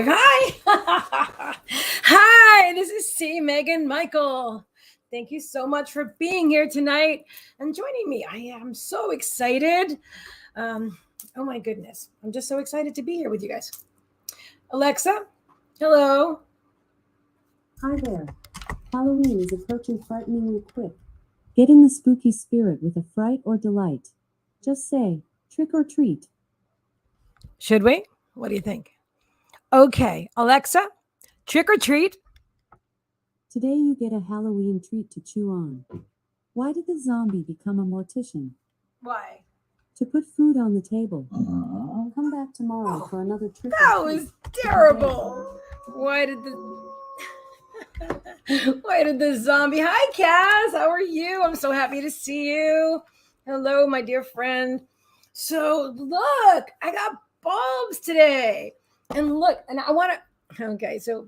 live. Hi. Hi, this is Meagan Michael. Thank you so much for being here tonight and joining me. I am so excited. Oh my goodness. I'm just so excited to be here with you guys. Alexa, hello. Hi there. Halloween is approaching frighteningly quick. Get in the spooky spirit with a fright or delight. Just say, trick or treat. Should we? What do you think? Okay, Alexa, trick or treat. Today you get a Halloween treat to chew on. Why did the zombie become a mortician? Why? To put food on the table. Come back tomorrow for another trick or treat. That was terrible. Why did the zombie? Hi, Cass. How are you? I'm so happy to see you. Hello, my dear friend. So look, I got bulbs today, and look, and I want to. Okay, so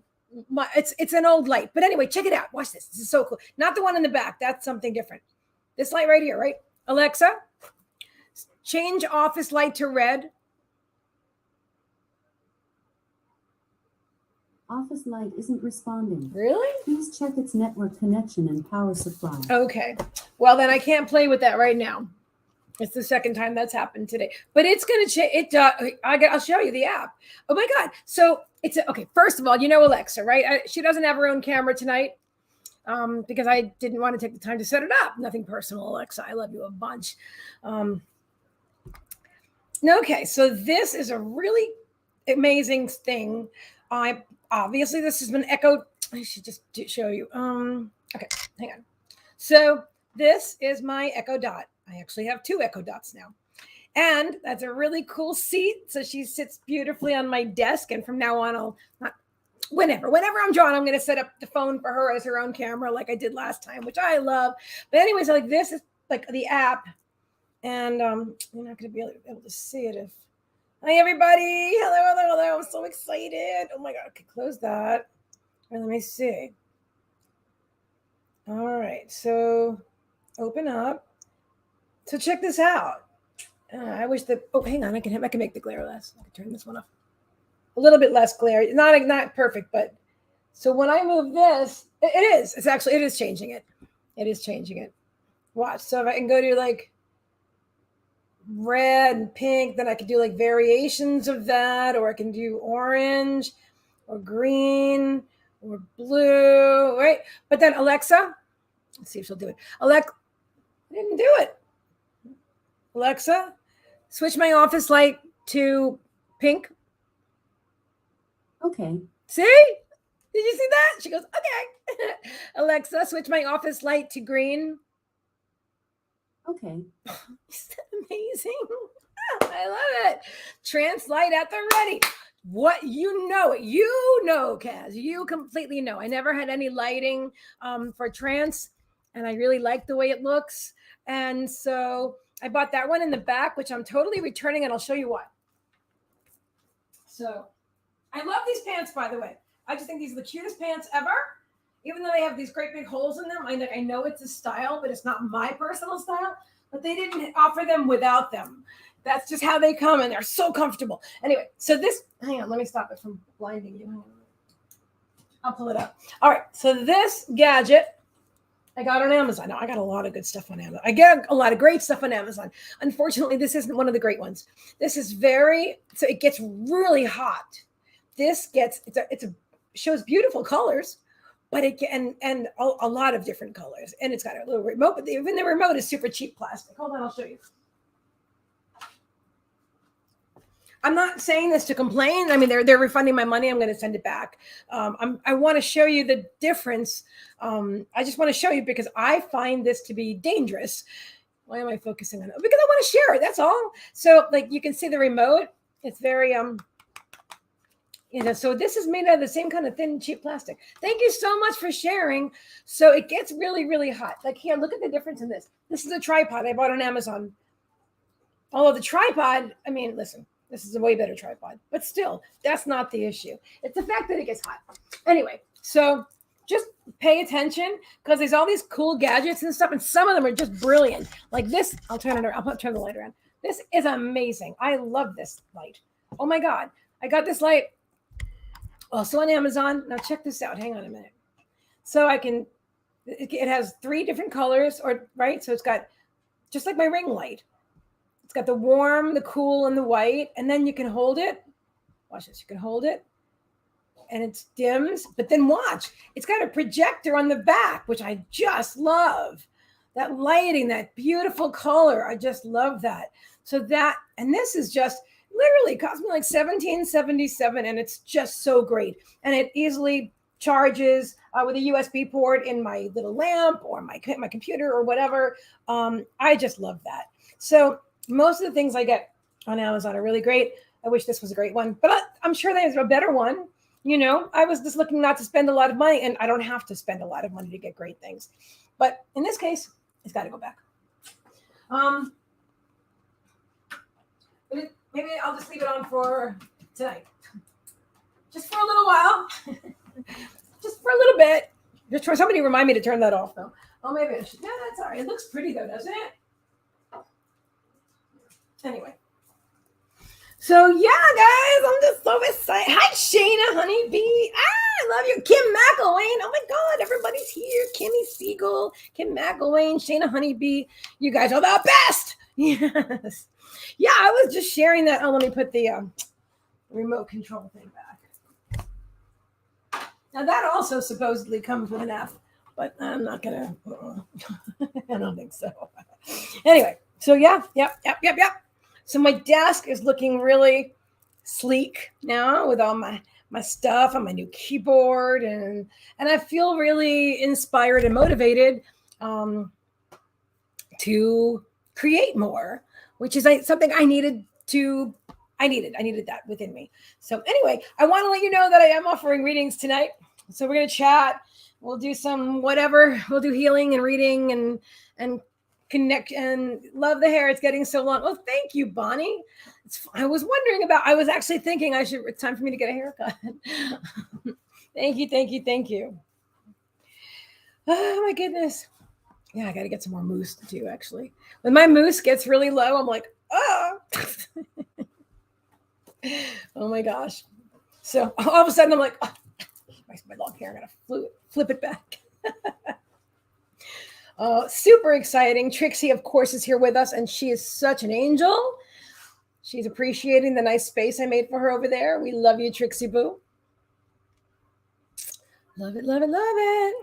it's an old light, but anyway, check it out. Watch this. This is so cool. Not the one in the back. That's something different. This light right here, right? Alexa, change office light to red. Office light isn't responding. Really? Please check its network connection and power supply. Okay. Well, then I can't play with that right now. It's the second time that's happened today, but it's going to change. I'll show you the app. Oh my God. So okay. First of all, you know, Alexa, right? She doesn't have her own camera tonight because I didn't want to take the time to set it up. Nothing personal, Alexa. I love you a bunch. Okay. So this is a really amazing thing. Obviously this has been echoed. I should just show you. Okay, hang on. So this is my Echo Dot. I actually have 2 Echo Dots now. And that's a really cool seat. So she sits beautifully on my desk. And from now on, whenever I'm drawing, I'm going to set up the phone for her as her own camera like I did last time, which I love. But anyways, like this is like the app. And you're not going to be able to see it if. Hi, everybody. Hello. I'm so excited. Oh, my God. Okay, close that. And let me see. All right. So open up. So check this out. I wish that. Oh, hang on. I can make the glare less. I can turn this one off. A little bit less glare. Not perfect, but so when I move this, it is. It is changing it. It is changing it. Watch. So if I can go to like red and pink, then I could do like variations of that, or I can do orange or green or blue, right? But then Alexa, let's see if she'll do it. Alexa, I didn't do it. Alexa, switch my office light to pink. Okay. See? Did you see that? She goes, okay. Alexa, switch my office light to green. Okay. Isn't that amazing? I love it. Trance light at the ready. What you know, Kaz. You completely know. I never had any lighting for trance, and I really like the way it looks. And so I bought that one in the back, which I'm totally returning, and I'll show you why. So I love these pants, by the way. I just think these are the cutest pants ever. Even though they have these great big holes in them, I know it's a style, but it's not my personal style. But they didn't offer them without them. That's just how they come, and they're so comfortable. Anyway, so this, hang on, let me stop it from blinding you. I'll pull it up. All right, so this gadget I got on Amazon. Now, I got a lot of good stuff on Amazon. I get a lot of great stuff on Amazon. Unfortunately, this isn't one of the great ones. This is so it gets really hot. Shows beautiful colors, but it can, and a lot of different colors. And it's got a little remote, but even the remote is super cheap plastic. Hold on, I'll show you. I'm not saying this to complain. I mean, they're refunding my money. I'm going to send it back. I want to show you the difference. I just want to show you because I find this to be dangerous. Why am I focusing on it? Because I want to share it. That's all. So like you can see the remote. It's very, so this is made out of the same kind of thin, cheap plastic. Thank you so much for sharing. So it gets really, really hot. Like here, look at the difference in this. This is a tripod I bought on Amazon. Although the tripod, I mean, listen, this is a way better tripod, but still, that's not the issue. It's the fact that it gets hot. Anyway, so just pay attention because there's all these cool gadgets and stuff, and some of them are just brilliant. Like this, I'll turn the light around. This is amazing. I love this light. Oh my God. I got this light Also on Amazon. Now check this out. Hang on a minute. So it has 3 different colors, or right? So it's got just like my ring light. It's got the warm, the cool, and the white. And then you can hold it. Watch this. You can hold it and it dims. But then watch. It's got a projector on the back, which I just love. That lighting, that beautiful color. I just love that. So and this is just literally cost me like $17.77, and it's just so great. And it easily charges with a USB port in my little lamp or my computer or whatever. I just love that. So most of the things I get on Amazon are really great. I wish this was a great one, but I'm sure there's a better one. I was just looking not to spend a lot of money, and I don't have to spend a lot of money to get great things. But in this case, it's got to go back. Maybe I'll just leave it on for tonight. Just for a little while. Just for a little bit. Just for somebody remind me to turn that off, though. Oh, maybe I should. No, that's all right. It looks pretty, though, doesn't it? Anyway. So, yeah, guys, I'm just so excited. Hi, Shayna Honeybee. I love you. Kim McElwain. Oh, my God, everybody's here. Kimmy Siegel, Kim McElwain, Shayna Honeybee. You guys are the best. Yes. Yeah, I was just sharing that. Oh, let me put the remote control thing back. Now, that also supposedly comes with an F, but I'm not going to. I don't think so. Anyway, so yeah, yep. So my desk is looking really sleek now with all my stuff on my new keyboard, and I feel really inspired and motivated to create more, which is something I needed that within me. So anyway, I want to let you know that I am offering readings tonight. So we're going to chat. We'll do some whatever. We'll do healing and reading and connect, and love the hair. It's getting so long. Oh, thank you, Bonnie. I was actually thinking it's time for me to get a haircut. Thank you. Oh my goodness. Yeah, I got to get some more mousse too, actually. When my mousse gets really low, I'm like, oh. Oh my gosh. So all of a sudden I'm like, oh, my long hair, I'm going to flip it back. Super exciting. Trixie, of course, is here with us, and she is such an angel. She's appreciating the nice space I made for her over there. We love you, Trixie Boo. Love it, love it, love it.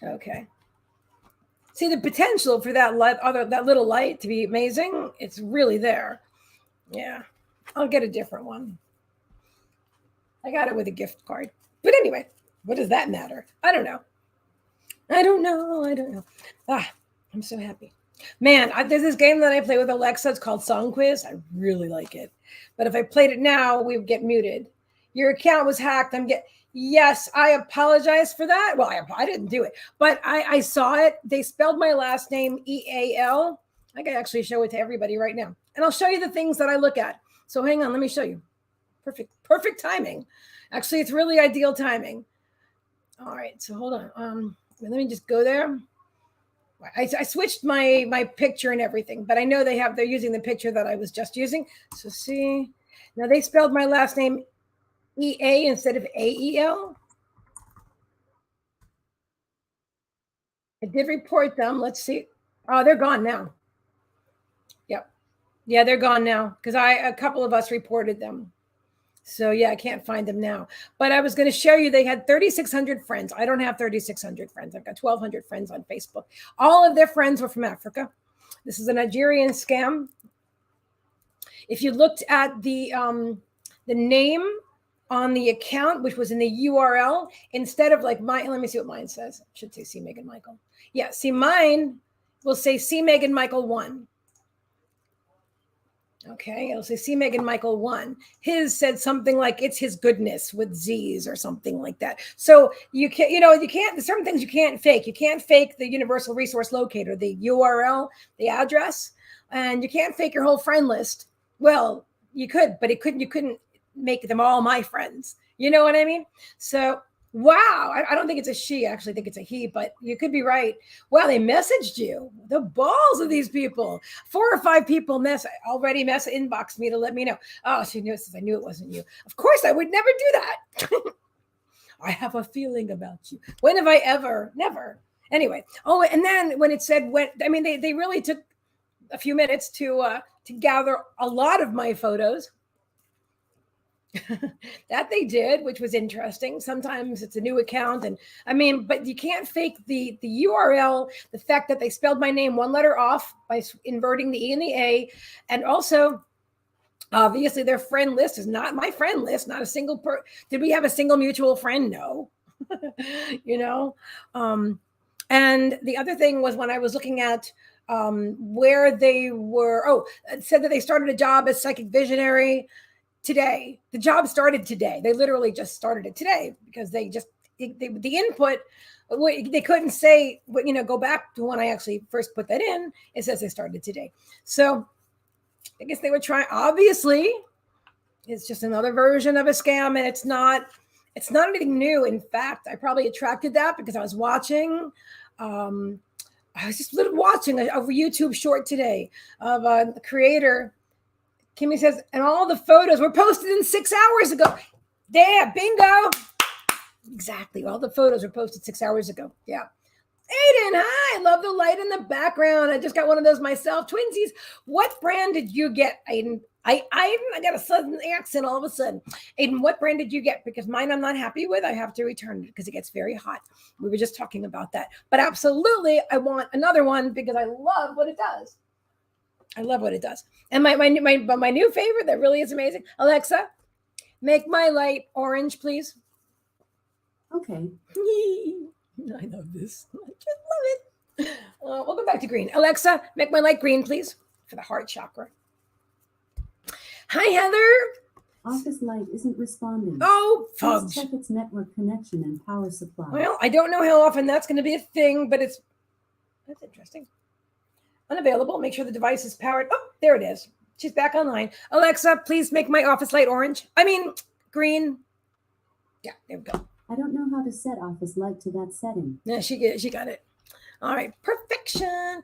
Okay. See the potential for that little light to be amazing. It's really there. Yeah. I'll get a different one. I got it with a gift card. But anyway, what does that matter? I don't know. I'm so happy. Man, there's this game that I play with Alexa. It's called Song Quiz. I really like it. But if I played it now, we would get muted. Your account was hacked. Yes, I apologize for that. Well, I didn't do it, but I saw it. They spelled my last name EAL. I can actually show it to everybody right now. And I'll show you the things that I look at. So hang on, let me show you. Perfect timing. Actually, it's really ideal timing. All right, so hold on. Let me just go there. I switched my picture and everything, but I know they're using the picture that I was just using. So see, now they spelled my last name EA instead of AEL. I did report them. Let's see. Oh, they're gone now. Yep. Yeah, they're gone now because a couple of us reported them. So yeah, I can't find them now. But I was going to show you they had 3,600 friends. I don't have 3,600 friends. I've got 1,200 friends on Facebook. All of their friends were from Africa. This is a Nigerian scam. If you looked at the name on the account, which was in the URL, instead of like let me see what mine says. It should say see Meagan Michael. Yeah, see mine will say see Meagan Michael 1. Okay, it'll say see Meagan Michael 1. His said something like it's his goodness with Z's or something like that. So you can't, there's certain things you can't fake. You can't fake the universal resource locator, the URL, the address, and you can't fake your whole friend list. Well, you could, but you couldn't make them all my friends. You know what I mean? So Wow. I don't think it's a she. I actually think it's a he, but you could be right. Wow, they messaged you. The balls of these people. 4 or 5 people already inboxed me to let me know. Oh, she knew, since I knew it wasn't you. Of course, I would never do that. I have a feeling about you. When have I ever? Never. Anyway. Oh, and then when it said when, I mean, they really took a few minutes to gather a lot of my photos. That they did, which was interesting. Sometimes it's a new account, and I mean, but you can't fake the URL. The fact that they spelled my name one letter off by inverting the E and the A, and also obviously their friend list is not my friend list. Not a single Did we have a single mutual friend? No. you know, and the other thing was when I was looking at where they were. Oh, it said that they started a job as psychic visionary today. The job started today. They literally just started it today because the input, they couldn't say, go back to when I actually first put that in. It says they started today. So I guess they were trying, obviously it's just another version of a scam, and it's not anything new. In fact, I probably attracted that because I was watching, I was just watching a YouTube short today of the creator. Kimmy says, and all the photos were posted in 6 hours ago. Yeah, bingo. Exactly. All the photos were posted 6 hours ago. Yeah. Aiden, hi. I love the light in the background. I just got one of those myself. Twinsies. What brand did you get, Aiden? I got a southern accent all of a sudden. Aiden, what brand did you get? Because mine I'm not happy with. I have to return it because it gets very hot. We were just talking about that. But absolutely, I want another one because I love what it does. I love what it does. And my new favorite that really is amazing. Alexa, make my light orange, please. Okay. I love this. I just love it. We'll go back to green. Alexa, make my light green, please, for the heart chakra. Hi, Heather. Office light isn't responding. Oh, Let's fudge. check its network connection and power supply. Well, I don't know how often that's going to be a thing, but that's interesting. Unavailable. Make sure the device is powered. Oh, there it is. She's back online. Alexa, please make my office light orange. I mean, green. Yeah, there we go. I don't know how to set office light to that setting. Yeah, she got it. All right, perfection.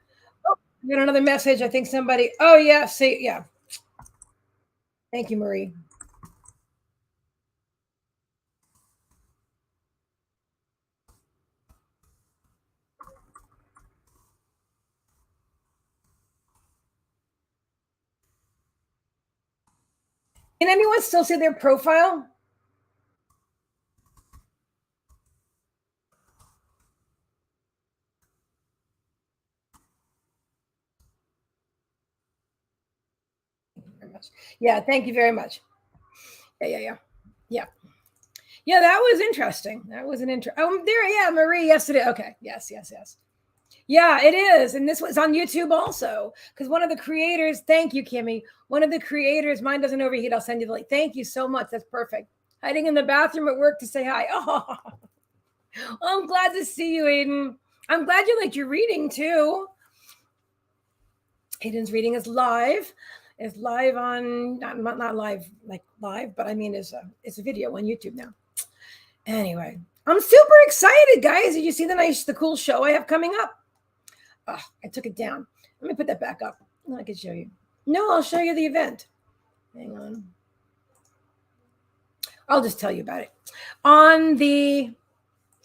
Oh, we got another message. I think somebody. Oh yeah, see, yeah. Thank you, Marie. Can anyone still see their profile? Yeah, thank you very much. Yeah. Yeah, that was interesting. That was an there, yeah, Marie, yes, it is. Okay, yes. Yeah, it is. And this was on YouTube also. Because one of the creators, thank you, Kimmy. One of the creators, mine doesn't overheat. I'll send you the link. Thank you so much. That's perfect. Hiding in the bathroom at work to say hi. Oh, I'm glad to see you, Aiden. I'm glad you liked your reading too. Aiden's reading is live. It's live on not live like live, but I mean it's a video on YouTube now. Anyway, I'm super excited, guys. Did you see the cool show I have coming up? Oh, I took it down. Let me put that back up. I can show you. No, I'll show you the event. Hang on. I'll just tell you about it. On the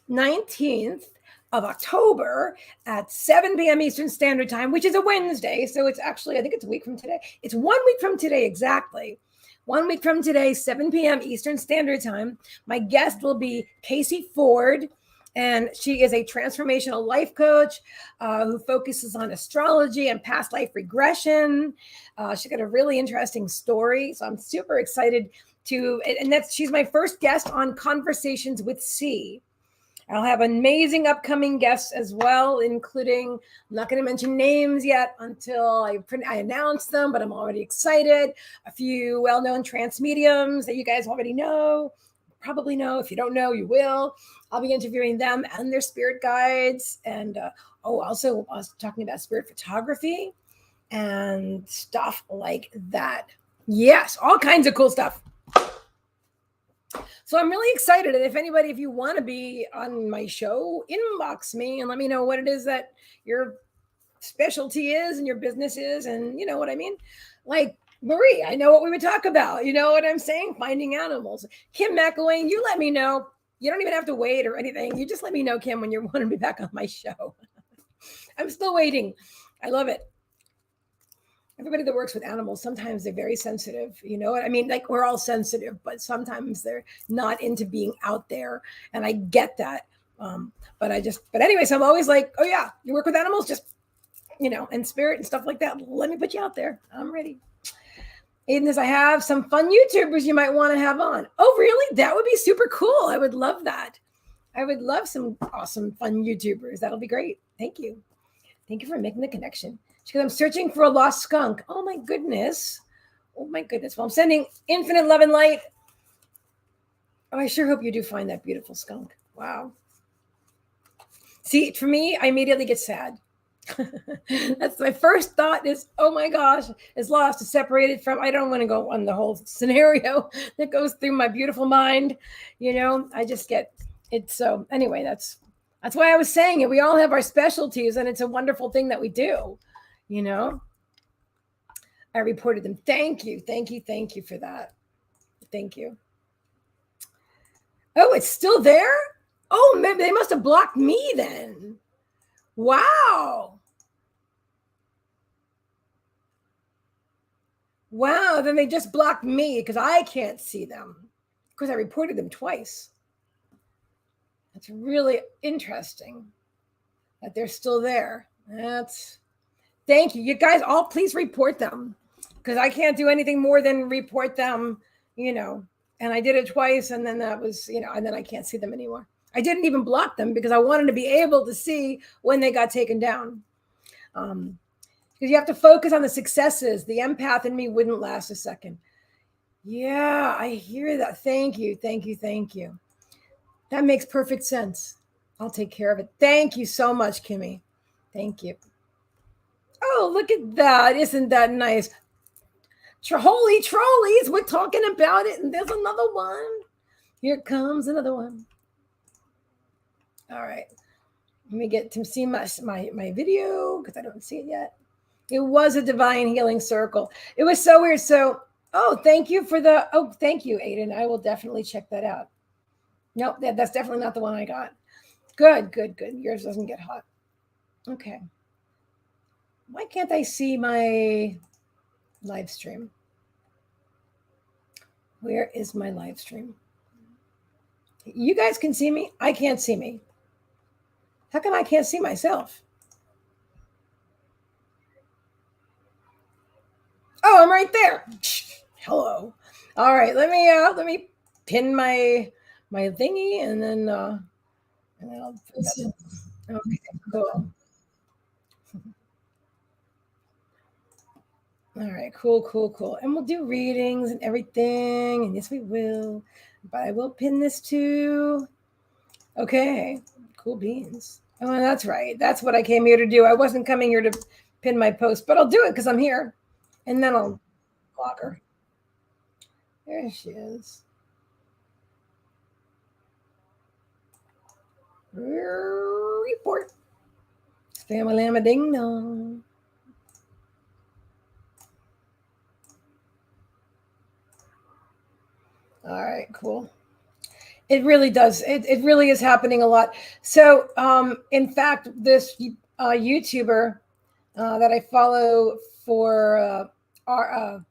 19th of October at 7 p.m. Eastern Standard Time, which is a Wednesday. So it's actually, I think it's a week from today. It's 1 week from today, exactly. 1 week from today, 7 p.m. Eastern Standard Time. My guest will be Casey Ford, and she is a transformational life coach who focuses on astrology and past life regression. She's got a really interesting story. So I'm super excited she's my first guest on Conversations with C. I'll have amazing upcoming guests as well, including, I'm not going to mention names yet until I announce them, but I'm already excited. A few well-known trance mediums that you guys already know, probably know. If you don't know, you will. I'll be interviewing them and their spirit guides. And also I was talking about spirit photography and stuff like that. Yes, all kinds of cool stuff. So I'm really excited. And if you want to be on my show, inbox me and let me know what it is that your specialty is and your business is. And you know what I mean? Like Marie, I know what we would talk about. You know what I'm saying? Finding animals. Kim McElwain, you let me know. You don't even have to wait or anything. You just let me know, Kim, when you want to be back on my show. I'm still waiting. I love it. Everybody that works with animals, sometimes they're very sensitive. You know what I mean? Like we're all sensitive, but sometimes they're not into being out there. And I get that. But anyways, I'm always like, oh yeah, you work with animals, just, and spirit and stuff like that. Let me put you out there. I'm ready. Aiden says, I have some fun YouTubers you might want to have on. Oh, really? That would be super cool. I would love that. I would love some awesome, fun YouTubers. That'll be great. Thank you. Thank you for making the connection. She goes, I'm searching for a lost skunk. Oh, my goodness. Oh, my goodness. Well, I'm sending infinite love and light. Oh, I sure hope you do find that beautiful skunk. Wow. See, for me, I immediately get sad. That's my first thought is, oh my gosh, is lost, is separated from. I don't want to go on the whole scenario that goes through my beautiful mind. I just get it. So anyway, that's why I was saying it. We all have our specialties and it's a wonderful thing that we do. I reported them. Thank you for that. Thank you. Oh, it's still there? Oh, maybe they must have blocked me then. Wow. Wow, then they just blocked me because I can't see them because I reported them twice. That's really interesting that they're still there. Thank you. You guys all please report them because I can't do anything more than report them, and I did it twice and then that was, and then I can't see them anymore. I didn't even block them because I wanted to be able to see when they got taken down. Because you have to focus on the successes. The empath in me wouldn't last a second. Yeah, I hear that. Thank you. That makes perfect sense. I'll take care of it. Thank you so much, Kimmy. Thank you. Oh, look at that. Isn't that nice? Holy trolleys. We're talking about it. And there's another one. Here comes another one. All right. Let me get to see my video because I don't see it yet. It was a divine healing circle. It was so weird. So, thank you, Aiden. I will definitely check that out. Nope, that's definitely not the one I got. Good. Yours doesn't get hot. Okay. Why can't I see my live stream? Where is my live stream? You guys can see me. I can't see me. How come I can't see myself? Oh, I'm right there. Hello. All right, let me pin my thingy and then I'll put that. Okay, cool. All right, cool. And we'll do readings and everything. And yes, we will. But I will pin this too. Okay, cool beans. Oh, that's right. That's what I came here to do. I wasn't coming here to pin my post, but I'll do it because I'm here. And then I'll block her. There she is. Report. Spam a llama ding dong. All right, cool. It really does. It really is happening a lot. So, in fact, this YouTuber that I follow for our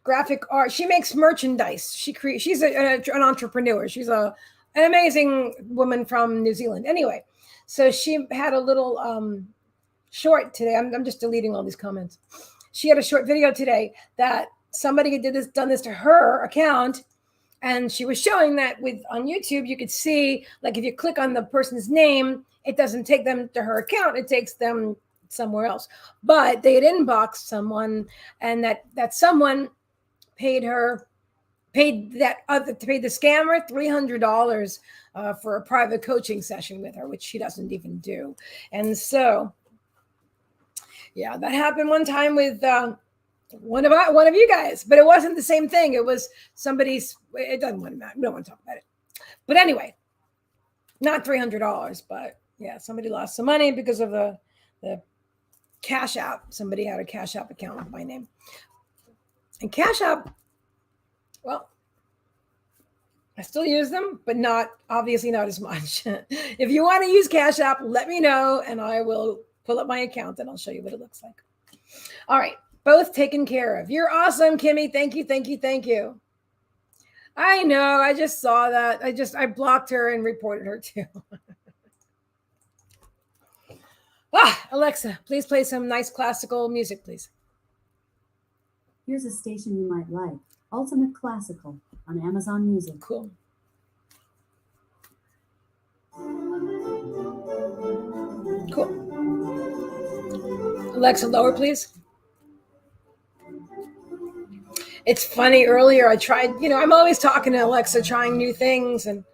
graphic art, she makes merchandise. She's an entrepreneur. She's an amazing woman from New Zealand. Anyway, so she had a little short today. I'm just deleting all these comments. She had a short video today that somebody had done this to her account. And she was showing that on YouTube, you could see, like, if you click on the person's name, it doesn't take them to her account. It takes them somewhere else. But they had inboxed someone, and that someone paid the scammer $300 for a private coaching session with her, which she doesn't even do. And so, yeah, that happened one time with One of you guys, but it wasn't the same thing. It was somebody's. It doesn't matter. We don't want to talk about it. But anyway, not $300, but yeah, somebody lost some money because of the Cash App. Somebody had a Cash App account with my name, and Cash App. Well, I still use them, but obviously not as much. If you want to use Cash App, let me know, and I will pull up my account and I'll show you what it looks like. All right. Both taken care of. You're awesome, Kimmy. Thank you, thank you, thank you. I know. I just saw that. I blocked her and reported her too. Alexa, please play some nice classical music, please. Here's a station you might like. Ultimate Classical on Amazon Music. Cool. Cool. Alexa, lower, please. It's funny. Earlier, I tried. I'm always talking to Alexa, trying new things. And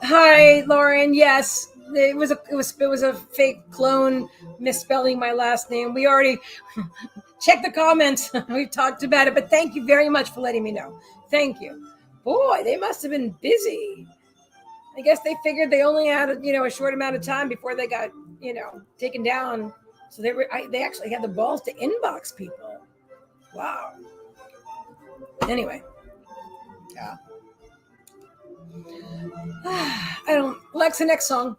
hi, Lauren. Yes, it was a fake clone misspelling my last name. We already checked the comments. We've talked about it. But thank you very much for letting me know. Thank you. Boy, they must have been busy. I guess they figured they only had a short amount of time before they got taken down. So they actually had the balls to inbox people. Wow. Anyway, yeah. Alexa, next song.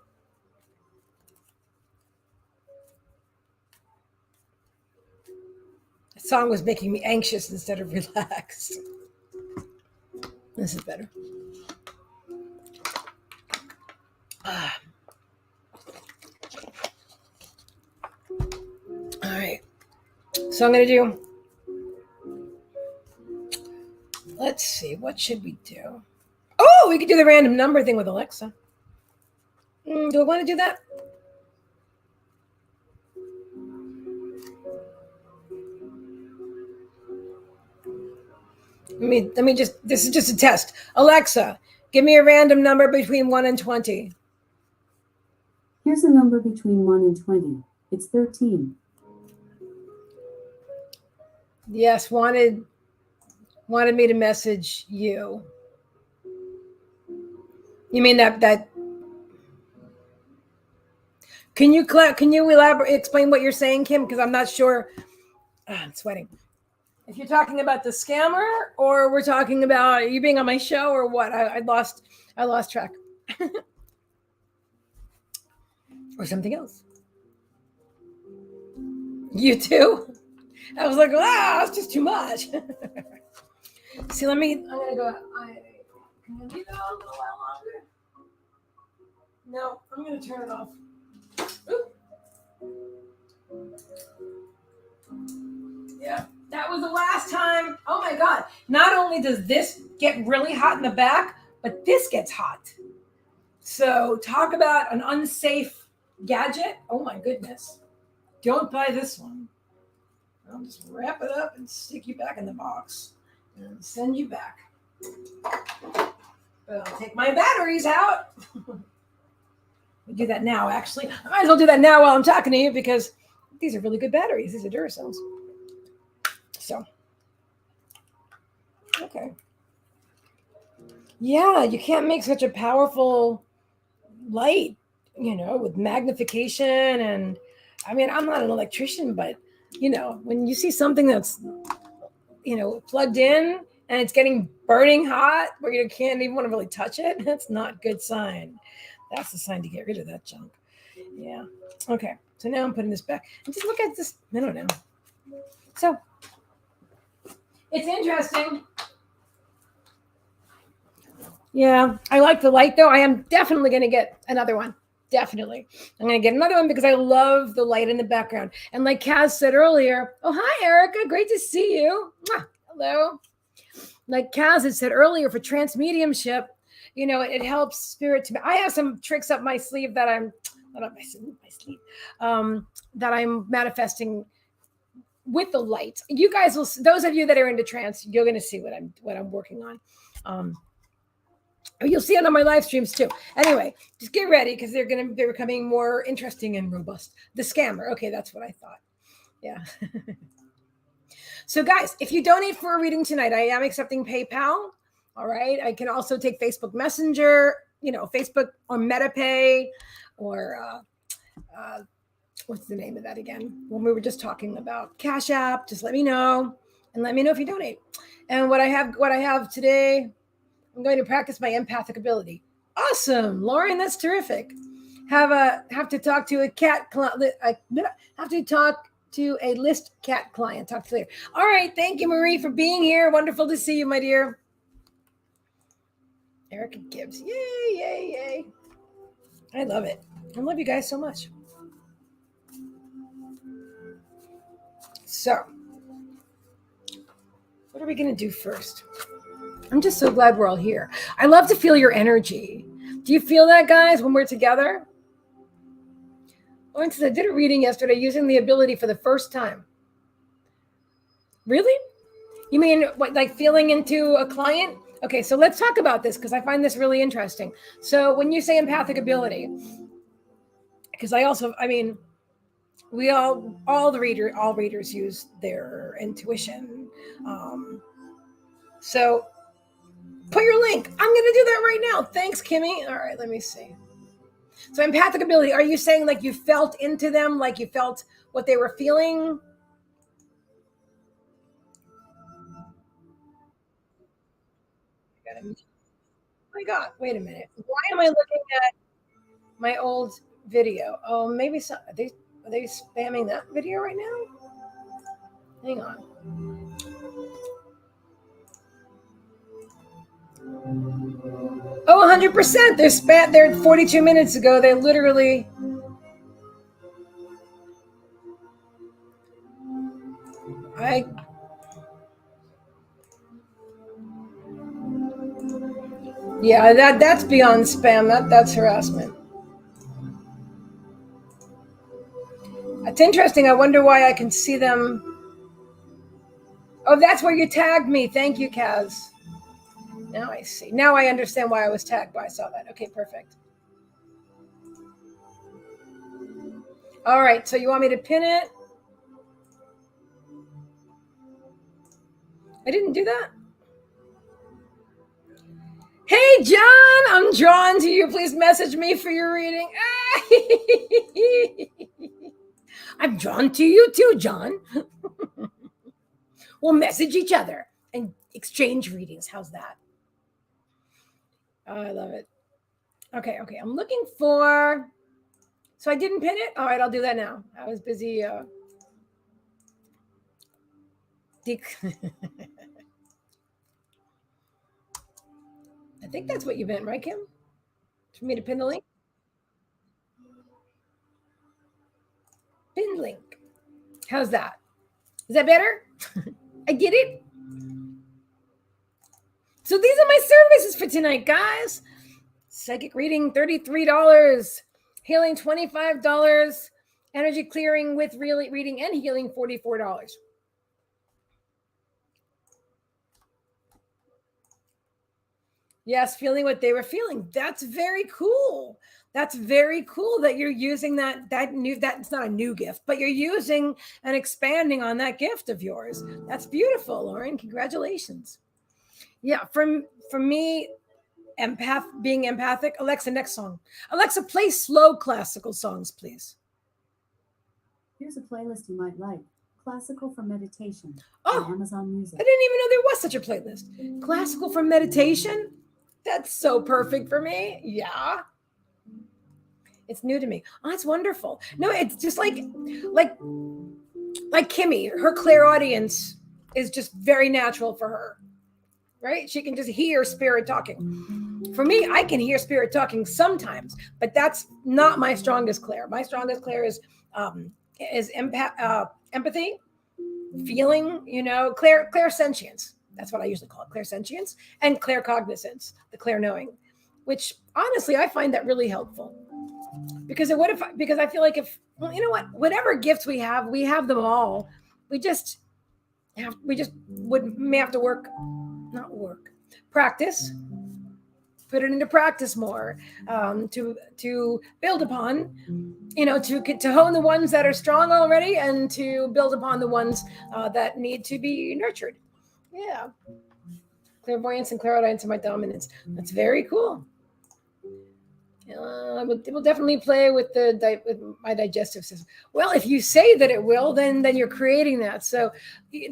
The song was making me anxious instead of relaxed. This is better. All right. So I'm going to do. Let's see. What should we do? Oh, we could do the random number thing with Alexa. Do I want to do that? Let me just. This is just a test. Alexa, give me a random number between 1 and 20. Here's a number between 1 and 20. It's 13. Yes, wanted me to message you. You mean that? Can you elaborate? Explain what you're saying, Kim? Because I'm not sure. I'm sweating. If you're talking about the scammer, or we're talking about you being on my show, or what? I lost track. Or something else. You too? I was like, wow, it's just too much. See, I'm gonna go. Can I leave it on a little while longer? No, I'm gonna turn it off. Oop. Yeah, that was the last time. Oh my God. Not only does this get really hot in the back, but this gets hot. So talk about an unsafe gadget. Oh my goodness. Don't buy this one. I'll just wrap it up and stick you back in the box and send you back. But I'll take my batteries out. We do that now, actually. I might as well do that now while I'm talking to you because these are really good batteries. These are Duracells. So, okay. Yeah, you can't make such a powerful light, with magnification. And I mean, I'm not an electrician, but, when you see something that's, plugged in and it's getting burning hot where you can't even want to really touch it, that's not a good sign. That's the sign to get rid of that junk. Yeah. Okay. So now I'm putting this back. And just look at this. I don't know. So it's interesting. Yeah. I like the light though. I am definitely going to get another one. Definitely. I'm going to get another one because I love the light in the background. And like Kaz said earlier, oh, hi, Erica. Great to see you. Hello. Like Kaz had said earlier, for trance mediumship, it helps spirit to. I have some tricks up my sleeve that I'm not up my sleeve, that I'm manifesting with the light. You guys will. Those of you that are into trance, you're going to see what I'm working on. You'll see it on my live streams too. Anyway, just get ready because they're becoming more interesting and robust. The scammer. Okay, that's what I thought. Yeah. So guys, if you donate for a reading tonight, I am accepting PayPal. All right. I can also take Facebook Messenger, Facebook or MetaPay or what's the name of that again? When we were just talking about Cash App, just let me know and let me know if you donate. And what I have today, I'm going to practice my empathic ability. Awesome, Lauren, that's terrific. Have to talk to a cat client. Have to talk to a list cat client. Talk to you later. All right, thank you, Marie, for being here. Wonderful to see you, my dear. Erica Gibbs, yay, yay, yay! I love it. I love you guys so much. So, what are we going to do first? I'm just so glad we're all here. I love to feel your energy. Do you feel that, guys, when we're together? Lauren says, I did a reading yesterday using the ability for the first time. Really? You mean what, like feeling into a client? Okay, so let's talk about this because I find this really interesting. So when you say empathic ability, because we all readers use their intuition. So put your link. I'm going to do that right now. Thanks, Kimmy. All right, let me see. So empathic ability, are you saying like you felt into them, like you felt what they were feeling? Oh my God, wait a minute. Why am I looking at my old video? Oh, maybe are they spamming that video right now? Hang on. Oh, 100%. They're 42 minutes ago. They literally. Yeah, that's beyond spam. That's harassment. It's interesting. I wonder why I can see them. Oh, that's where you tagged me. Thank you, Kaz. Now I see. Now I understand why I was tagged. Why I saw that. Okay, perfect. All right. So you want me to pin it? I didn't do that. Hey, John, I'm drawn to you. Please message me for your reading. I'm drawn to you too, John. We'll message each other and exchange readings. How's that? Oh, I love it. Okay. I'm looking for. So I didn't pin it. All right, I'll do that now. I was busy. I think that's what you meant, right, Kim? For me to pin the link? Pin link. How's that? Is that better? I get it. So these are my services for tonight, guys. Psychic reading, $33. Healing, $25. Energy clearing with reading and healing, $44. Yes, feeling what they were feeling. That's very cool. That's very cool that you're using that's not a new gift, but you're using and expanding on that gift of yours. That's beautiful, Lauren. Congratulations. Yeah, for me, being empathic. Alexa, next song. Alexa, play slow classical songs, please. Here's a playlist you might like. Classical for meditation. Oh, on Amazon Music. I didn't even know there was such a playlist. Classical for meditation? That's so perfect for me. Yeah. It's new to me. Oh, it's wonderful. No, it's just like Kimmy, her clairaudience is just very natural for her. Right? She can just hear spirit talking. For me, I can hear spirit talking sometimes, but that's not my strongest clair. My strongest clair is empathy, feeling, clairsentience. That's what I usually call it, clairsentience, and claircognizance, the clair-knowing, which honestly, I find that really helpful. Because I feel like whatever gifts we have them all. We may have to practice, put it into practice more, to build upon, to hone the ones that are strong already and to build upon the ones that need to be nurtured. Yeah. Clairvoyance and clairaudience are my dominance. That's very cool. It will definitely play with with my digestive system. Well, if you say that it will, then you're creating that. So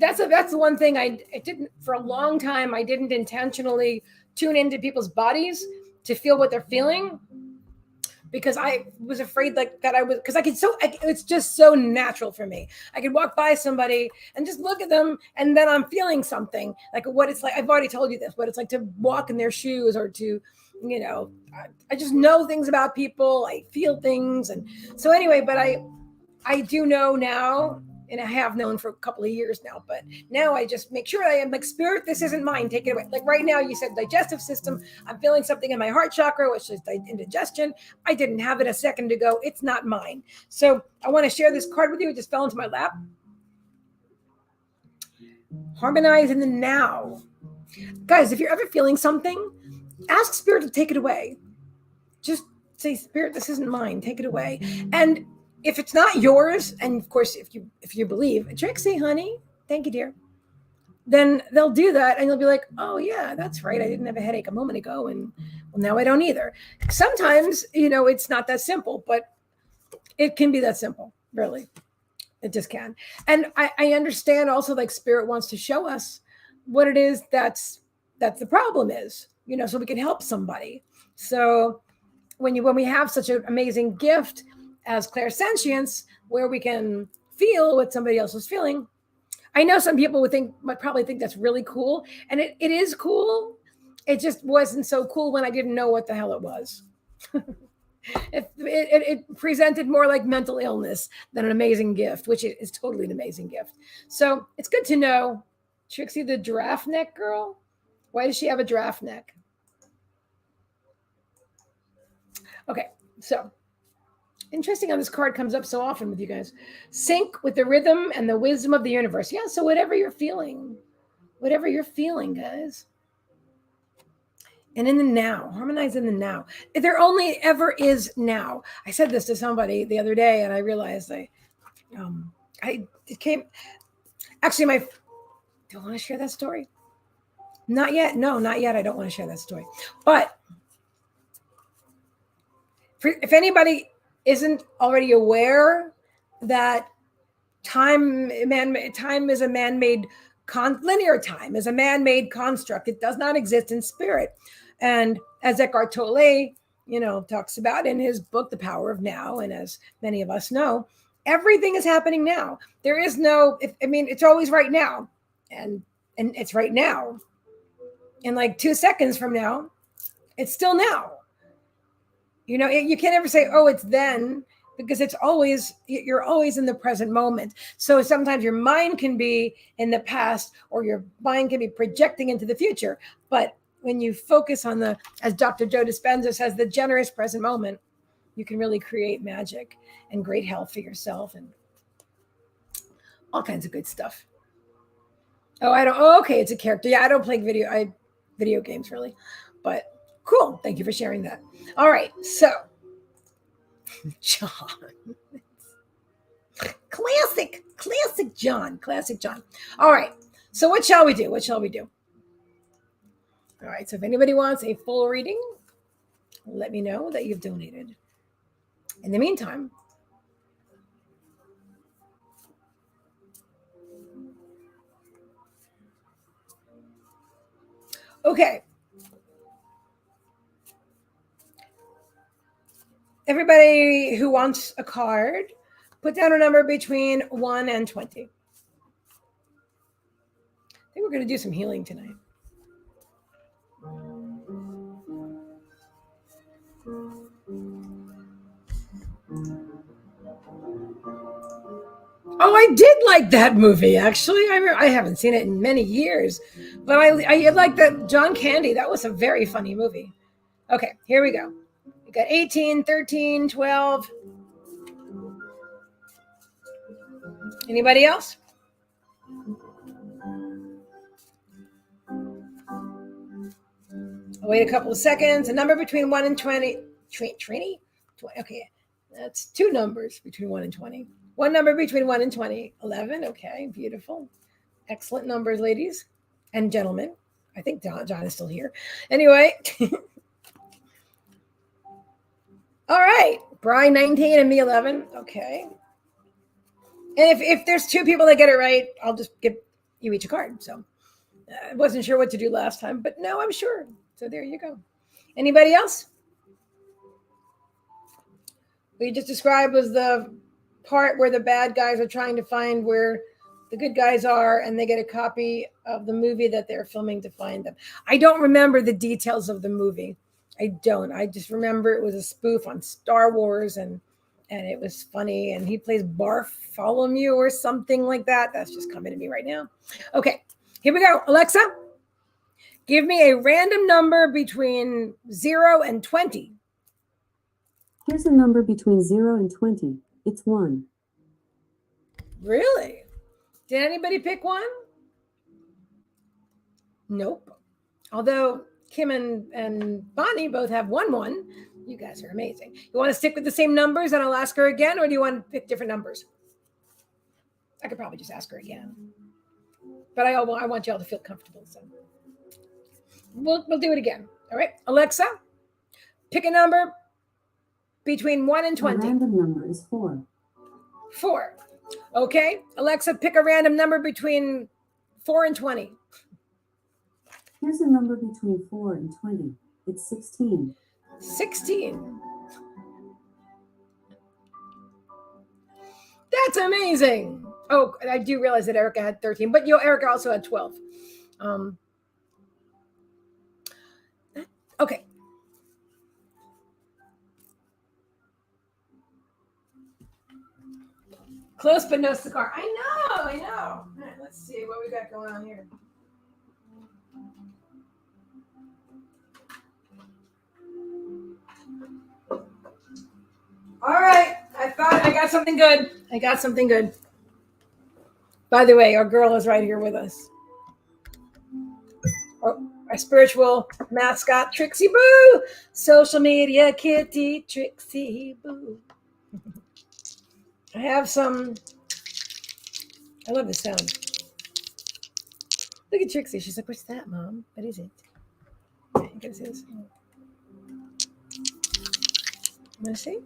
that's the one thing I didn't for a long time. I didn't intentionally tune into people's bodies to feel what they're feeling, because I was afraid that I was, because it's just so natural for me. I could walk by somebody and just look at them, and then I'm feeling something like what it's like. I've already told you this, what it's like to walk in their shoes, or to, I just know things about people. I feel things, and so anyway. But I do know now, and I have known for a couple of years now, but now I just make sure I am like, spirit, this isn't mine, take it away. Like right now, you said digestive system. I'm feeling something in my heart chakra, which is indigestion. I didn't have it a second ago. It's not mine. So I want to share this card with you. It just fell into my lap. Harmonize in the now. Guys, if you're ever feeling something, ask spirit to take it away. Just say, spirit, this isn't mine, take it away. And if it's not yours, and of course, if you believe, Trixie, honey, thank you, dear, then they'll do that, and you'll be like, oh yeah, that's right. I didn't have a headache a moment ago, and well, now I don't either. Sometimes, it's not that simple, but it can be that simple, really. It just can. And I understand also, like, spirit wants to show us what it is that's the problem is, so we can help somebody. So when we have such an amazing gift as clairsentience, where we can feel what somebody else is feeling, I know some people might probably think that's really cool, and it is cool. It just wasn't so cool when I didn't know what the hell it was. It presented more like mental illness than an amazing gift, which is totally an amazing gift. So it's good to know. Trixie, the giraffe neck girl, why does she have a giraffe neck? Okay, so interesting how this card comes up so often with you guys. Sync with the rhythm and the wisdom of the universe. Yeah, so whatever you're feeling, guys. And in the now, harmonize in the now. There only ever is now. I said this to somebody the other day, and I realized it came. Actually, do I want to share that story? Not yet. No, not yet. I don't want to share that story. But if anybody isn't already aware that time is a man-made linear time is a man-made construct. It does not exist in spirit. And as Eckhart Tolle, talks about in his book, The Power of Now, and as many of us know, everything is happening now. There is no, it's always right now. And it's right now. And like 2 seconds from now, it's still now. You can't ever say, oh, it's then, because you're always in the present moment. So sometimes your mind can be in the past, or your mind can be projecting into the future. But when you focus on as Dr. Joe Dispenza says, the generous present moment, you can really create magic and great health for yourself and all kinds of good stuff. Okay, it's a character. Yeah, I don't play video games really, but cool. Thank you for sharing that. All right, so John. Classic John. All right, so what shall we do? All right, so if anybody wants a full reading, let me know that you've donated. In the meantime, okay. Everybody who wants a card, put down a number between 1 and 20. I think we're going to do some healing tonight. Oh, I did like that movie, actually. I haven't seen it in many years, but I like that John Candy. That was a very funny movie. Okay, here we go. We got 18, 13, 12. Anybody else? I'll wait a couple of seconds. A number between 1 and 20. Trini? Okay, that's two numbers between 1 and 20. One number between 1 and 20. 11. Okay, beautiful. Excellent numbers, ladies and gentlemen. I think John is still here. Anyway. All right. Brian 19 and me 11. Okay. And if there's two people that get it right, I'll just give you each a card. So I wasn't sure what to do last time, but no, I'm sure. So there you go. Anybody else? What you just described was the part where the bad guys are trying to find where the good guys are, and they get a copy of the movie that they're filming to find them. I don't remember the details of the movie. I don't. I just remember it was a spoof on Star Wars, and it was funny. And he plays Bartholomew or something like that. That's just coming to me right now. Okay, here we go. Alexa, give me a random number between 0 and 20. Here's a number between 0 and 20. It's 1. Really? Did anybody pick 1? Nope. Although Kim and Bonnie both have 1. You guys are amazing. You want to stick with the same numbers and I'll ask her again, or do you want to pick different numbers? I could probably just ask her again. But I want y'all to feel comfortable. So we'll do it again. All right. Alexa, pick a number between 1 and 20. The random number is 4. 4. Okay. Alexa, pick a random number between 4 and 20. Here's a number between 4 and 20. It's 16. 16. That's amazing. Oh, I do realize that Erica had 13, but Erica also had 12. Okay. Close but no cigar. I know. All right, let's see what we got going on here. All right. I thought I got something good. By the way, our girl is right here with us. Oh, our spiritual mascot, Trixie Boo. Social media kitty, Trixie Boo. I have some. I love this sound. Look at Trixie. She's like, "What's that, Mom? What is it?" Okay, you guys see this? Want to see?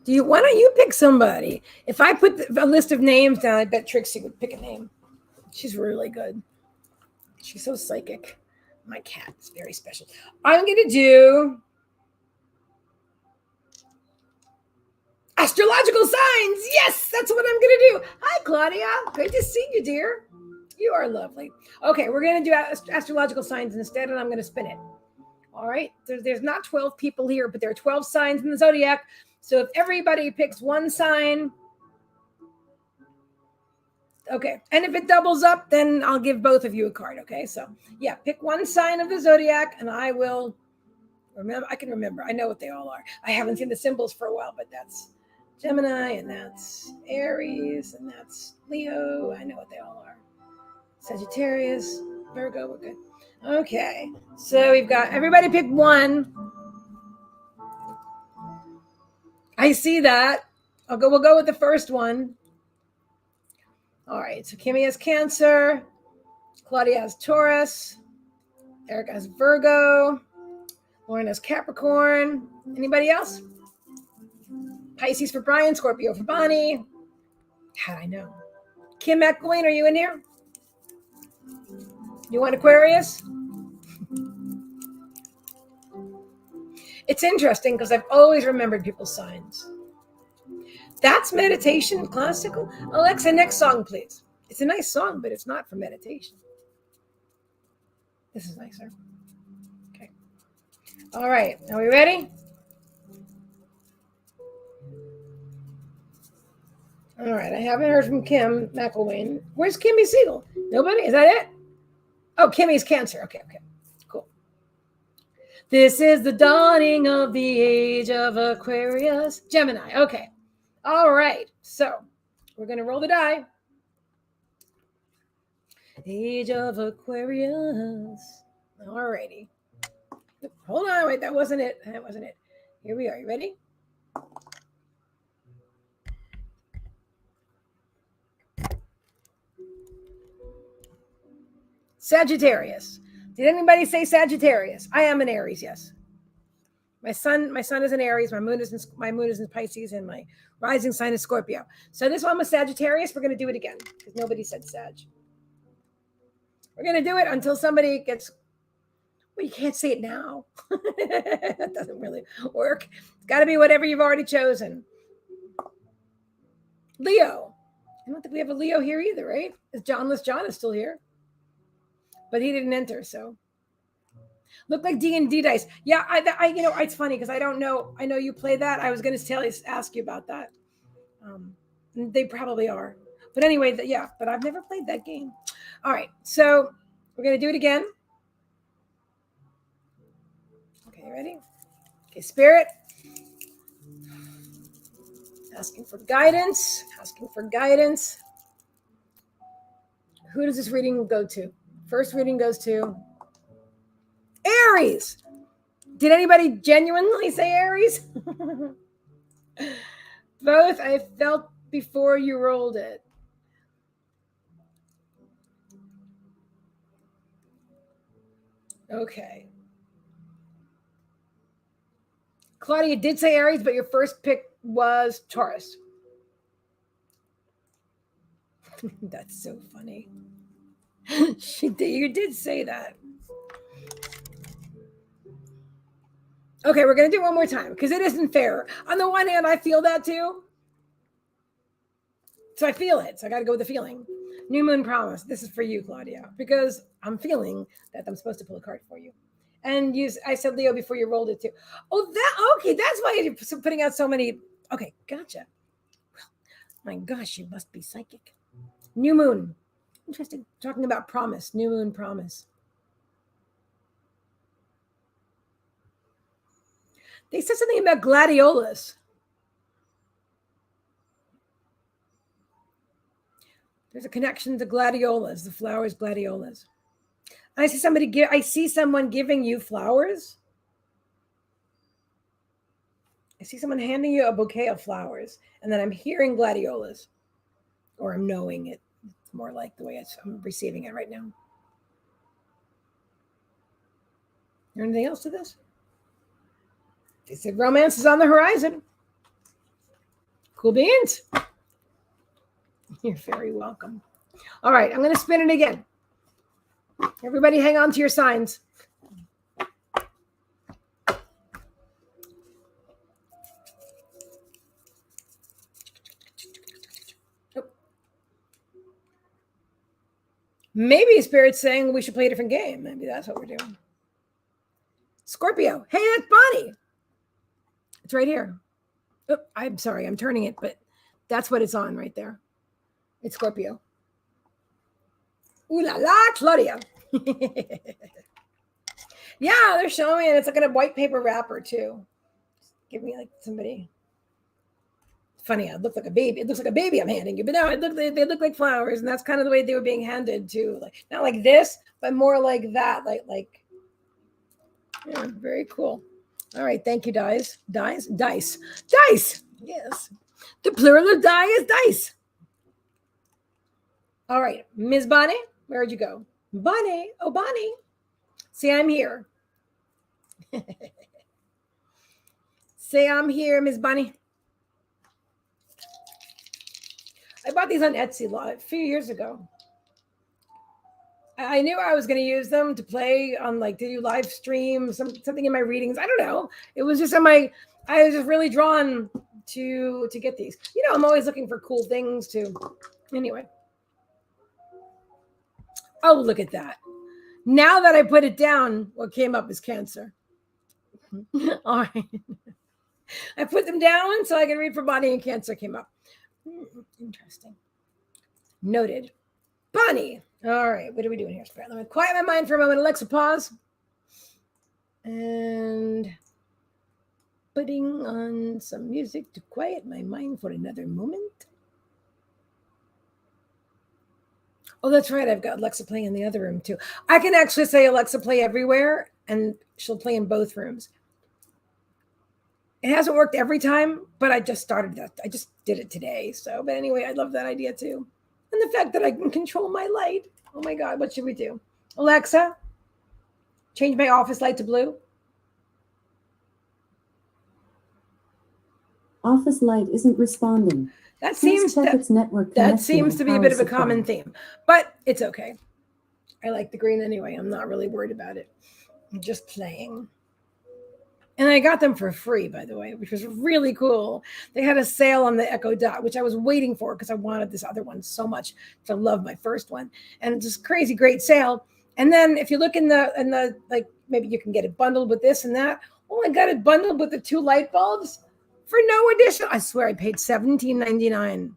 Why don't you pick somebody? If I put a list of names down, I bet Trixie would pick a name. She's really good. She's so psychic. My cat is very special. I'm going to do astrological signs. Yes, that's what I'm going to do. Hi, Claudia. Great to see you, dear. You are lovely. Okay, we're going to do astrological signs instead, and I'm going to spin it. All right. There's not 12 people here, but there are 12 signs in the zodiac. So if everybody picks one sign, okay. And if it doubles up, then I'll give both of you a card. Okay. So yeah, pick one sign of the zodiac and I will remember. I can remember. I know what they all are. I haven't seen the symbols for a while, but that's Gemini and that's Aries and that's Leo. I know what they all are. Sagittarius, Virgo. We're good. Okay. So we've got everybody pick one. I see that. We'll go with the first one. All right. So Kimmy has Cancer. Claudia has Taurus. Erica has Virgo. Lauren has Capricorn. Anybody else? Pisces for Brian. Scorpio for Bonnie. How'd I know? Kim McElwain, are you in here? You want Aquarius? It's interesting because I've always remembered people's signs. That's meditation, classical. Alexa, next song, please. It's a nice song, but it's not for meditation. This is nicer. Okay. All right. Are we ready? All right. I haven't heard from Kim McElwain. Where's Kimmy Siegel? Nobody? Is that it? Oh, Kimmy's Cancer. Okay. Cool. This is the dawning of the age of Aquarius. Gemini. Okay. All right. So we're going to roll the die. Age of Aquarius. Alrighty. Hold on, wait, that wasn't it. That wasn't it. Here we are. You ready? Sagittarius. Did anybody say Sagittarius? I am an Aries, yes. My sun is in Aries, my moon is in Pisces, and my rising sign is Scorpio. So this one was Sagittarius. We're gonna do it again because nobody said Sag. We're gonna do it until somebody gets. Well, you can't say it now. That doesn't really work. It's got to be whatever you've already chosen. Leo. I don't think we have a Leo here either, right? Johnless John is still here, but he didn't enter. So look like D&D dice. Yeah, it's funny because I don't know. I know you play that. I was going to ask you about that. They probably are, but anyway, yeah. But I've never played that game. All right, so we're going to do it again. Okay, ready? Okay, Spirit. Asking for guidance. Asking for guidance. Who does this reading go to? First reading goes to Aries. Did anybody genuinely say Aries? Both I felt before you rolled it. Okay. Claudia did say Aries, but your first pick was Taurus. That's so funny. You did say that. Okay, we're going to do it one more time because it isn't fair. On the one hand, I feel that too. So I feel it. So I got to go with the feeling. New Moon Promise. This is for you, Claudia, because I'm feeling that I'm supposed to pull a card for you. And I said Leo before you rolled it too. Okay. That's why you're putting out so many. Okay, gotcha. My gosh, you must be psychic. New Moon. Interesting. Talking about promise. New Moon Promise. They said something about gladiolas. There's a connection to gladiolas, the flowers, gladiolas. I see someone giving you flowers. I see someone handing you a bouquet of flowers, and then I'm hearing gladiolas, or I'm knowing it. It's more like the way I'm receiving it right now. Is there anything else to this? They said romance is on the horizon. Cool beans. You're very welcome. All right, I'm going to spin it again. Everybody hang on to your signs. Maybe Spirit's saying we should play a different game. Maybe that's what we're doing. Scorpio. Hey, that's Bonnie. It's right here. Oh, I'm sorry. I'm turning it, but that's what it's on right there. It's Scorpio. Ooh la la, Claudia. Yeah, they're showing me, and it's like in a white paper wrapper too. Give me like somebody. Funny, I look like a baby. It looks like a baby I'm handing you, but no, they look like flowers, and that's kind of the way they were being handed too. Like not like this, but more like that. Like. Yeah, very cool. All right, thank you, dice. Yes, the plural of die is dice. All right, Ms. Bonnie, where'd you go? Bonnie, oh Bonnie. See, I'm here. Say I'm here, Ms. Bonnie. I bought these on Etsy a few years ago. I knew I was going to use them to play on, like, to do live stream, something in my readings. I don't know. It was just I was just really drawn to get these. I'm always looking for cool things to. Anyway. Oh, look at that. Now that I put it down, what came up is Cancer. All right. I put them down so I can read for Bonnie, and Cancer came up. Interesting. Noted. Bonnie. All right. What are we doing here, Spirit? Let me quiet my mind for a moment. Alexa, pause. And putting on some music to quiet my mind for another moment. Oh, that's right. I've got Alexa playing in the other room too. I can actually say Alexa play everywhere, and she'll play in both rooms. It hasn't worked every time, but I just started that. I just did it today. So, but anyway, I love that idea too. And the fact that I can control my light. Oh my God, what should we do? Alexa, change my office light to blue. Office light isn't responding. That Please seems check to, its network that connection seems and to be a power bit of a supply. common theme, but it's okay. I like the green anyway. I'm not really worried about it. I'm just playing. And I got them for free, by the way, which was really cool. They had a sale on the Echo Dot, which I was waiting for because I wanted this other one so much. I love my first one, and it's just crazy great sale. And then if you look in the like, maybe you can get it bundled with this and that. Oh, I got it bundled with the 2 light bulbs for no addition. I swear I paid $17.99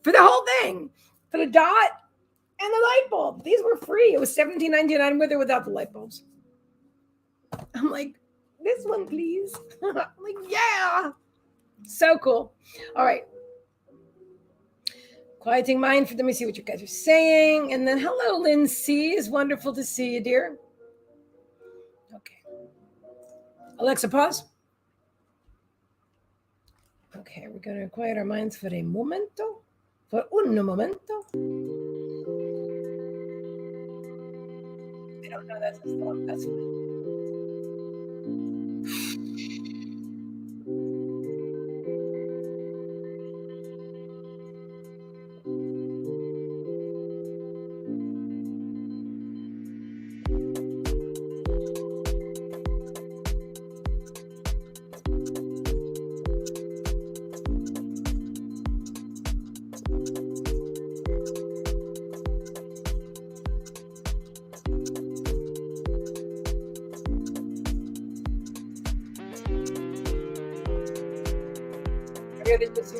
for the whole thing, for the dot and the light bulb. These were free. It was $17.99 with or without the light bulbs. I'm like, this one, please. I'm like, yeah. So cool. All right. Quieting mind for, let me see what you guys are saying. And then, hello, Lynn C. It's wonderful to see you, dear. Okay. Alexa, pause. Okay, we're going to quiet our minds for a momento. For un momento. I don't know, that's a song. That's fine.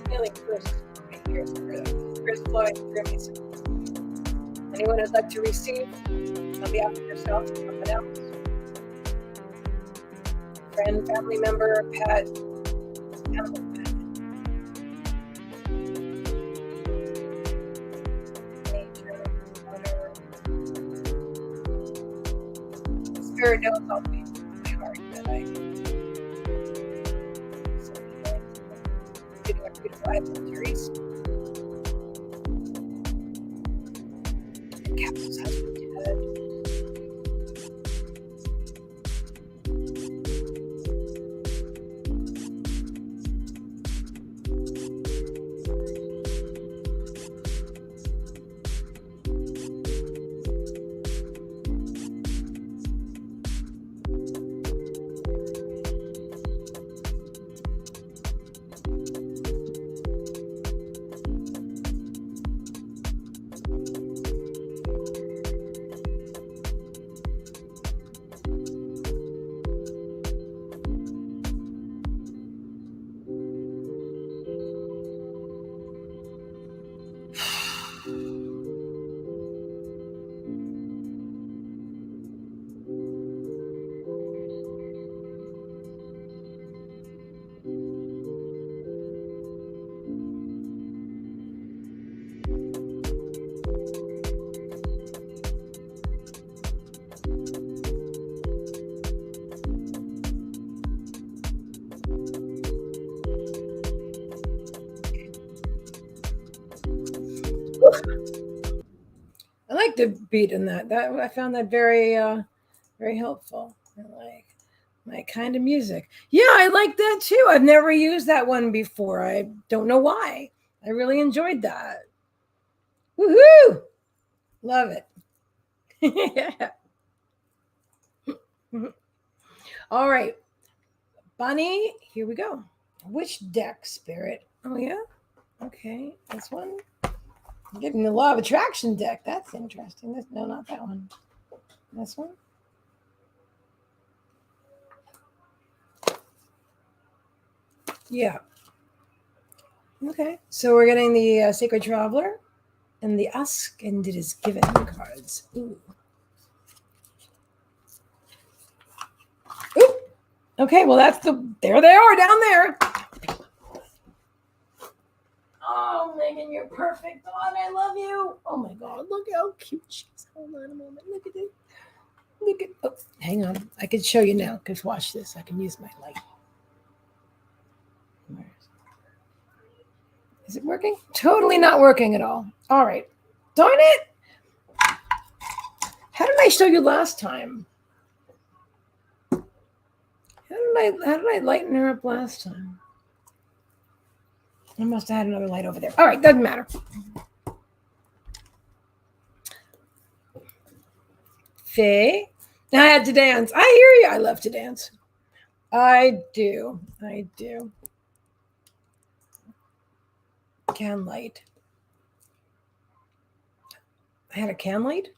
Healing first. Here's flowing through me. Anyone who'd like to receive on behalf of yourself, someone else, friend, family member, pet, animal pet, nature, owner, spirit knows all things in my heart that I beautiful series. Captain's husband Ted. I like the beat in that. That I found that very very helpful. I like my kind of music. Yeah, I like that too. I've never used that one before. I don't know why. I really enjoyed that. Woohoo! Love it. All right. Bunny, here we go. Which deck, Spirit? Oh, yeah? Okay, this one. I'm getting the Law of Attraction deck. That's interesting. No, not that one. This one. Yeah. Okay, so we're getting the Sacred Traveler and the Ask and It Is Given cards. Ooh. Ooh. Okay, well, there they are down there. Oh, Meagan, you're perfect. Oh, I love you. Oh my God, look how cute she is. Hold on a moment. Look at it. Look at. Oh, hang on. I can show you now. Cause watch this. I can use my light. Is it working? Totally not working at all. All right. Darn it. How did I show you last time? How did I lighten her up last time? I must have had another light over there. All right, doesn't matter. Faye, I had to dance. I hear you. I love to dance. I do. I do. Can light. I had a can light.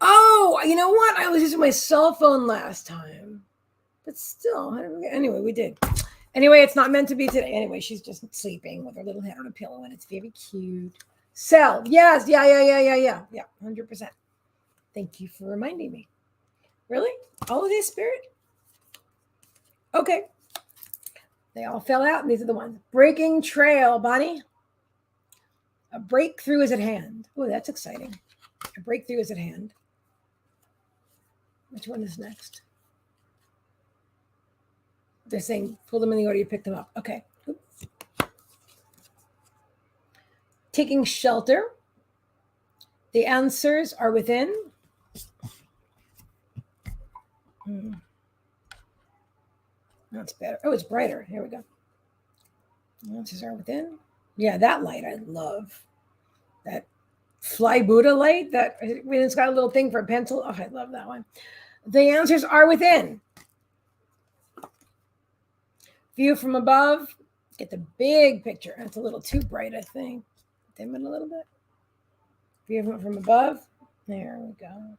Oh, you know what? I was using my cell phone last time. But still, anyway, we did. Anyway, it's not meant to be today. Anyway, she's just sleeping with her little head on a pillow, and it's very cute. Cell, yes, yeah, 100%. Thank you for reminding me. Really? All of this spirit? Okay. They all fell out, and these are the ones. Breaking trail, Bonnie. A breakthrough is at hand. Oh, that's exciting. A breakthrough is at hand. Which one is next? They're saying pull them in the order you picked them up. Okay. Oops. Taking shelter. The answers are within. That's better. Oh, it's brighter. Here we go. The answers are within. Yeah, that light I love. That Fly Buddha light. That it's got a little thing for a pencil. Oh, I love that one. The answers are within. View from above. Get the big picture. That's a little too bright, I think. Dim it a little bit. View from above. There we go.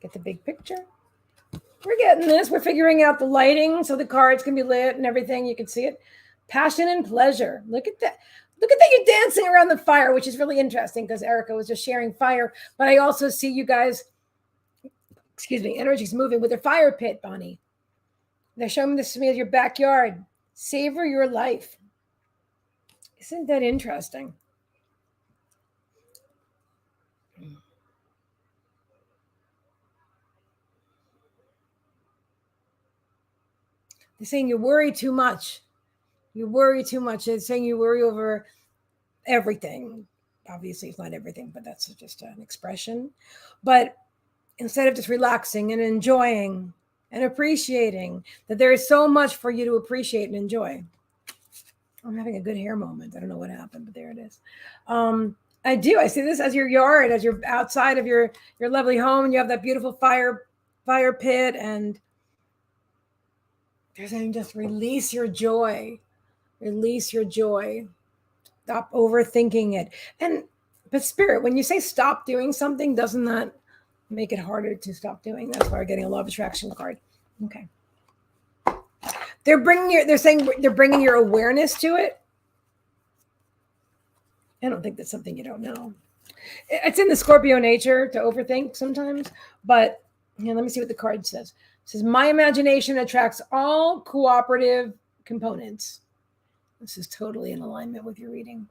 Get the big picture. We're getting this. We're figuring out the lighting so the cards can be lit and everything. You can see it. Passion and pleasure. Look at that. Look at that. You're dancing around the fire, which is really interesting because Erica was just sharing fire. But I also see you guys, energy's moving with their fire pit, Bonnie. They're showing this to me as your backyard. Savor your life. Isn't that interesting? They're saying you worry too much. You worry too much. They're saying you worry over everything. Obviously, it's not everything, but that's just an expression. But instead of just relaxing and enjoying and appreciating that there is so much for you to appreciate and enjoy. I'm having a good hair moment. I don't know what happened, but there it is. I do. I see this as your yard, as you're outside of your lovely home, and you have that beautiful fire pit, and they're saying just release your joy. Release your joy. Stop overthinking it. But spirit, when you say stop doing something, doesn't that make it harder to stop doing? That's why we're getting a law of attraction card. Okay. They're saying they're bringing your awareness to it. I don't think that's something you don't know. It's in the Scorpio nature to overthink sometimes, but let me see what the card says. It says, my imagination attracts all cooperative components. This is totally in alignment with your reading.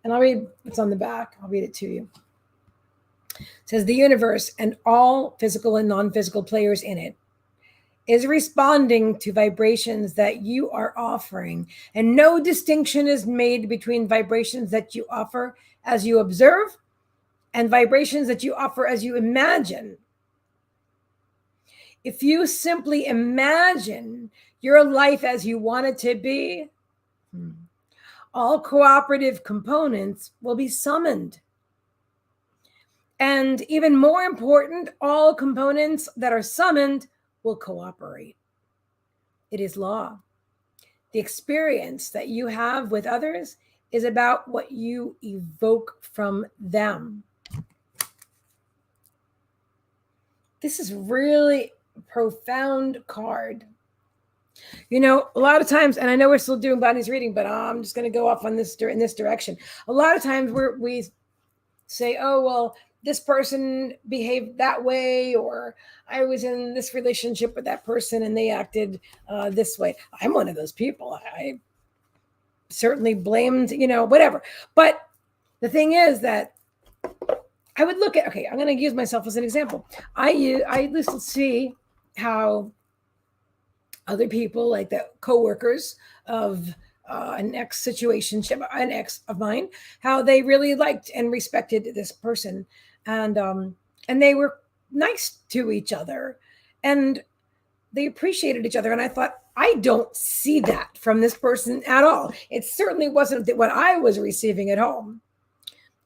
And I'll read what's on the back. I'll read it to you. It says, the universe and all physical and non-physical players in it is responding to vibrations that you are offering, and no distinction is made between vibrations that you offer as you observe and vibrations that you offer as you imagine. If you simply imagine your life as you want it to be, all cooperative components will be summoned. And even more important, all components that are summoned will cooperate. It is law. The experience that you have with others is about what you evoke from them. This is really a profound card. You know, a lot of times, and I know we're still doing Bonnie's reading, but I'm just going to go off on this in this direction. A lot of times we say, oh, well, this person behaved that way, or I was in this relationship with that person and they acted this way. I'm one of those people. certainly blamed, whatever. But the thing is that I would look at, okay, I'm going to use myself as an example. I used to see how other people, like the coworkers of an ex situationship, an ex of mine, how they really liked and respected this person, and they were nice to each other, and they appreciated each other. And I thought, I don't see that from this person at all. It certainly wasn't what I was receiving at home.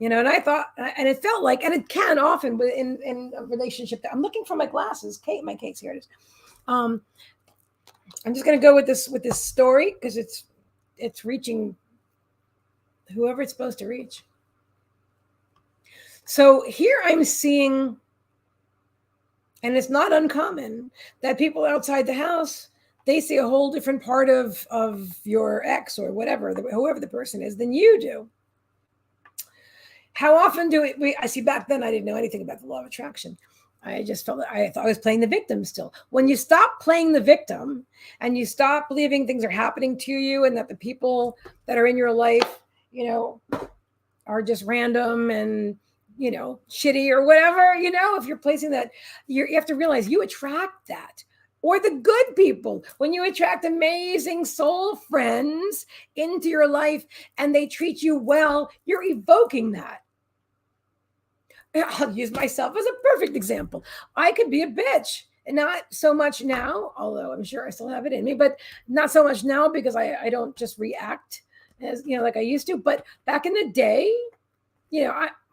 And I thought, and it felt like, and it can often in a relationship. That I'm looking for my glasses. Kate, my case, here it is. I'm just going to go with this story because it's reaching whoever it's supposed to reach. So here I'm seeing, and it's not uncommon that people outside the house, they see a whole different part of your ex or whatever, whoever the person is, than you do. How often do I see? Back then I didn't know anything about the law of attraction. I just felt I thought I was playing the victim still. When you stop playing the victim and you stop believing things are happening to you and that the people that are in your life, are just random and, shitty or whatever, if you're placing that, you have to realize you attract that. Or the good people. When you attract amazing soul friends into your life and they treat you well, you're evoking that. I'll use myself as a perfect example. I could be a bitch, and not so much now, although I'm sure I still have it in me, but not so much now because I don't just react as, like I used to. But back in the day,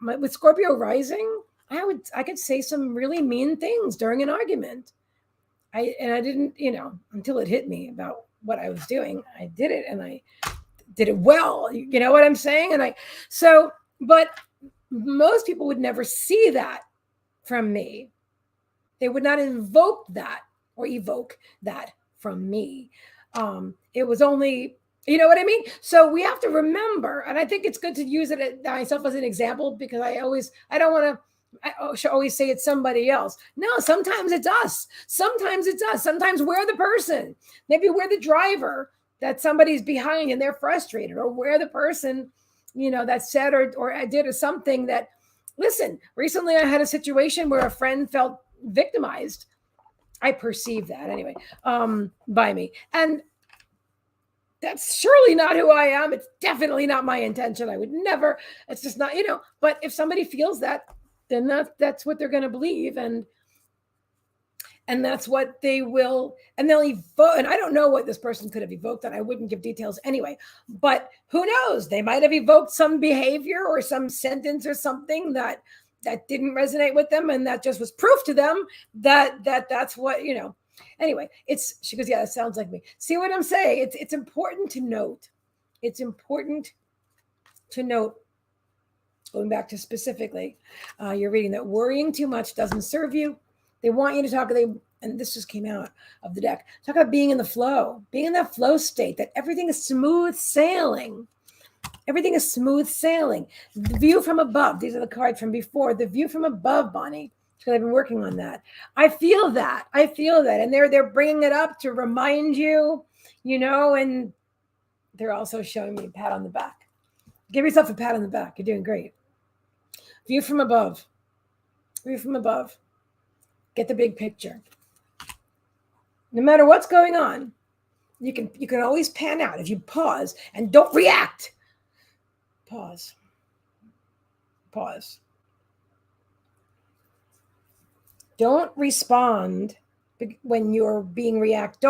with Scorpio rising, I could say some really mean things during an argument. I didn't, until it hit me about what I was doing. I did it, and I did it well. You know what I'm saying? But most people would never see that from me. They would not evoke that from me. It was only, you know what I mean? So we have to remember, and I think it's good to use it myself as an example because I don't want to, I should always say it's somebody else. No, sometimes it's us. Sometimes it's us. Sometimes we're the person. Maybe we're the driver that somebody's behind and they're frustrated, or we're the person, that said or I did or something that, listen, recently I had a situation where a friend felt victimized. I perceive that anyway, by me. And that's surely not who I am. It's definitely not my intention. I would never, it's just not, but if somebody feels that, then that's what they're going to believe. And that's what they will, and they'll evoke. And I don't know what this person could have evoked, and I wouldn't give details anyway, but who knows? They might have evoked some behavior or some sentence or something that didn't resonate with them. And that just was proof to them that's what, anyway, she goes, yeah, it sounds like me. See what I'm saying? It's important to note. It's important to note, going back to specifically, you're reading that worrying too much doesn't serve you. They want you to talk, and this just came out of the deck, talk about being in the flow, being in that flow state, that everything is smooth sailing. Everything is smooth sailing. The view from above, these are the cards from before, the view from above, Bonnie, because I've been working on that. I feel that. And they're bringing it up to remind you, and they're also showing me a pat on the back. Give yourself a pat on the back. You're doing great. View from above. View from above. Get the big picture. No matter what's going on, you can always pan out if you pause and don't react. Pause. Don't respond when you're being react.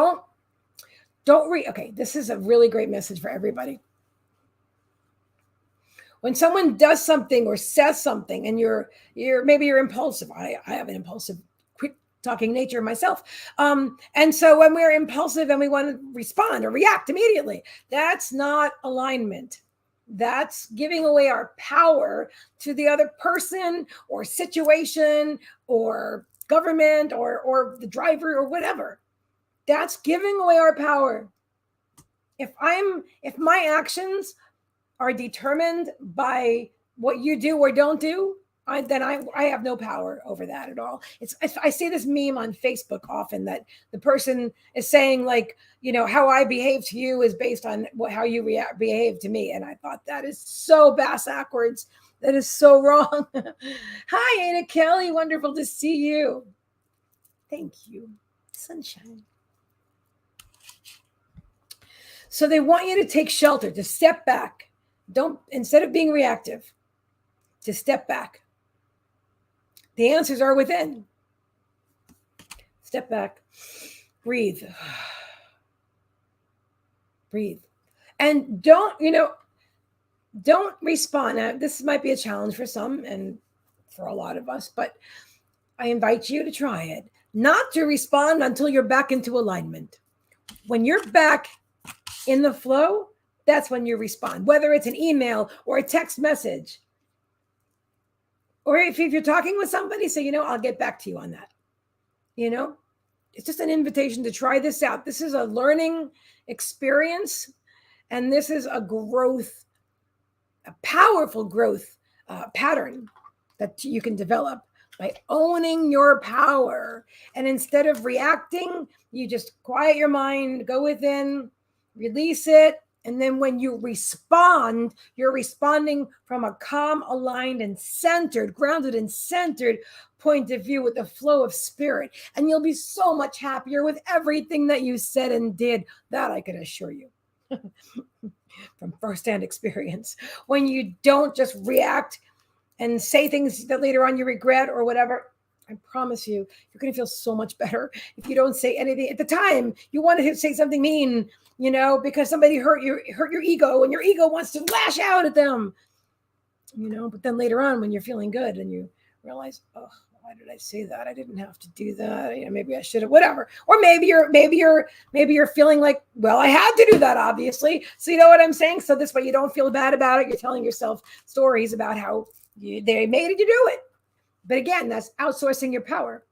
Okay, this is a really great message for everybody. When someone does something or says something and you're impulsive. I have an impulsive, quick talking nature myself. And so when we're impulsive and we want to respond or react immediately, that's not alignment. That's giving away our power to the other person or situation or government or the driver or whatever. That's giving away our power. If my actions are determined by what you do or don't do, I have no power over that at all. I see this meme on Facebook often that the person is saying like, how I behave to you is based on how you behave to me, and I thought that is so backwards. That is so wrong. Hi, Ada Kelly, wonderful to see you. Thank you, sunshine. So they want you to take shelter, to step back. Don't, instead of being reactive, to step back. The answers are within. Step back, breathe. Breathe. And don't respond. Now, this might be a challenge for some and for a lot of us, but I invite you to try it. Not to respond until you're back into alignment. When you're back in the flow, that's when you respond, whether it's an email or a text message. Or if you're talking with somebody, say, I'll get back to you on that. It's just an invitation to try this out. This is a learning experience, and this is a powerful growth pattern that you can develop by owning your power. And instead of reacting, you just quiet your mind, go within, release it. And then when you respond, you're responding from a calm, aligned, and centered, grounded and centered point of view with the flow of spirit. And you'll be so much happier with everything that you said and did. That I can assure you from firsthand experience. When you don't just react and say things that later on you regret or whatever, I promise you, you're going to feel so much better if you don't say anything at the time. You want to say something mean, because somebody hurt your ego, and your ego wants to lash out at them, but then later on when you're feeling good and you realize, oh, why did I say that? I didn't have to do that. Maybe I should have, whatever. Or maybe you're feeling like, well, I had to do that, obviously. So you know what I'm saying? So this way you don't feel bad about it. You're telling yourself stories about how they made you do it. But again, that's outsourcing your power,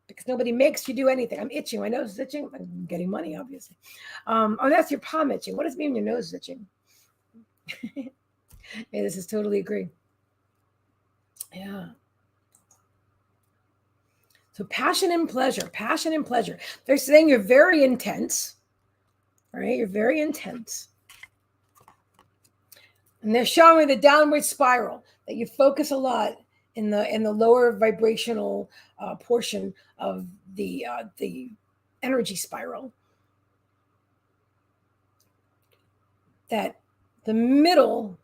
because nobody makes you do anything. I'm itching. My nose is itching. I'm getting money, obviously. Oh, that's your palm itching. What does it mean when your nose is itching? Hey, this is totally agree. Yeah. So passion and pleasure. They're saying you're very intense. All right, you're very intense. And they're showing the downward spiral, that you focus a lot in the lower vibrational portion of the energy spiral. That the middle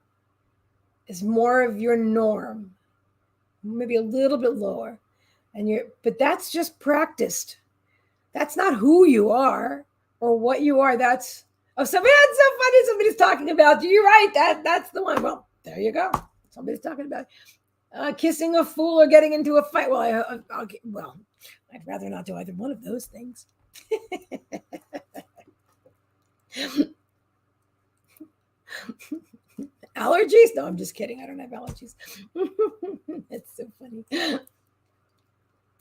is more of your norm, maybe a little bit lower, but that's just practiced. That's not who you are or what you are. That's so funny. Somebody's talking about you. You're right. That's the one. Well, there you go. Somebody's talking about kissing a fool or getting into a fight. Well, I'd rather not do either one of those things. Allergies? No, I'm just kidding. I don't have allergies. It's so funny.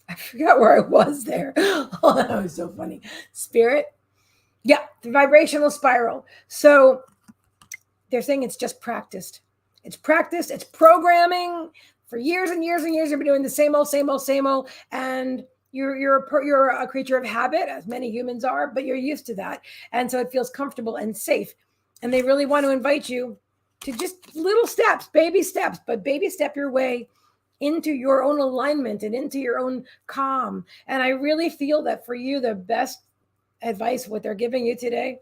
I forgot where I was there. Oh, that was so funny. Spirit. Yeah, the vibrational spiral. So they're saying it's just practiced. It's practiced. It's programming. For years and years and years, you've been doing the same old, and you're a creature of habit, as many humans are, but you're used to that, and so it feels comfortable and safe. And they really want to invite you to just little steps, baby steps, but baby step your way into your own alignment and into your own calm. And I really feel that for you, the best advice, what they're giving you today.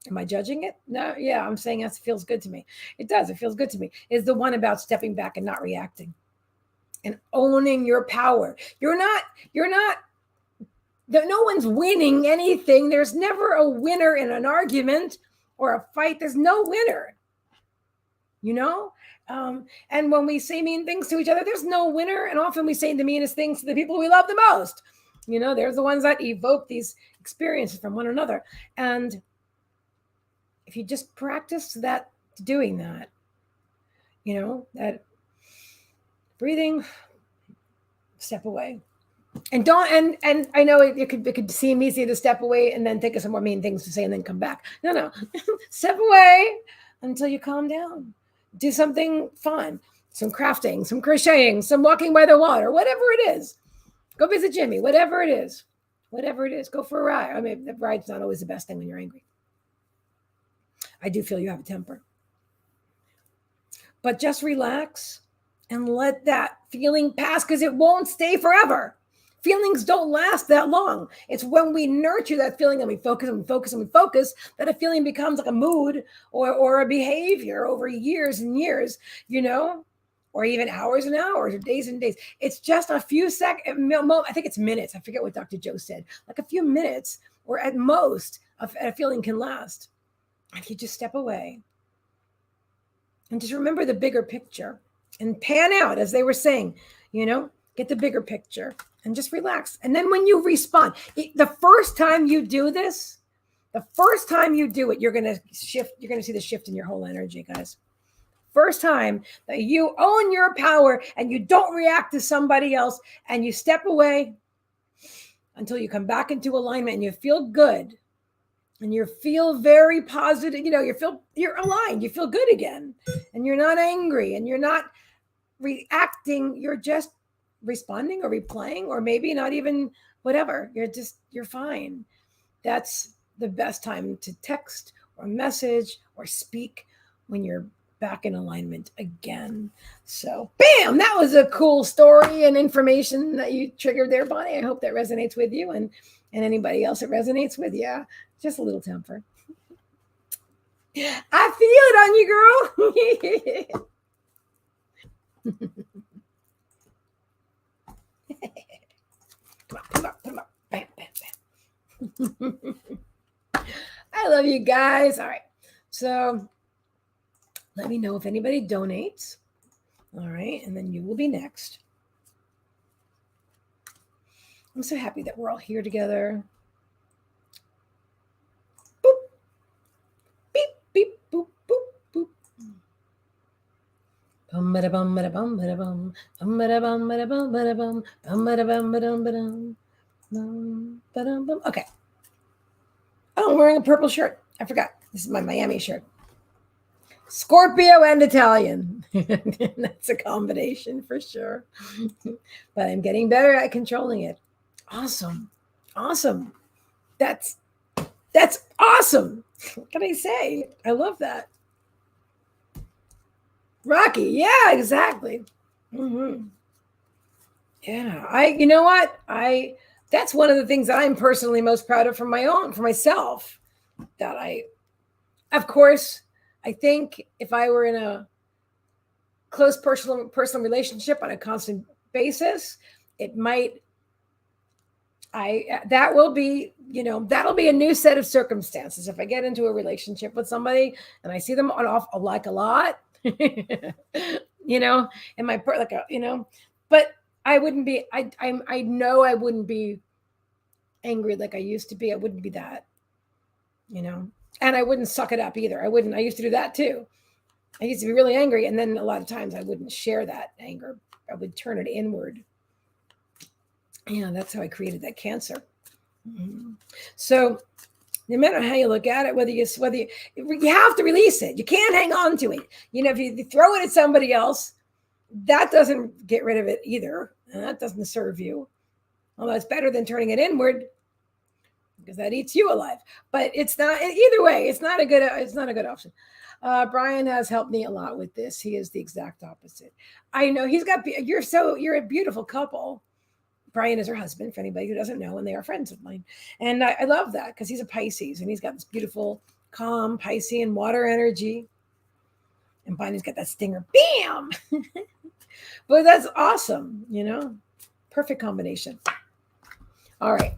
Am I judging it? No, yeah, I'm saying that feels good to me. It does. It feels good to me. Is the one about stepping back and not reacting and owning your power. No one's winning anything. There's never a winner in an argument or a fight. There's no winner, and when we say mean things to each other, there's no winner. And often we say the meanest things to the people we love the most. They're the ones that evoke these experiences from one another. And if you just practice doing that, that breathing, step away, and don't. And I know it could seem easy to step away and then think of some more mean things to say and then come back. No, step away until you calm down. Do something fun. some crafting, some crocheting, some walking by the water, whatever it is. Go visit Jimmy, whatever it is. Whatever it is, go for a ride. I mean, the ride's not always the best thing when you're angry. I do feel you have a temper. But just relax and let that feeling pass because it won't stay forever. Feelings don't last that long. It's when we nurture that feeling and we focus and we focus and we focus that a feeling becomes like a mood or a behavior over years and years, or even hours and hours or days and days. It's just a few seconds. I think it's minutes. I forget what Dr. Joe said. Like a few minutes or at most a feeling can last. If you just step away and just remember the bigger picture and pan out, as they were saying, get the bigger picture and just relax. And then when you respond, the first time you do this, you're going to shift. You're going to see the shift in your whole energy, guys. First time that you own your power and you don't react to somebody else and you step away until you come back into alignment and you feel good and you feel very positive, you're aligned, you feel good again and you're not angry and you're not reacting, you're just responding or replaying or maybe not even whatever, you're fine. That's the best time to text or message or speak when you're back in alignment again. So bam, that was a cool story and information that you triggered there, Bonnie. I hope that resonates with you and anybody else that resonates with you. Just a little temper. I feel it on you, girl. Come on. Bam, bam, bam. I love you guys. All right. So let me know if anybody donates. All right. And then you will be next. I'm so happy that we're all here together. Boop. Beep, beep, boop, boop, boop. Bum bada bum bada bum bada bum. Bum bada bum bada bum bada bum. Bum bada bum bada bum bada bum. Okay. Oh, I'm wearing a purple shirt. I forgot. This is my Miami shirt. Scorpio and Italian. That's a combination for sure. But I'm getting better at controlling it. Awesome. That's awesome. What can I say? I love that. Rocky. Yeah, exactly. Mm-hmm. Yeah. You know what? That's one of the things that I'm personally most proud of for myself. Of course, I think if I were in a close personal relationship on a constant basis, that'll be a new set of circumstances. If I get into a relationship with somebody and I see them on off like a lot, in my but I wouldn't be. I know I wouldn't be angry like I used to be. I wouldn't be that, and I wouldn't suck it up either. I used to do that too. I used to be really angry. And then a lot of times I wouldn't share that anger. I would turn it inward. Yeah, that's how I created that cancer. Mm-hmm. So no matter how you look at it, whether you have to release it. You can't hang on to it. If you throw it at somebody else, that doesn't get rid of it either. And that doesn't serve you. Although it's better than turning it inward, because that eats you alive. But it's not either way. It's not a good option. Brian has helped me a lot with this. He is the exact opposite. I know you're a beautiful couple. Brian is her husband, for anybody who doesn't know, and they are friends of mine. And I love that because he's a Pisces and he's got this beautiful, calm Piscean water energy. And Bonnie's got that stinger, bam! But that's awesome, perfect combination. All right.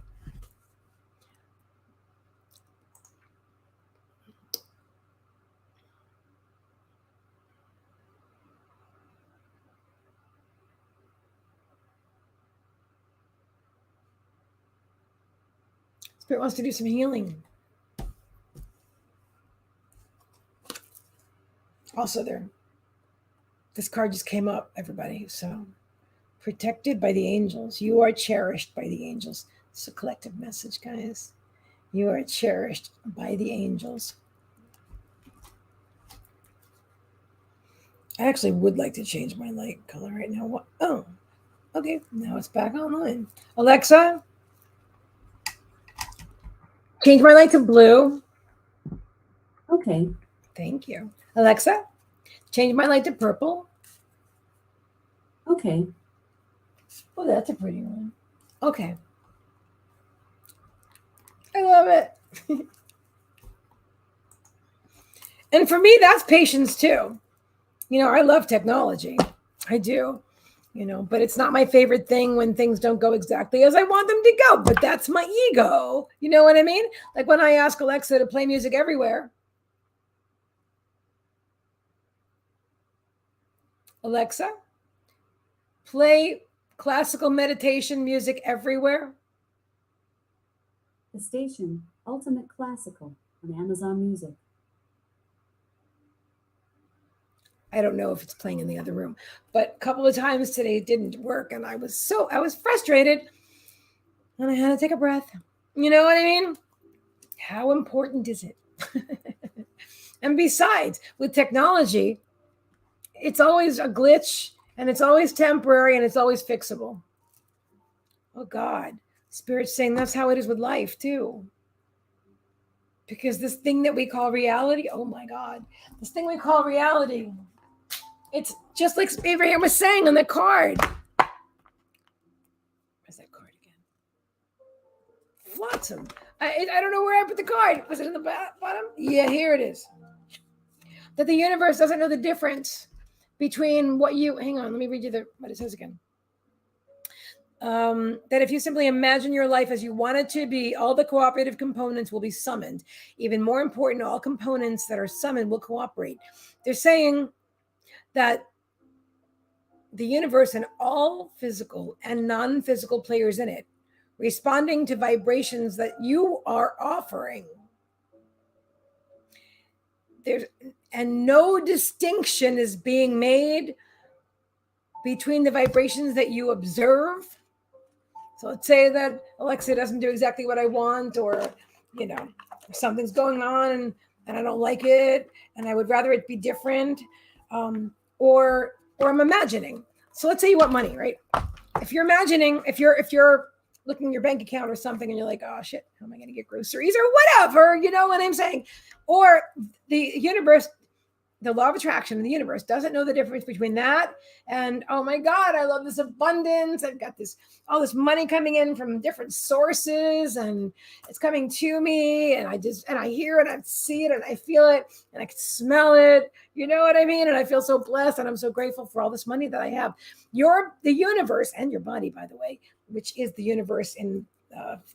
Spirit wants to do some healing. Also, this card just came up, everybody. So, protected by the angels. You are cherished by the angels. It's a collective message, guys. You are cherished by the angels. I actually would like to change my light color right now. What? Oh, okay. Now it's back online. Alexa, change my light to blue. Okay. Thank you. Alexa, change my light to purple. Okay. Oh, that's a pretty one. Okay. I love it. And for me, that's patience too. I love technology. I do. But it's not my favorite thing when things don't go exactly as I want them to go. But that's my ego. You know what I mean? Like when I ask Alexa to play music everywhere. Alexa, play classical meditation music everywhere. The station, Ultimate Classical, on Amazon Music. I don't know if it's playing in the other room, but a couple of times today it didn't work, and I was frustrated, and I had to take a breath. You know what I mean? How important is it? And besides, with technology, it's always a glitch, and it's always temporary, and it's always fixable. Oh God, Spirit's saying that's how it is with life too. Because this thing that we call reality, oh my God, this thing we call reality, it's just like Abraham was saying on the card. Where's that card again? Flotsam. I don't know where I put the card. Was it in the bottom? Yeah, here it is. That the universe doesn't know the difference between what you, hang on, let me read you what it says again. That if you simply imagine your life as you want it to be, all the cooperative components will be summoned. Even more important, all components that are summoned will cooperate. They're saying that the universe and all physical and non-physical players in it, responding to vibrations that you are offering. And no distinction is being made between the vibrations that you observe. So let's say that Alexa doesn't do exactly what I want, or something's going on and I don't like it, and I would rather it be different, or I'm imagining. So let's say you want money, right? If you're imagining, if you're looking at your bank account or something, and you're like, oh shit, how am I going to get groceries or whatever? You know what I'm saying? Or the universe, the law of attraction in the universe doesn't know the difference between that and, oh my God, I love this abundance. I've got all this money coming in from different sources, and it's coming to me, and I hear it, I see it, and I feel it, and I can smell it. You know what I mean? And I feel so blessed, and I'm so grateful for all this money that I have. The universe, and your body, by the way, which is the universe in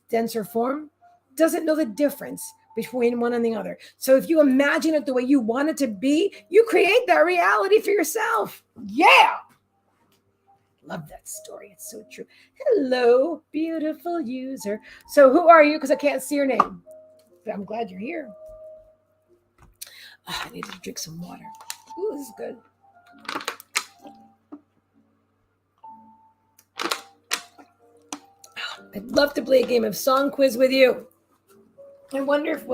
denser form, doesn't know the difference between one and the other. So if you imagine it the way you want it to be, you create that reality for yourself. Yeah. Love that story. It's so true. Hello, beautiful user. So who are you? Because I can't see your name. But I'm glad you're here. Oh, I need to drink some water. Ooh, this is good. I'd love to play a game of song quiz with you. I wonder if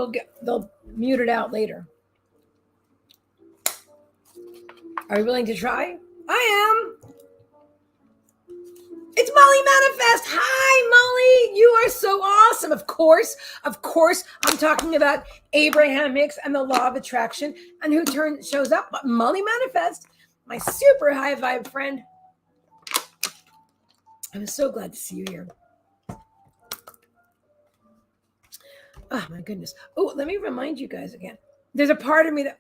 they'll mute it out later. Are you willing to try? I am. It's Molly Manifest. Hi, Molly. You are so awesome. Of course, I'm talking about Abraham Hicks and the law of attraction, and who shows up? But Molly Manifest, my super high vibe friend. I'm so glad to see you here. Oh my goodness. Oh, let me remind you guys again. There's a part of me that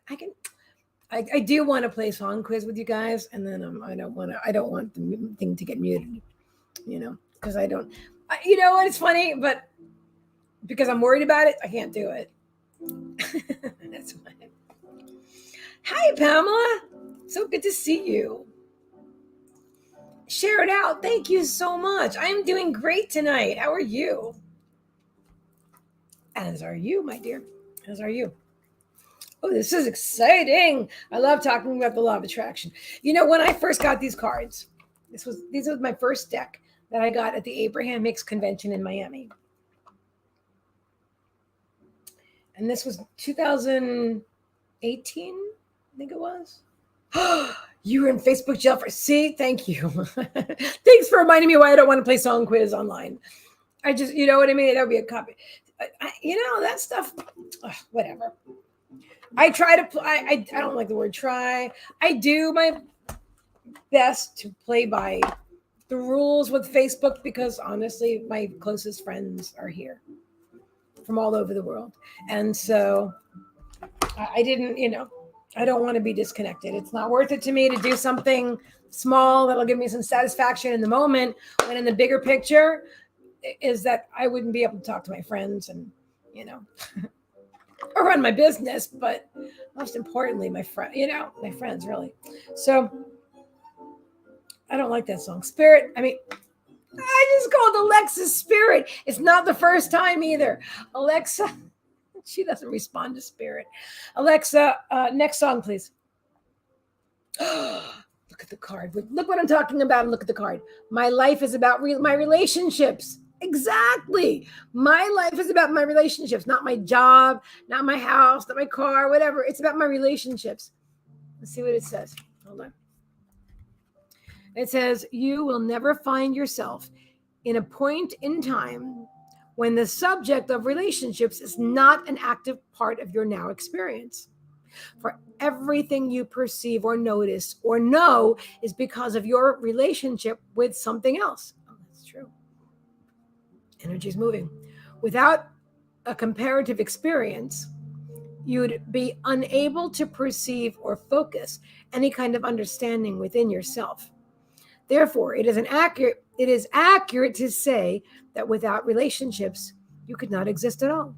I do want to play song quiz with you guys, and then I don't want the thing to get muted, because I don't. You know what? It's funny, but because I'm worried about it, I can't do it. That's why. Hi, Pamela. So good to see you. Share it out. Thank you so much. I'm doing great tonight. How are you? As are you, my dear. As are you. Oh, this is exciting. I love talking about the law of attraction. When I first got these cards, these was my first deck that I got at the Abraham Hicks convention in Miami. And this was 2018, I think it was. You were in Facebook jail for, see, thank you. Thanks for reminding me why I don't want to play Song Quiz online. I just, you know what I mean? That would be a copy. That stuff, whatever. I try to, I don't like the word try. I do my best to play by the rules with Facebook because honestly, my closest friends are here from all over the world. And so I didn't, I don't want to be disconnected. It's not worth it to me to do something small that'll give me some satisfaction in the moment when in the bigger picture is that I wouldn't be able to talk to my friends and, or run my business, but most importantly, my friends really. So I don't like that song. Spirit. I just called Alexa Spirit. It's not the first time either. Alexa, she doesn't respond to Spirit. Alexa, next song, please. Look at the card. Look what I'm talking about and look at the card. My life is about my relationships. Exactly. My life is about my relationships, not my job, not my house, not my car, whatever. It's about my relationships. Let's see what it says. Hold on. It says, you will never find yourself in a point in time when the subject of relationships is not an active part of your now experience. For everything you perceive or notice or know is because of your relationship with something else. Oh, that's true. Energy is moving. Without a comparative experience, you'd be unable to perceive or focus any kind of understanding within yourself. Therefore, it is accurate to say that without relationships, you could not exist at all.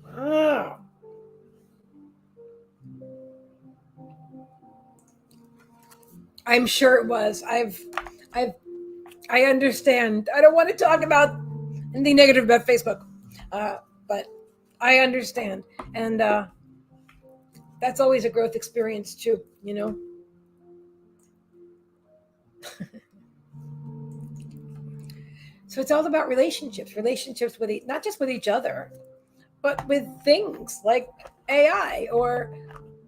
Wow. I'm sure it was. I understand. I don't want to talk about anything negative about Facebook, but I understand, and that's always a growth experience too. So it's all about relationships with not just with each other, but with things like AI or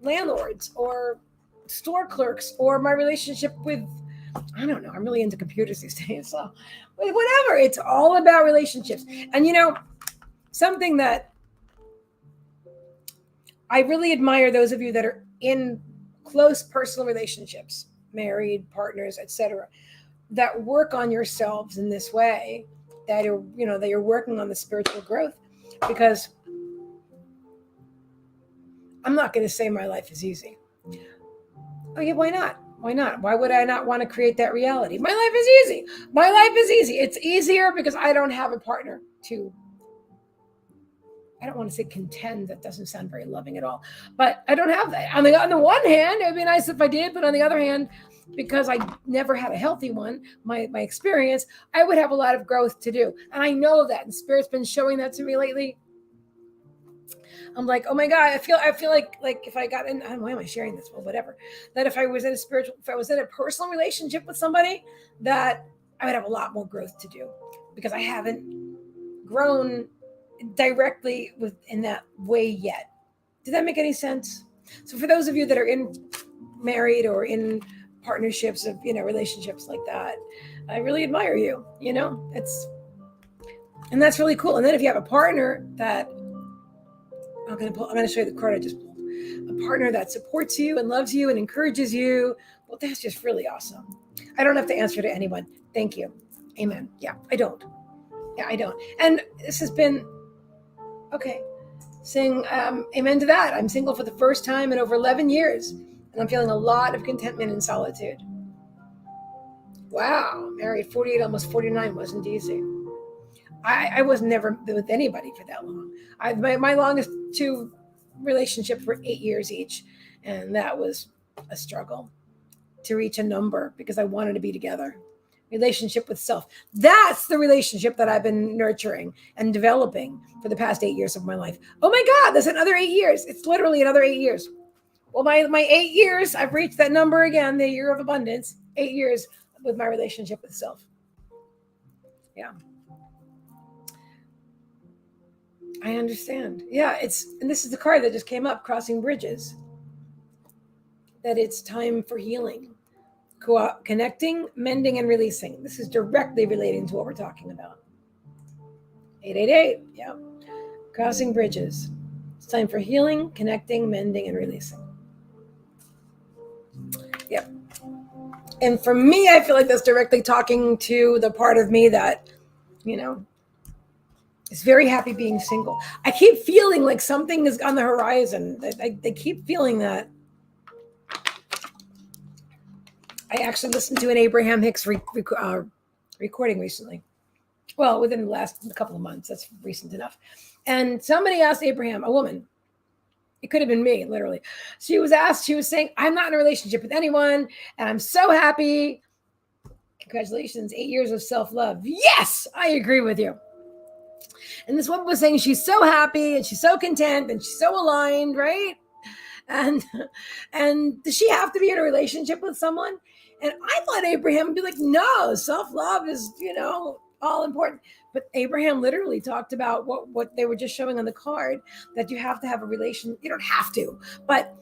landlords or store clerks or my relationship with, I don't know, I'm really into computers these days. So whatever, it's all about relationships. And something that I really admire those of you that are in close personal relationships, married, partners, etc., that work on yourselves in this way, that you're working on the spiritual growth, because I'm not going to say my life is easy. Oh yeah, why not? Why not? Why would I not want to create that reality? My life is easy. My life is easy. It's easier because I don't have a partner to, I don't want to say contend. That doesn't sound very loving at all. But I don't have that. On the one hand, it would be nice if I did. But on the other hand, because I never had a healthy one, my experience, I would have a lot of growth to do. And I know that. And Spirit's been showing that to me lately. I'm like, oh my God, I feel like if I got in, why am I sharing this? Well, whatever. That if I was in a personal relationship with somebody, that I would have a lot more growth to do because I haven't grown directly in that way yet. Did that make any sense? So for those of you that are married or in partnerships of, relationships like that, I really admire you, and that's really cool. And then if you have a partner that, I'm going to show you the card I just pulled. A partner that supports you and loves you and encourages you. Well, that's just really awesome. I don't have to answer to anyone. Thank you. Amen. Yeah, I don't. And this has been, okay, saying amen to that. I'm single for the first time in over 11 years, and I'm feeling a lot of contentment and solitude. Wow, married 48, almost 49 wasn't easy. I was never with anybody for that long. My longest two relationships were 8 years each, and that was a struggle to reach a number because I wanted to be together. Relationship with self. That's the relationship that I've been nurturing and developing for the past 8 years of my life. Oh my God, there's another 8 years. It's literally another 8 years. Well, my 8 years, I've reached that number again, the year of abundance, 8 years with my relationship with self. Yeah. I understand. Yeah, and this is the card that just came up, crossing bridges. that it's time for healing, connecting, mending, and releasing. This is directly relating to what we're talking about. 888, yeah. Crossing bridges. It's time for healing, connecting, mending, and releasing. Yep. And for me, I feel like that's directly talking to the part of me that, is very happy being single. I keep feeling like something is on the horizon. I keep feeling that. I actually listened to an Abraham Hicks recording recently. Well, within the last couple of months. That's recent enough. And somebody asked Abraham, a woman, it could have been me, literally. She was saying, I'm not in a relationship with anyone, and I'm so happy. Congratulations, 8 years of self-love. Yes, I agree with you. And this woman was saying she's so happy and she's so content and she's so aligned, right? And does she have to be in a relationship with someone? And I thought Abraham would be like, no, self-love is, all important. But Abraham literally talked about what they were just showing on the card, that you have to have a relation. You don't have to, but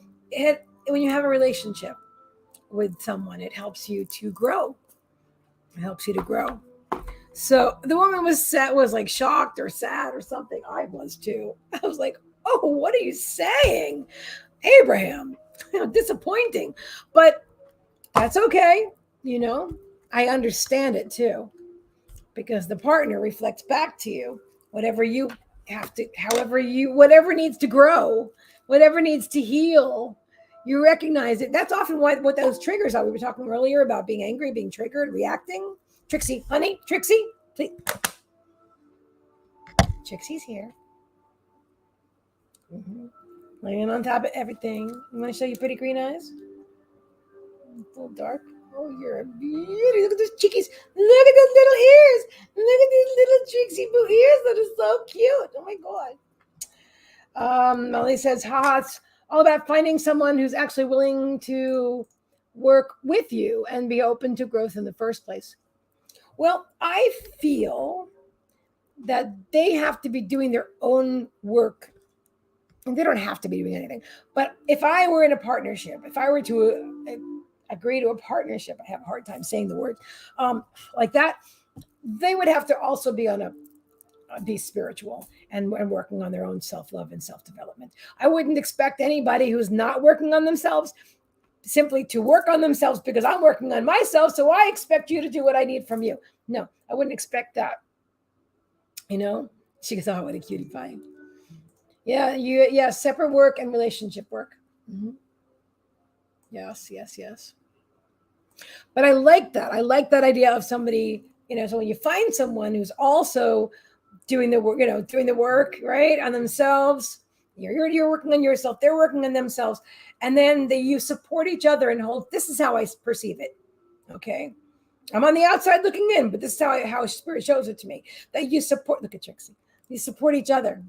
when you have a relationship with someone, it helps you to grow. It helps you to grow. So the woman was like shocked or sad or something. I was too. I was like, oh, what are you saying, Abraham? Disappointing, but that's okay. I understand it too, because the partner reflects back to you whatever you have to, whatever needs to grow, whatever needs to heal. You recognize it. That's often what those triggers are. We were talking earlier about being angry, being triggered, reacting. Trixie, honey, Trixie, please. Trixie's here. Laying on top of everything. I'm going to show you pretty green eyes. It's a little dark. Oh, you're a beauty. Look at those cheekies. Look at those little ears. Look at these little Trixie Boo ears. That is so cute. Oh, my God. Molly says, haha, it's all about finding someone who's actually willing to work with you and be open to growth in the first place. Well, I feel that they have to be doing their own work. And they don't have to be doing anything. But if I were in a partnership, if I were to agree to a partnership, I have a hard time saying the word like that, they would have to also be be spiritual and working on their own self-love and self-development. I wouldn't expect anybody who's not working on themselves simply to work on themselves because I'm working on myself, so I expect you to do what I need from you. No, I wouldn't expect that. She goes, oh, what a cutie pie. Yeah, separate work and relationship work. Mm-hmm. Yes. But I like that. I like that idea of somebody, so when you find someone who's also doing the work, doing the work, right, on themselves, you're working on yourself, they're working on themselves, and then you support each other and hold. This is how I perceive it. Okay. I'm on the outside looking in, but this is how Spirit shows it to me, that you support. Look at Trixie. You support each other.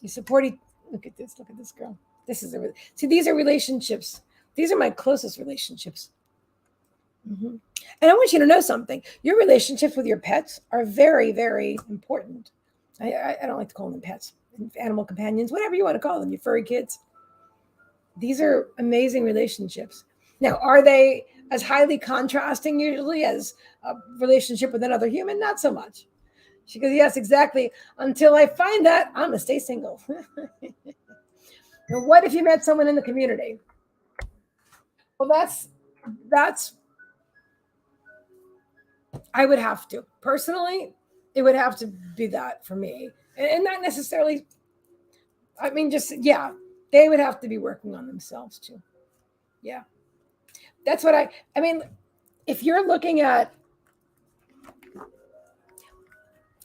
Look at this girl. These are relationships. These are my closest relationships. Mm-hmm. And I want you to know something. Your relationships with your pets are very, very important. I don't like to call them pets, animal companions, whatever you want to call them, your furry kids. These are amazing relationships. Now, are they as highly contrasting usually as a relationship with another human? Not so much. She goes, yes, exactly. Until I find that, I'm going to stay single. Now, what if you met someone in the community? Well, that's, I would have to. Personally, it would have to be that for me. And not necessarily, they would have to be working on themselves too. Yeah. That's what if you're looking at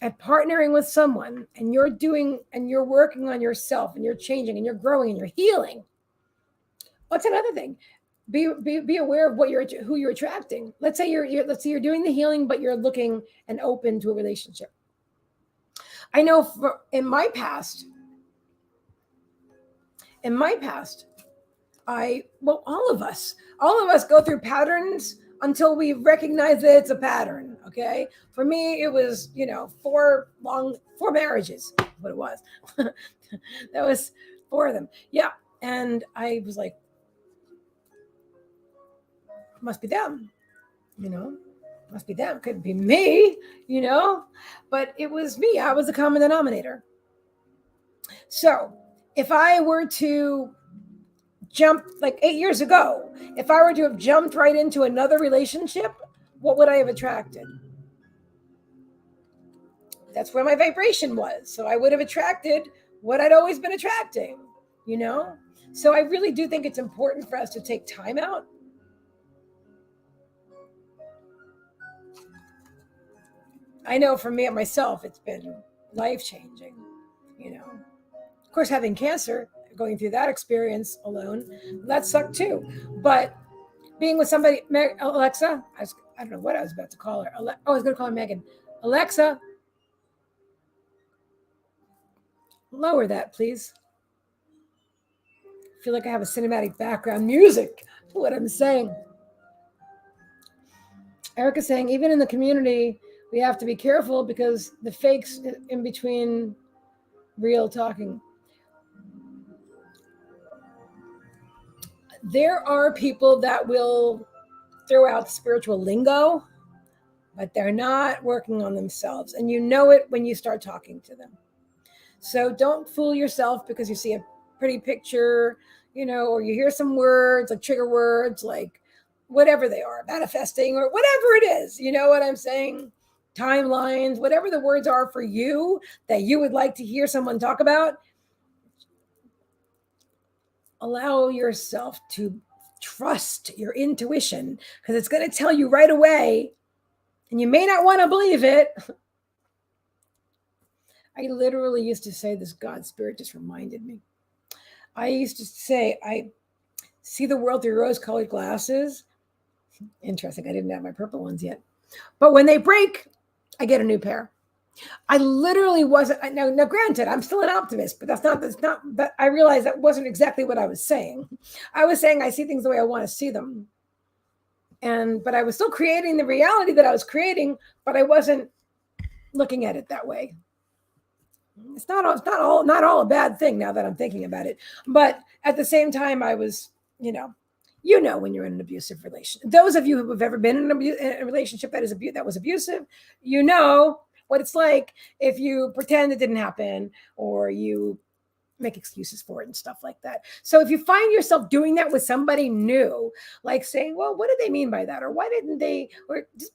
partnering with someone and you're working on yourself and you're changing and you're growing and you're healing. What's another thing? Be aware of who you're attracting. Let's say you're doing the healing, but you're looking and open to a relationship. I know in my past, all of us go through patterns until we recognize that it's a pattern. Okay. For me, it was, 4 marriages, what it was. That was 4 of them. Yeah. And I was like, must be them, you know, must be them. Couldn't be me, you know, but it was me. I was the common denominator. So if I were to jump like 8 years ago, if I were to have jumped right into another relationship, what would I have attracted? That's where my vibration was. So I would have attracted what I'd always been attracting, you know? So I really do think it's important for us to take time out. I know for me, myself, it's been life changing, you know? Of course, having cancer, going through that experience alone, that sucked too. But being with somebody, Alexa, I don't know what I was about to call her. I was going to call her Megan. Alexa, lower that, please. I feel like I have a cinematic background music to what I'm saying. Erica's saying, even in the community, we have to be careful because the fakes in between real talking. There are people that will throw out spiritual lingo, but they're not working on themselves. And you know it when you start talking to them. So don't fool yourself because you see a pretty picture, you know, or you hear some words like trigger words, like whatever they are, manifesting or whatever it is. You know what I'm saying? Timelines, whatever the words are for you that you would like to hear someone talk about. Allow yourself to trust your intuition because it's going to tell you right away, and you may not want to believe it. I literally used to say this. God Spirit just reminded me. I used to say, I see the world through rose-colored glasses. Interesting. I didn't have my purple ones yet. But when they break, I get a new pair. I literally wasn't. Now, granted, I'm still an optimist, but that's not. But I realized that wasn't exactly what I was saying. I was saying I see things the way I want to see them, but I was still creating the reality that I was creating, but I wasn't looking at it that way. It's not all a bad thing now that I'm thinking about it. But at the same time, I was, you know, when you're in an abusive relationship. Those of you who have ever been in a relationship that was abusive, you know what it's like if you pretend it didn't happen or you make excuses for it and stuff like that. So if you find yourself doing that with somebody new, like saying, well, what did they mean by that? Or why didn't they? Or just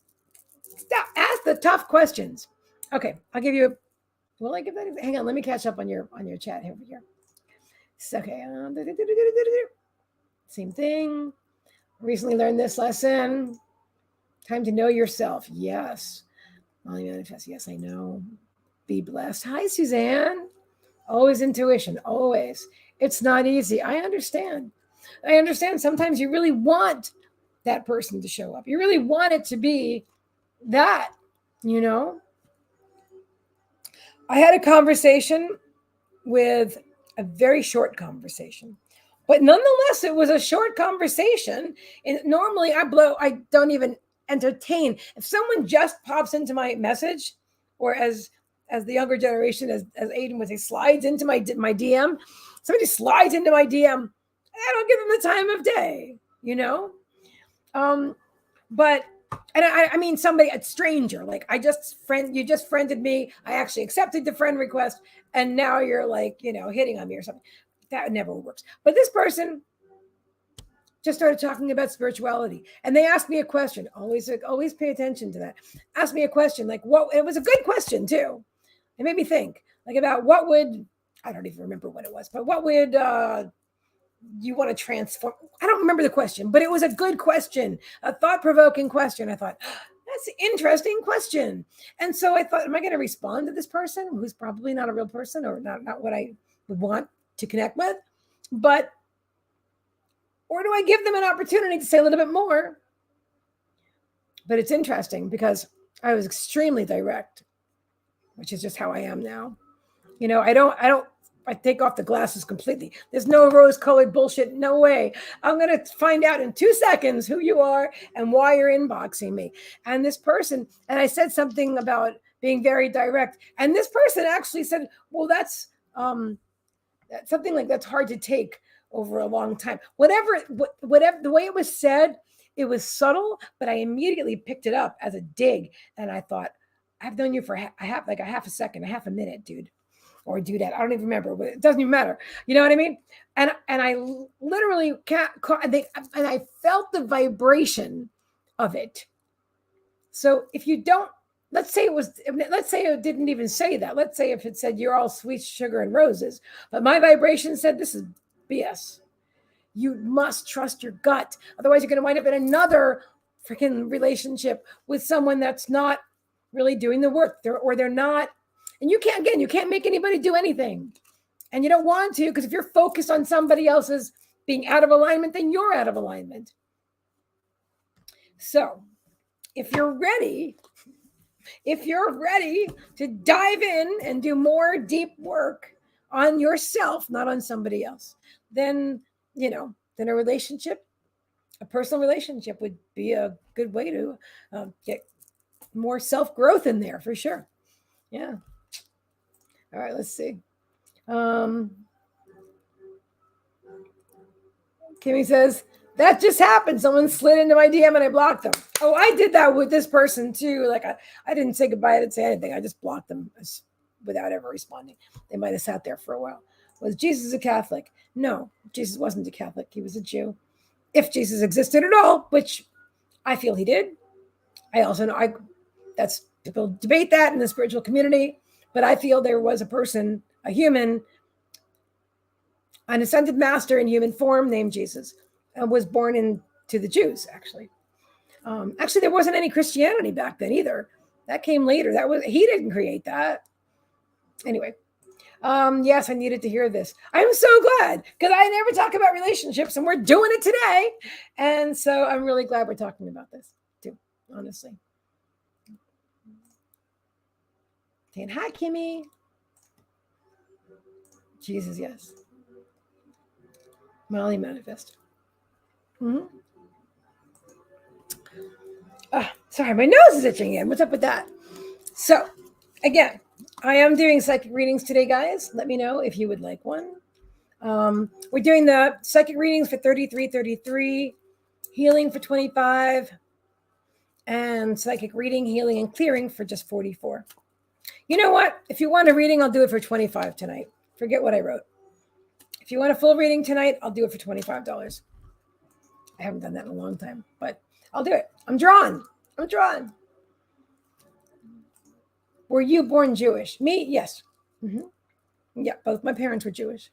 stop, ask the tough questions. Okay, I'll give you will I give that? Hang on, let me catch up on your chat over here. So, okay. Same thing. Recently learned this lesson. Time to know yourself. Yes. Molly manifest. Yes, I know. Be blessed. Hi, Suzanne. Always intuition. Always. It's not easy. I understand. Sometimes you really want that person to show up. You really want it to be that, you know. I had a conversation with a very short conversation, but nonetheless, it was a short conversation. And normally I don't even entertain. If someone just pops into my message, or as the younger generation, as Aiden would say, slides into my DM, somebody slides into my DM, I don't give them the time of day, you know? But and I mean somebody, a stranger, like you just friended me. I actually accepted the friend request, and now you're like, hitting on me or something. That never works. But this person just started talking about spirituality, and they asked me a question. Always pay attention to that. Asked me a question, like what? It was a good question too. It made me think, like about what would, I don't even remember what it was, but what would you want to transform? I don't remember the question, but it was a good question, a thought-provoking question. I thought, that's an interesting question. And so I thought, am I going to respond to this person who's probably not a real person, or not what I would want to connect with? Or do I give them an opportunity to say a little bit more? But it's interesting because I was extremely direct, which is just how I am now. I take off the glasses completely. There's no rose-colored bullshit. No way. I'm going to find out in 2 seconds who you are and why you're inboxing me. And this person, and I said something about being very direct. And this person actually said, well, that's something like that's hard to take over a long time. Whatever, the way it was said, It was subtle, but I immediately picked it up as a dig. And I thought, I've known you for like a half a second, a half a minute, dude, or do that. I don't even remember, but it doesn't even matter. You know what I mean? And I literally can't, and I felt the vibration of it. So if you don't, let's say it didn't even say that. Let's say if it said you're all sweet sugar and roses, but my vibration said this is BS. You must trust your gut. Otherwise, you're going to wind up in another freaking relationship with someone that's not really doing the work, or they're not. And you can't make anybody do anything. And you don't want to, because if you're focused on somebody else's being out of alignment, then you're out of alignment. So if you're ready to dive in and do more deep work on yourself, not on somebody else, then a relationship, a personal relationship would be a good way to get more self-growth in there for sure. Yeah. All right, let's see. Kimmy says, that just happened. Someone slid into my DM and I blocked them. Oh, I did that with this person too. Like I didn't say goodbye. I didn't say anything. I just blocked them without ever responding. They might have sat there for a while. Was Jesus a Catholic? No, Jesus wasn't a Catholic. He was a Jew. If Jesus existed at all, which I feel he did. I also know that's people debate that in the spiritual community, but I feel there was a person, a human, an ascended master in human form named Jesus, and was born into the Jews, actually. Actually, there wasn't any Christianity back then either. That came later. He didn't create that. Anyway, yes, I needed to hear this. I'm so glad, because I never talk about relationships, and we're doing it today. And so I'm really glad we're talking about this too, honestly. Saying hi, Kimmy. Jesus, yes. Molly manifest. Mm-hmm. Sorry, my nose is itching again. What's up with that? So, again, I am doing psychic readings today, guys. Let me know if you would like one. We're doing the psychic readings for $33.33, healing for $25, and psychic reading, healing, and clearing for just $44. You know what? If you want a reading, I'll do it for $25 tonight. Forget what I wrote. If you want a full reading tonight, I'll do it for $25. I haven't done that in a long time, but I'll do it. I'm drawn. Were you born Jewish? Me? Yes. Mm-hmm. Yeah, both my parents were Jewish.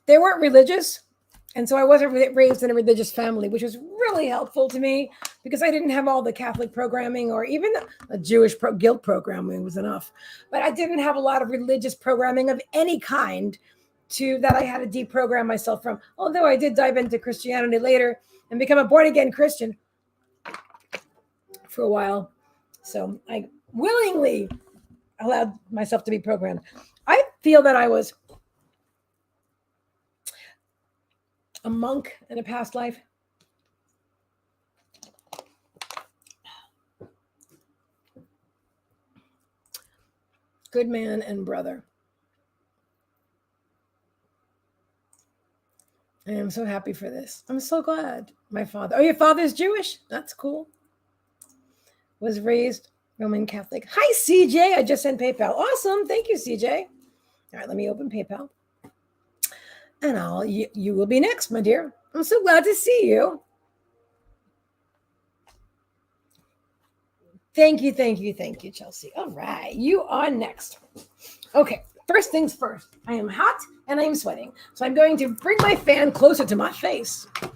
They weren't religious, and so I wasn't raised in a religious family, which was really helpful to me because I didn't have all the Catholic programming, or even a Jewish guilt programming was enough. But I didn't have a lot of religious programming of any kind that I had to deprogram myself from. Although I did dive into Christianity later and become a born-again Christian for a while. So I willingly allowed myself to be programmed. I feel that I was a monk in a past life. Good man and brother. I am so happy for this. I'm so glad. My father. Oh, your father's Jewish? That's cool. Was raised Roman Catholic. Hi, CJ. I just sent PayPal. Awesome. Thank you, CJ. All right, let me open PayPal. And you will be next, my dear. I'm so glad to see you. Thank you, Chelsea. All right, you are next. Okay, first things first. I am hot and I am sweating. So I'm going to bring my fan closer to my face. I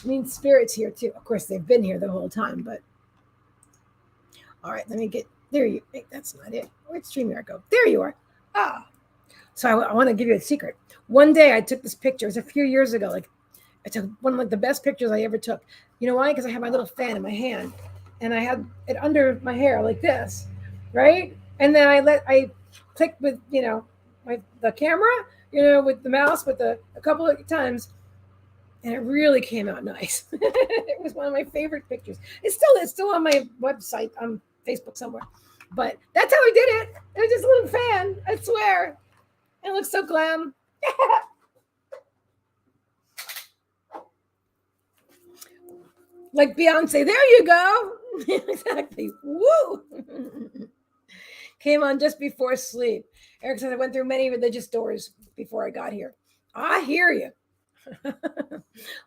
mean, Spirit's here too. Of course, they've been here the whole time, but... All right, let me get... There you... Wait, that's not it. Where'd StreamYard go? There you are. So I want to give you a secret. One day I took this picture. It was a few years ago. Like, I took one of the best pictures I ever took. You know why? Because I had my little fan in my hand, and I had it under my hair like this, right? And then I clicked with the camera, with the mouse, a couple of times, and it really came out nice. It was one of my favorite pictures. It's still on my website on Facebook somewhere. But that's how I did it. It was just a little fan. I swear. It looks so glam. Like Beyonce, there you go. Exactly. Woo. Came on just before sleep. Eric says, I went through many religious doors before I got here. I hear you.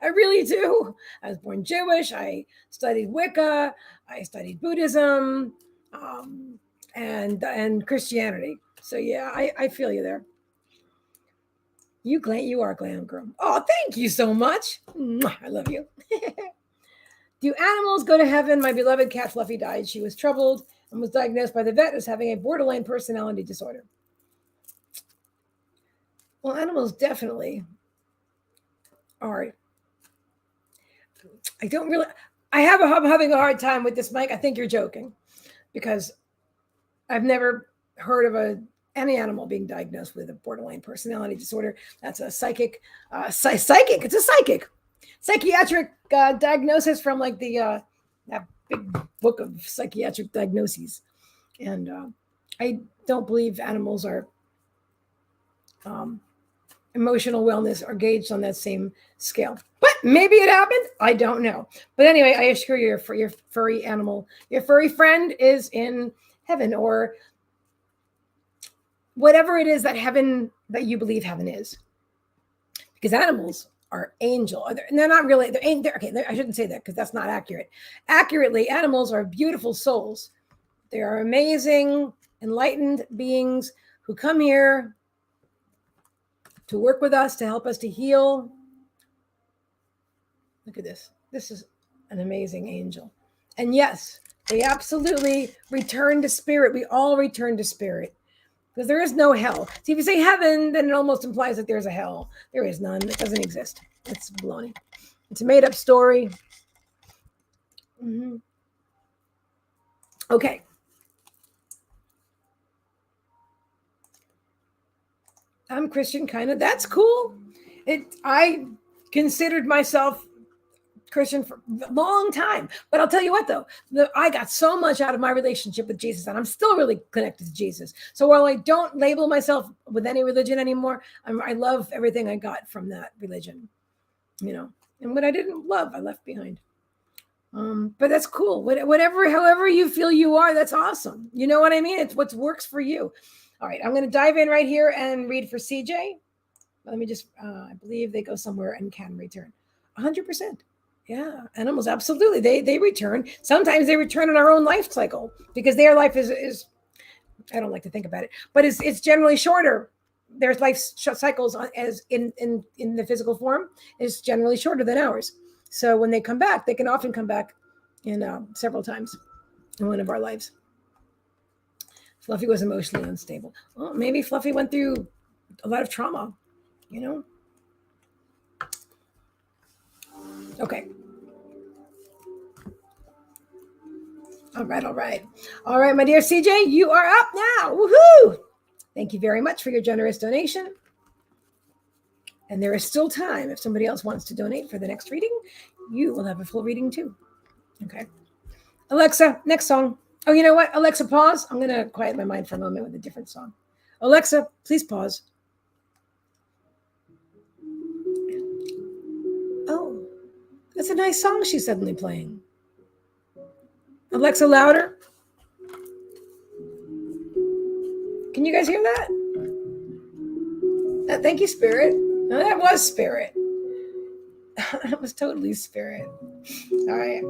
I really do. I was born Jewish. I studied Wicca. I studied Buddhism, um, and Christianity. So yeah, I feel you there. You are glam girl. Oh, thank you so much. Mwah, I love you. Do animals go to heaven? My beloved cat Fluffy died. She was troubled and was diagnosed by the vet as having a borderline personality disorder. Well, animals definitely are. I don't really. I'm having a hard time with this, Mike. I think you're joking, because I've never heard of any animal being diagnosed with a borderline personality disorder. That's a psychic, psychic. It's a psychiatric diagnosis from like the that big book of psychiatric diagnoses, and I don't believe animals are um, emotional wellness are gauged on that same scale. But maybe it happened. I don't know. But anyway, I assure you, your furry animal, your furry friend is in heaven, or whatever it is that heaven that you believe heaven is. Because animals are angel. They're not really. I shouldn't say that because that's not accurate. Accurately, animals are beautiful souls. They are amazing, enlightened beings who come here to work with us, to help us to heal. Look at this. This is an amazing angel. And yes, they absolutely return to spirit. We all return to spirit, because there is no hell. See, if you say heaven, then it almost implies that there's a hell. There is none. It doesn't exist. It's baloney. It's a made-up story. Mm-hmm. Okay. I'm Christian, kind of. That's cool. I considered myself Christian for a long time. But I'll tell you what, though, I got so much out of my relationship with Jesus, and I'm still really connected to Jesus. So while I don't label myself with any religion anymore, I love everything I got from that religion, And what I didn't love, I left behind. But that's cool. However you feel you are, that's awesome. You know what I mean? It's what works for you. All right, I'm going to dive in right here and read for CJ. Let me just, I believe they go somewhere and can return. 100%. Yeah, animals absolutely. They return. Sometimes they return in our own life cycle, because their life is I don't like to think about it, but it's generally shorter. Their life cycles as in the physical form is generally shorter than ours. So when they come back, they can often come back in several times in one of our lives. Fluffy was emotionally unstable. Well, maybe Fluffy went through a lot of trauma, you know. Okay. All right, my dear CJ, you are up now. Woohoo! Thank you very much for your generous donation. And there is still time. If somebody else wants to donate for the next reading, you will have a full reading too. Okay. Alexa, next song. Oh, you know what? Alexa, pause. I'm going to quiet my mind for a moment with a different song. Alexa, please pause. Oh, that's a nice song she's suddenly playing. Alexa, louder. Can you guys hear that? Thank you, Spirit. No, that was Spirit. That was totally Spirit. All right.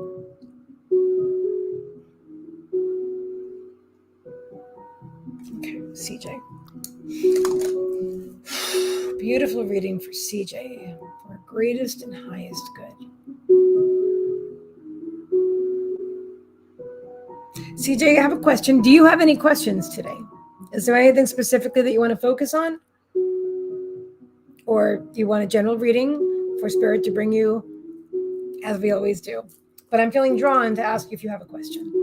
Okay, CJ. Beautiful reading for CJ, for our greatest and highest good. CJ, I have a question. Do you have any questions today? Is there anything specifically that you want to focus on? Or do you want a general reading for Spirit to bring you, as we always do? But I'm feeling drawn to ask you if you have a question.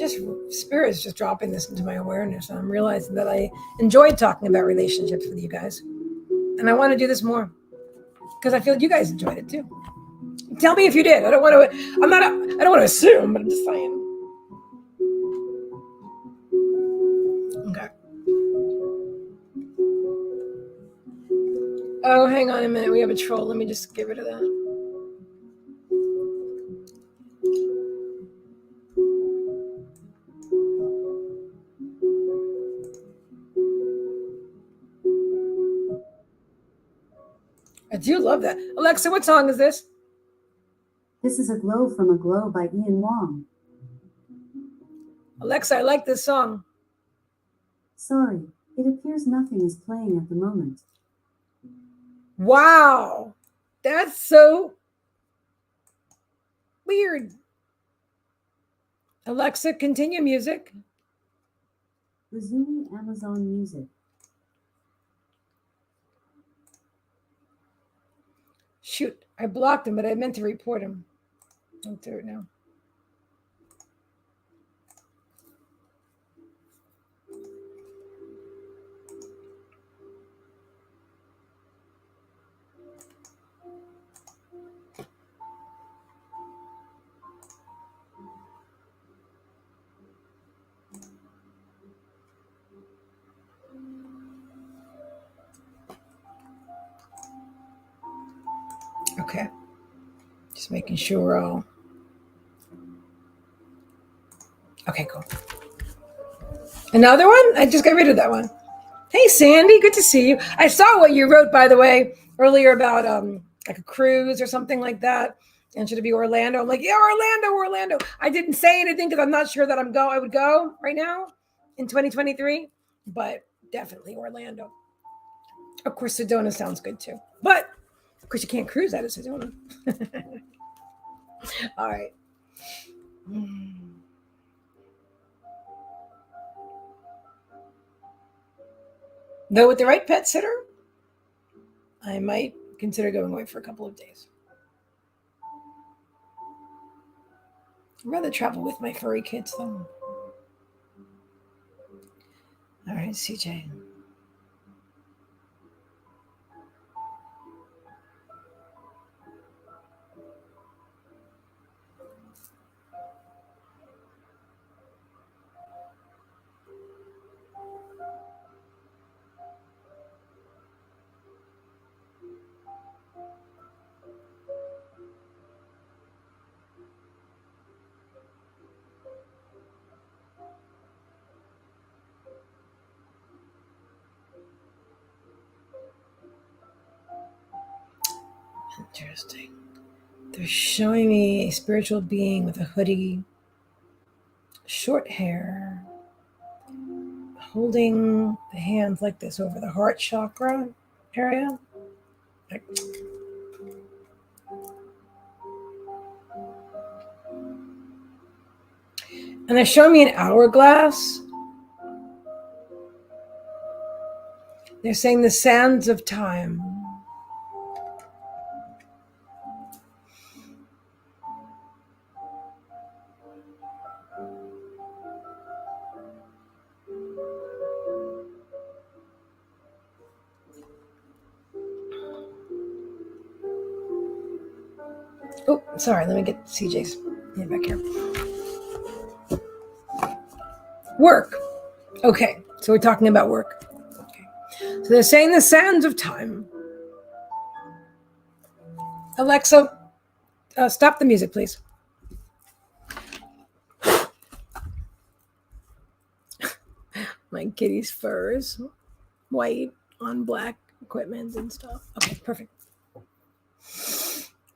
It's just spirit is just dropping this into my awareness. And I'm realizing that I enjoyed talking about relationships with you guys. And I want to do this more because I feel you guys enjoyed it too. Tell me if you did. I don't want to assume, but I'm just saying. Okay. Oh, hang on a minute. We have a troll. Let me just get rid of that. I do love that. Alexa, what song is this? This is A Glow from A Glow by Ian Wong. Alexa, I like this song. Sorry, it appears nothing is playing at the moment. Wow. That's so weird. Alexa, continue music. Resuming Amazon Music. Shoot, I blocked him, but I meant to report him. I'll do it now. Okay. Just making sure we're all. Okay, cool. Another one? I just got rid of that one. Hey, Sandy, good to see you. I saw what you wrote, by the way, earlier about like a cruise or something like that. And should it be Orlando? I'm like, yeah, Orlando. I didn't say anything because I'm not sure that I would go right now in 2023, but definitely Orlando. Of course, Sedona sounds good too. But of course, you can't cruise out of Sedona. All right. Though with the right pet sitter, I might consider going away for a couple of days. I'd rather travel with my furry kids though. All right, CJ. Interesting. They're showing me a spiritual being with a hoodie, short hair, holding the hands like this over the heart chakra area. Like, and they're showing me an hourglass. They're saying the sands of time. Oh, sorry. Let me get CJ's name back here. Work. Okay. So we're talking about work. Okay. So they're saying the sands of time. Alexa, stop the music, please. My kitty's furs, white on black equipment and stuff. Okay, perfect.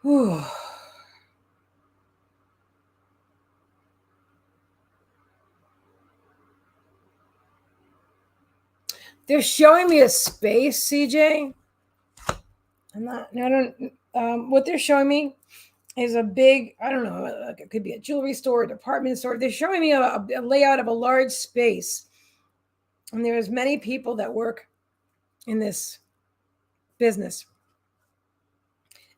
Whew. They're showing me a space, CJ. What they're showing me is a big, I don't know, like it could be a jewelry store, a department store. They're showing me a layout of a large space. And there's many people that work in this business.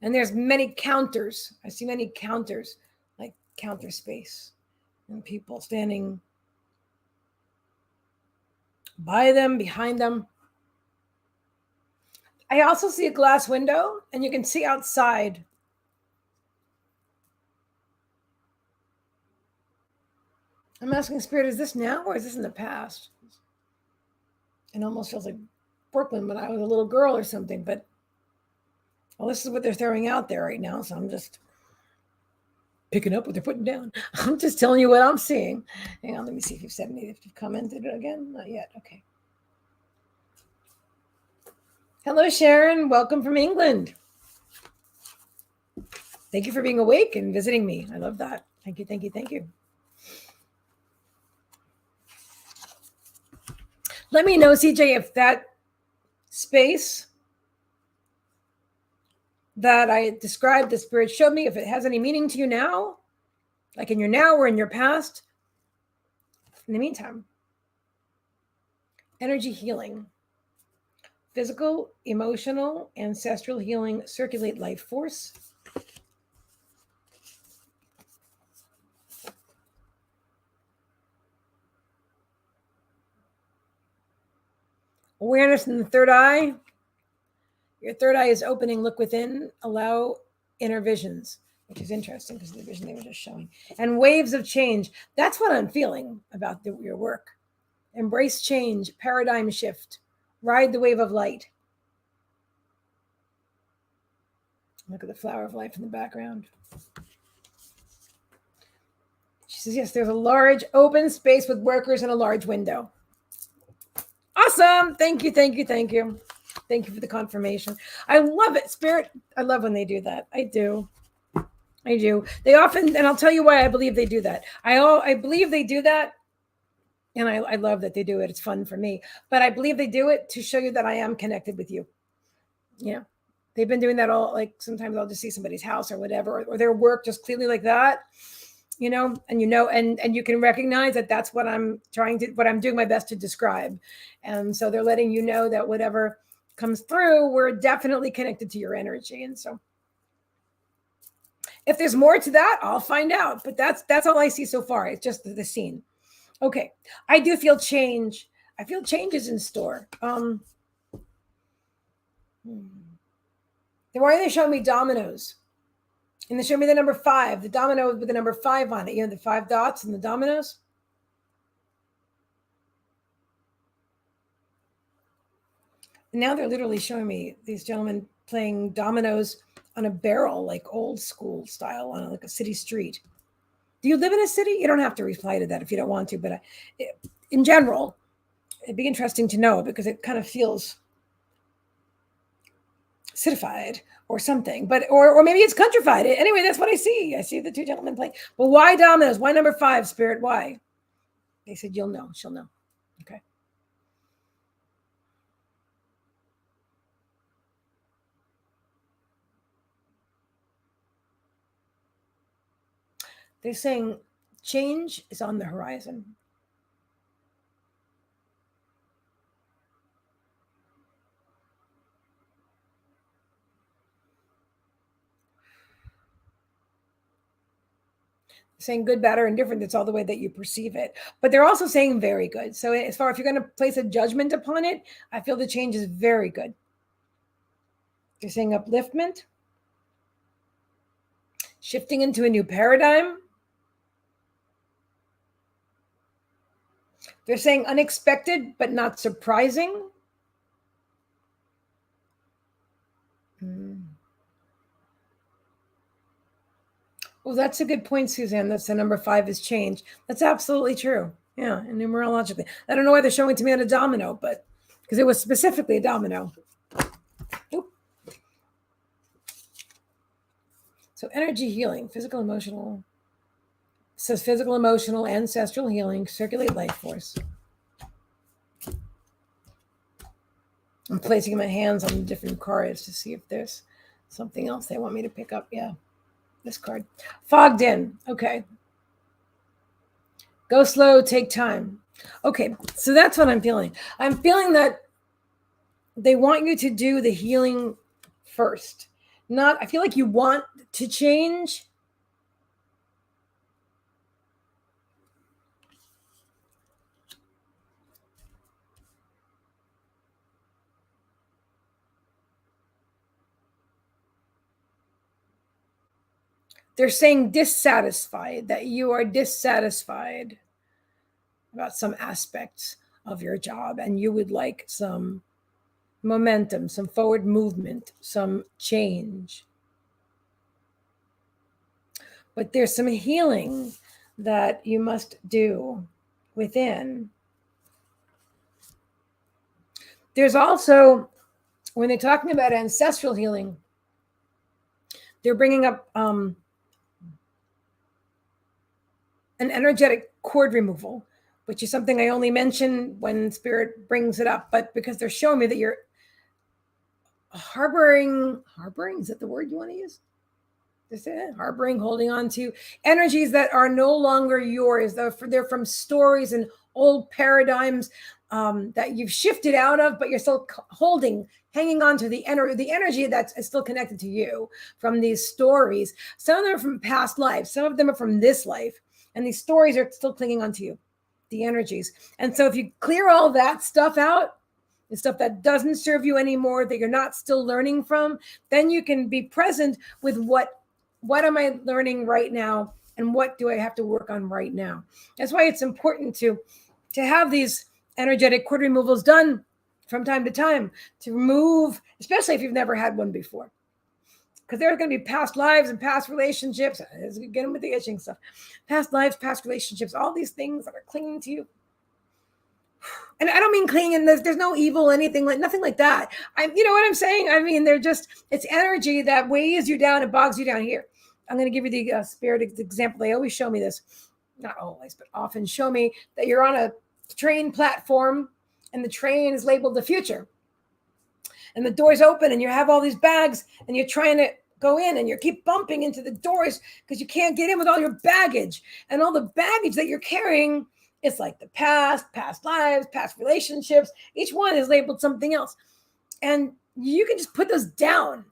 And there's many counters. I see many counters, like counter space. and people standing by them, behind them. I also see a glass window, and you can see outside. I'm asking Spirit, is this now or is this in the past? It almost feels like Brooklyn when I was a little girl or something, but well, this is what they're throwing out there right now, so I'm just picking up what they're putting down. I'm just telling you what I'm seeing. Hang on, let me see if you've said anything, if you've commented again. Not yet. Okay. Hello, Sharon. Welcome from England. Thank you for being awake and visiting me. I love that. Thank you, thank you, thank you. Let me know, CJ, if that space that I described, the Spirit showed me, if it has any meaning to you now, like in your now or in your past. In the meantime, energy healing, physical, emotional, ancestral healing, circulate life force. Awareness in the third eye. Your third eye is opening. Look within. Allow inner visions, which is interesting because of the vision they were just showing. And waves of change. That's what I'm feeling about your work. Embrace change, paradigm shift, ride the wave of light. Look at the flower of life in the background. She says, yes, there's a large open space with workers and a large window. Awesome. Thank you, thank you, thank you. Thank you for the confirmation. I love it, Spirit. I love when they do that. I do. I do. They often, and I'll tell you why I believe they do that. I believe they do that, and I love that they do it. It's fun for me. But I believe they do it to show you that I am connected with you. Yeah. They've been doing that all, like sometimes I'll just see somebody's house or whatever, or their work just clearly like that, and and you can recognize that that's what I'm doing my best to describe. And so they're letting you know that whatever comes through, we're definitely connected to your energy. And so if there's more to that, I'll find out. But that's all I see so far. It's just the scene. Okay. I do feel change. I feel changes in store. Why are they showing me dominoes? And they show me the number 5, the domino with the number 5 on it. The 5 dots and the dominoes. And now they're literally showing me these gentlemen playing dominoes on a barrel, like old school style, on like a city street. Do you live in a city? You don't have to reply to that if you don't want to, but in general, it'd be interesting to know because it kind of feels citified or something, but or maybe it's countrified. Anyway, that's what I see. I see the 2 gentlemen playing. But why dominoes? Why number 5, Spirit? Why? They said you'll know. She'll know. Okay. They're saying change is on the horizon. Saying good, bad, or indifferent, it's all the way that you perceive it. But they're also saying very good. So as far if you're going to place a judgment upon it, I feel the change is very good. They're saying upliftment, shifting into a new paradigm. They're saying unexpected, but not surprising. Well, that's a good point, Suzanne. That's the number 5 is change. That's absolutely true. Yeah, and numerologically. I don't know why they're showing it to me on a domino, but because it was specifically a domino. Oop. So energy healing, physical, emotional. It says physical, emotional, ancestral healing, circulate life force. I'm placing my hands on the different cards to see if there's something else they want me to pick up. Yeah. This card. Fogged in. Okay. Go slow, take time. Okay, so that's what I'm feeling. I'm feeling that they want you to do the healing first. I feel like you want to change. They're saying dissatisfied, that you are dissatisfied about some aspects of your job and you would like some momentum, some forward movement, some change. But there's some healing that you must do within. There's also, when they're talking about ancestral healing, they're bringing up an energetic cord removal, which is something I only mention when spirit brings it up, but because they're showing me that you're harboring, is that the word you want to use? Harboring, holding on to energies that are no longer yours. They're from stories and old paradigms that you've shifted out of, but you're still hanging on to the energy that's still connected to you from these stories. Some of them are from past lives. Some of them are from this life. And these stories are still clinging onto you, the energies. And so if you clear all that stuff out, the stuff that doesn't serve you anymore, that you're not still learning from, then you can be present with what am I learning right now and what do I have to work on right now. That's why it's important to have these energetic cord removals done from time to time, to remove, especially if you've never had one before. Because there are going to be past lives and past relationships. As we get in with the itching stuff, past lives, past relationships, all these things that are clinging to you. And I don't mean clinging. There's no evil, anything like nothing like that. You know what I'm saying? I mean, it's energy that weighs you down and bogs you down here. I'm going to give you the spirit example. They always show me this, not always, but often show me that you're on a train platform and the train is labeled the future. And the doors open and you have all these bags and you're trying to go in and you keep bumping into the doors because you can't get in with all your baggage. And all the baggage that you're carrying, it's like the past lives, past relationships. Each one is labeled something else. And you can just put those down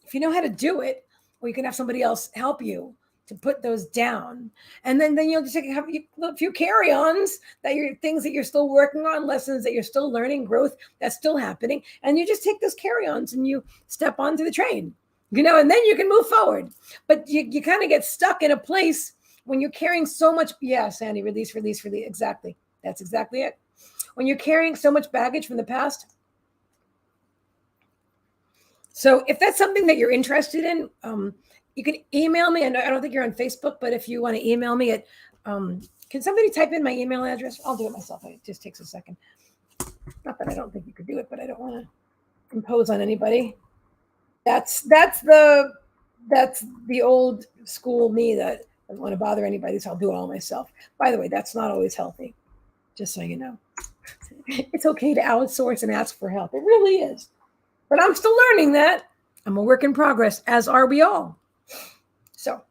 if you know how to do it, or you can have somebody else help you to put those down. And then you'll just have a few carry-ons that you're things that you're still working on, lessons that you're still learning, growth that's still happening. And you just take those carry-ons and you step onto the train, and then you can move forward. But you kind of get stuck in a place when you're carrying so much. Yeah, Sandy, release. Exactly. That's exactly it. When you're carrying so much baggage from the past. So if that's something that you're interested in, you can email me. I don't think you're on Facebook, but if you want to email me at, can somebody type in my email address? I'll do it myself. It just takes a second. Not that I don't think you could do it, but I don't want to impose on anybody. That's the old school me that doesn't want to bother anybody, so I'll do it all myself. By the way, that's not always healthy, just so you know. It's okay to outsource and ask for help. It really is. But I'm still learning that. I'm a work in progress, as are we all. So,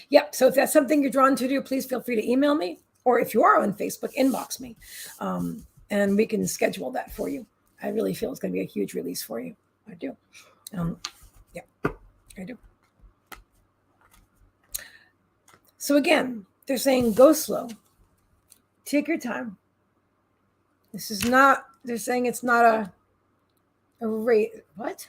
yeah. So if that's something you're drawn to do, please feel free to email me. Or if you are on Facebook, inbox me. And we can schedule that for you. I really feel it's going to be a huge release for you. I do. Yeah, I do. So again, they're saying go slow. Take your time. This is not, they're saying it's not a race. What?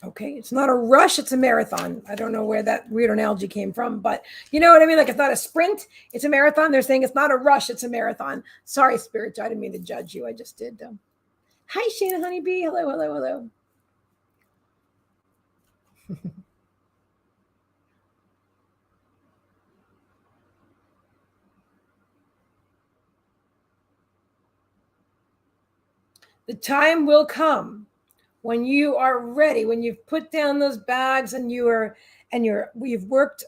Okay, it's not a rush, it's a marathon. I don't know where that weird analogy came from, but you know what I mean? Like it's not a sprint, it's a marathon. They're saying it's not a rush, it's a marathon. Sorry, Spirit, I didn't mean to judge you. I just did. Hi, Shana Honeybee. Hello. The time will come when you are ready, when you've put down those bags and you've worked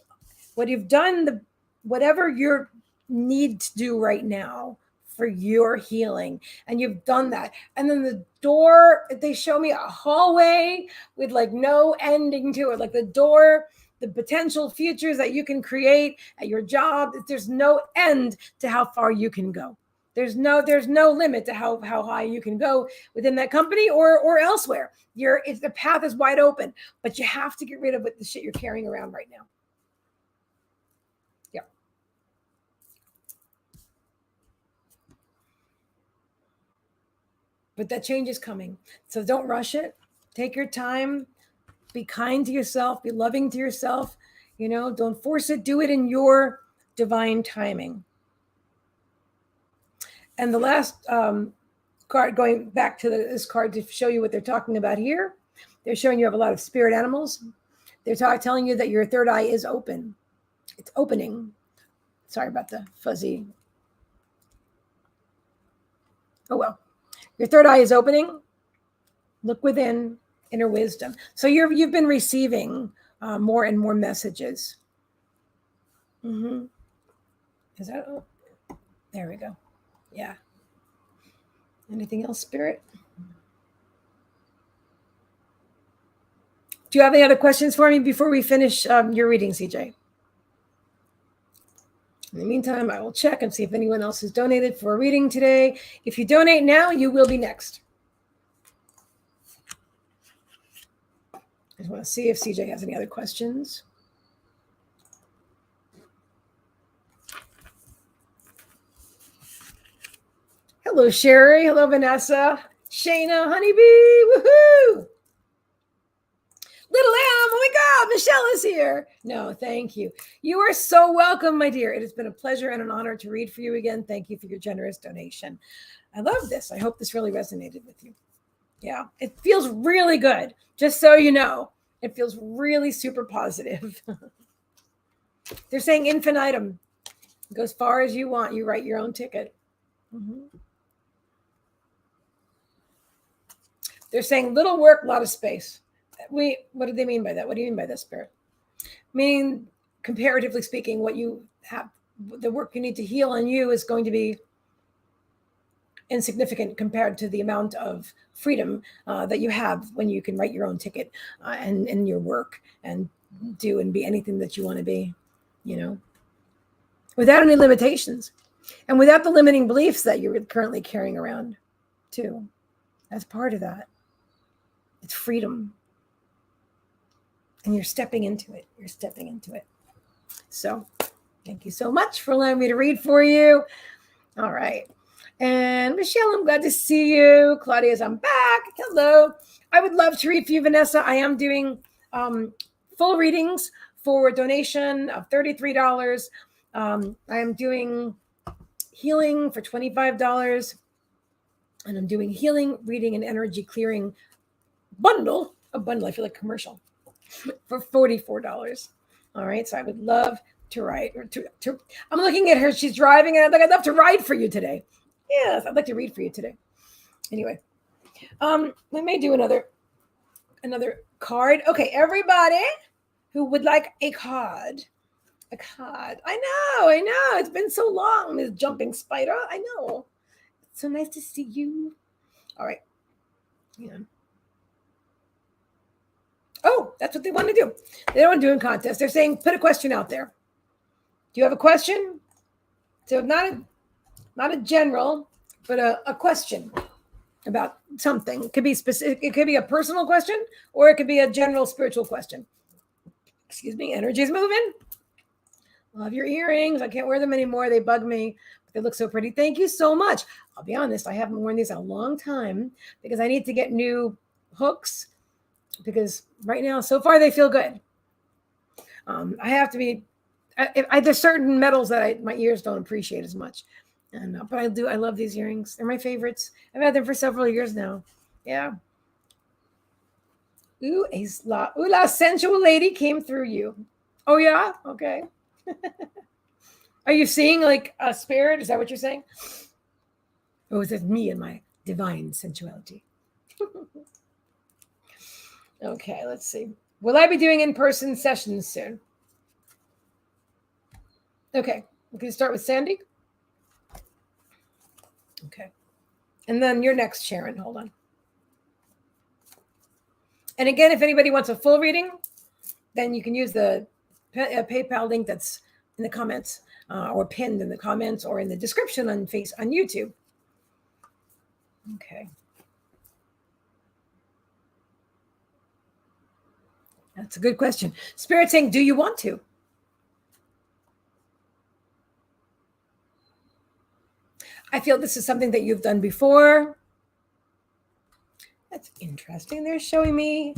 what you've done, whatever you need to do right now for your healing, and you've done that. And then the door, they show me a hallway with like no ending to it, like the door, the potential futures that you can create at your job. There's no end to how far you can go. There's no limit to how high you can go within that company or elsewhere. The path is wide open, but you have to get rid of the shit you're carrying around right now. Yeah. But that change is coming. So don't rush it. Take your time. Be kind to yourself. Be loving to yourself. Don't force it. Do it in your divine timing. And the last card, going back to this card to show you what they're talking about here, they're showing you have a lot of spirit animals. They're telling you that your third eye is open. It's opening. Sorry about the fuzzy. Oh, well. Your third eye is opening. Look within, inner wisdom. So you've been receiving more and more messages. Is that? Oh, there we go. Yeah. Anything else, Spirit? Do you have any other questions for me before we finish your reading, CJ? In the meantime, I will check and see if anyone else has donated for a reading today. If you donate now, you will be next. I just want to see if CJ has any other questions. Hello, Sherry. Hello, Vanessa. Shayna, honeybee. Woohoo! Little Lamb, oh my God, Michelle is here. No, thank you. You are so welcome, my dear. It has been a pleasure and an honor to read for you again. Thank you for your generous donation. I love this. I hope this really resonated with you. Yeah, it feels really good. Just so you know, it feels really super positive. They're saying infinitum. Go as far as you want. You write your own ticket. They're saying little work, a lot of space. What do they mean by that? What do you mean by that, Spirit? Meaning, comparatively speaking, what you have, the work you need to heal on you is going to be insignificant compared to the amount of freedom that you have when you can write your own ticket and in your work and do and be anything that you want to be, without any limitations and without the limiting beliefs that you're currently carrying around too. That's part of that. It's freedom. And you're stepping into it. So thank you so much for allowing me to read for you. All right. And Michelle, I'm glad to see you. Claudia's, I'm back. Hello. I would love to read for you, Vanessa. I am doing full readings for a donation of $33. I am doing healing for $25. And I'm doing healing, reading, and energy clearing bundle. A bundle, I feel like commercial. For $44. All right. So I would love to write or to I'm looking at her. She's driving and I'd love to ride for you today. Yes, I'd like to read for you today. Anyway, we may do another card. Okay, everybody who would like a card. I know. It's been so long, Miss Jumping Spider. I know. It's so nice to see you. All right. Yeah. Oh, that's what they want to do. They don't want to do a contest. They're saying put a question out there. Do you have a question? So not a general, but a question about something. It could be specific. It could be a personal question, or it could be a general spiritual question. Excuse me. Energy is moving. Love your earrings. I can't wear them anymore. They bug me. But they look so pretty. Thank you so much. I'll be honest. I haven't worn these in a long time because I need to get new hooks. Because right now, so far, they feel good. I have to be. There's certain metals that my ears don't appreciate as much, but I do. I love these earrings. They're my favorites. I've had them for several years now. Yeah. Ooh, la sensual lady came through you. Oh yeah. Okay. Are you seeing like a spirit? Is that what you're saying? Or is it me and my divine sensuality? Okay, let's see. Will I be doing in-person sessions soon? Okay, we can start with Sandy. Okay. And then you're next, Sharon. Hold on. And again, if anybody wants a full reading, then you can use the PayPal link that's in the comments or pinned in the comments or in the description on YouTube. Okay. That's a good question. Spirit saying, do you want to? I feel this is something that you've done before. That's interesting. They're showing me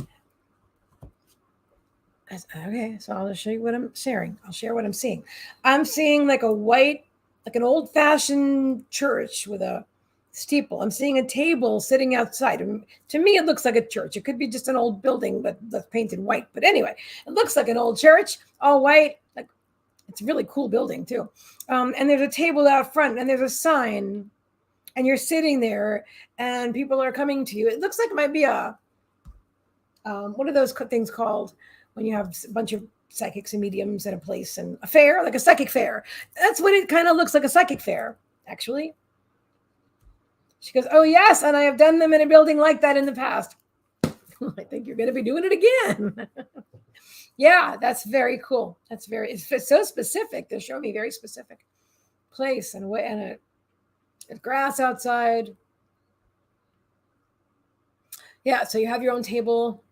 Okay, so I'll show you what I'm sharing. I'll share what I'm seeing. I'm seeing like a white, like an old fashioned church with a steeple. I'm seeing a table sitting outside. And to me, it looks like a church. It could be just an old building, but that's painted white. But anyway, it looks like an old church, all white. Like it's a really cool building too. And there's a table out front, and there's a sign, and you're sitting there, and people are coming to you. It looks like it might be a what are those things called when you have a bunch of psychics and mediums at a place, and a fair, like a psychic fair. That's what it kind of looks like, a psychic fair, actually. She goes, oh, yes, and I have done them in a building like that in the past. I think you're going to be doing it again. Yeah, that's very cool. It's so specific. They're showing me very specific place and way, and a grass outside. Yeah, so you have your own table.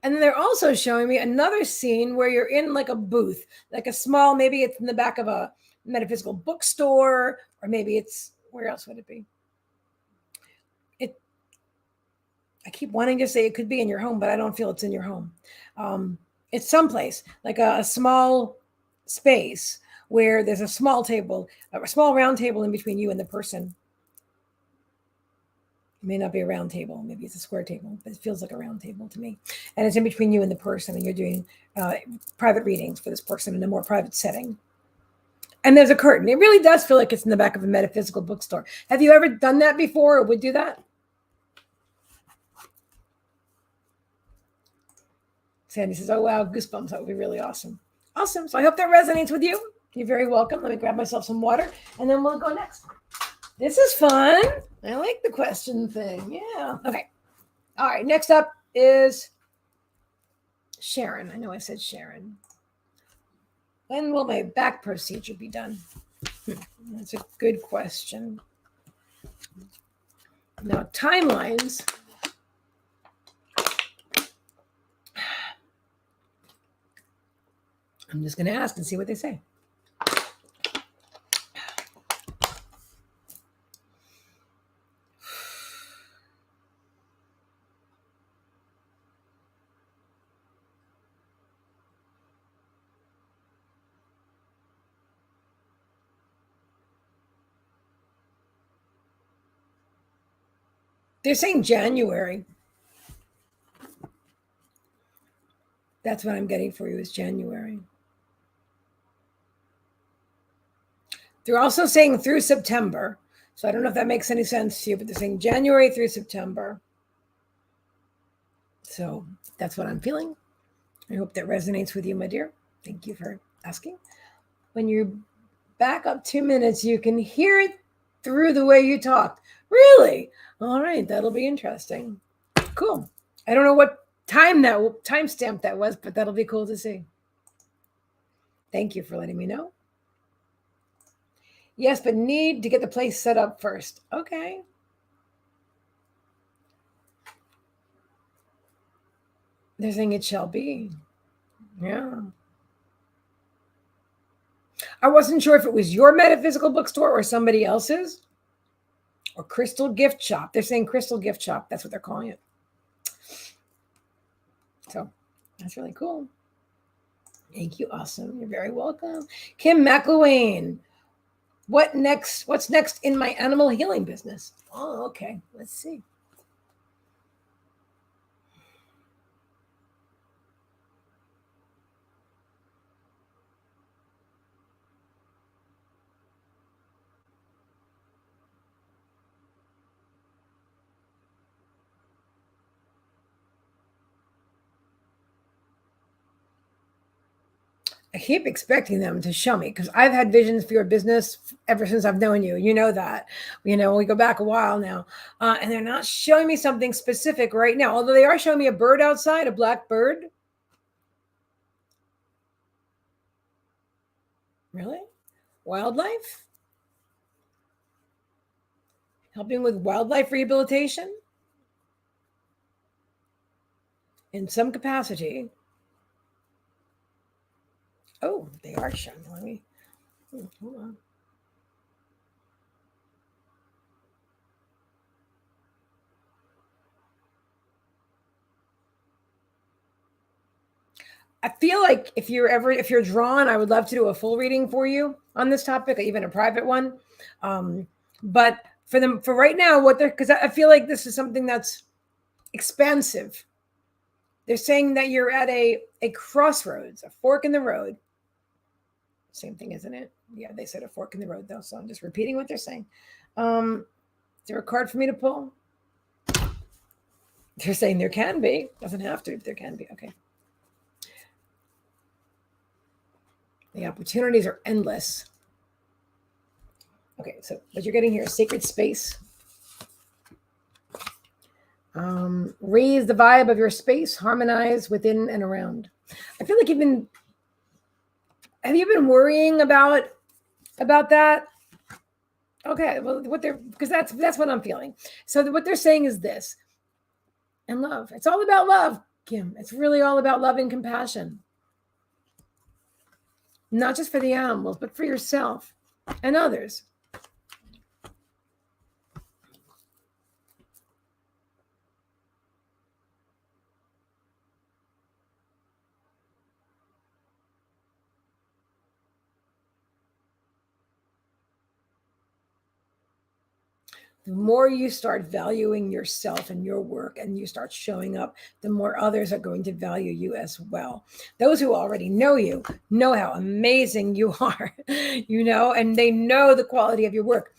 And then they're also showing me another scene where you're in like a booth, like a small, maybe it's in the back of a metaphysical bookstore, or maybe it's, where else would it be? I keep wanting to say it could be in your home, but I don't feel it's in your home. It's someplace like a small space where there's a small table, a small round table in between you and the person. It may not be a round table. Maybe it's a square table, but it feels like a round table to me. And it's in between you and the person, and you're doing private readings for this person in a more private setting. And there's a curtain. It really does feel like it's in the back of a metaphysical bookstore. Have you ever done that before, or would do that? Sandy says, oh, wow, goosebumps. That would be really awesome. Awesome. So I hope that resonates with you. You're very welcome. Let me grab myself some water, and then we'll go next. This is fun. I like the question thing. Yeah. Okay. All right. Next up is Sharon. I know I said Sharon. When will my back procedure be done? That's a good question. Now, timelines. I'm just going to ask and see what they say. They're saying January. That's what I'm getting for you, is January. They're also saying through September. So I don't know if that makes any sense to you, but they're saying January through September. So that's what I'm feeling. I hope that resonates with you, my dear. Thank you for asking. When you back up 2 minutes, you can hear it through the way you talk. Really? All right, that'll be interesting. Cool. I don't know what timestamp that was, but that'll be cool to see. Thank you for letting me know. Yes, but need to get the place set up first. Okay. They're saying it shall be. Yeah. I wasn't sure if it was your metaphysical bookstore or somebody else's, or Crystal Gift Shop. They're saying Crystal Gift Shop. That's what they're calling it. So that's really cool. Thank you. Awesome. You're very welcome. Kim McElwain. What's next in my animal healing business? Oh, okay. Let's see. I keep expecting them to show me, because I've had visions for your business ever since I've known you. You know that. We go back a while now. And they're not showing me something specific right now, although they are showing me a bird outside, a black bird. Really? Wildlife? Helping with wildlife rehabilitation? In some capacity. Oh, they are showing. Let me hold on. I feel like if you're drawn, I would love to do a full reading for you on this topic, or even a private one. But for right now, because I feel like this is something that's expansive. They're saying that you're at a crossroads, a fork in the road. Same thing, isn't it? Yeah, they said a fork in the road, though. So I'm just repeating what they're saying. Is there a card for me to pull? They're saying there can be. Doesn't have to. There can be. Okay. The opportunities are endless. Okay, so what you're getting here is sacred space. Raise the vibe of your space, harmonize within and around. I feel like have you been worrying about that? Okay, well, because that's what I'm feeling. So what they're saying is this, and love. It's all about love, Kim. It's really all about love and compassion. Not just for the animals, but for yourself and others. The more you start valuing yourself and your work and you start showing up, the more others are going to value you as well. Those who already know you know how amazing you are, and they know the quality of your work.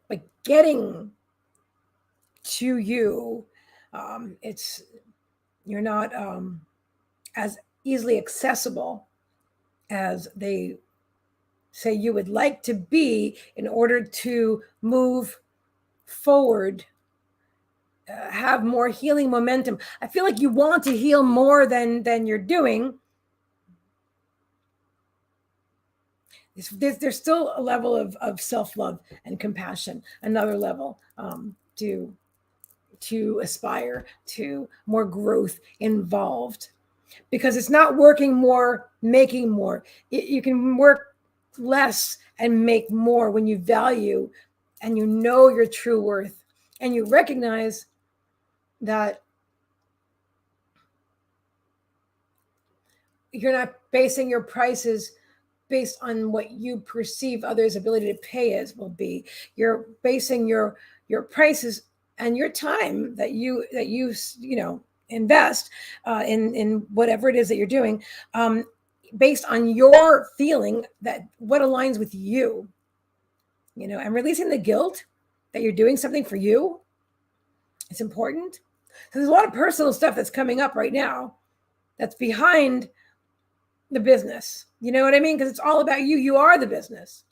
But getting to you, you're not as easily accessible as they say you would like to be in order to move forward, have more healing momentum. I feel like you want to heal more than you're doing. There's still a level of self-love and compassion, another level to aspire to, more growth involved, because it's not working more, making more. You can work less and make more when you value and you know your true worth, and you recognize that you're not basing your prices based on what you perceive others' ability to pay as will be. You're basing your prices and your time that you invest in whatever it is that you're doing, based on your feeling that what aligns with you, and releasing the guilt that you're doing something for you. It's important. So there's a lot of personal stuff that's coming up right now that's behind the business. You know what I mean? Because it's all about you. You are the business.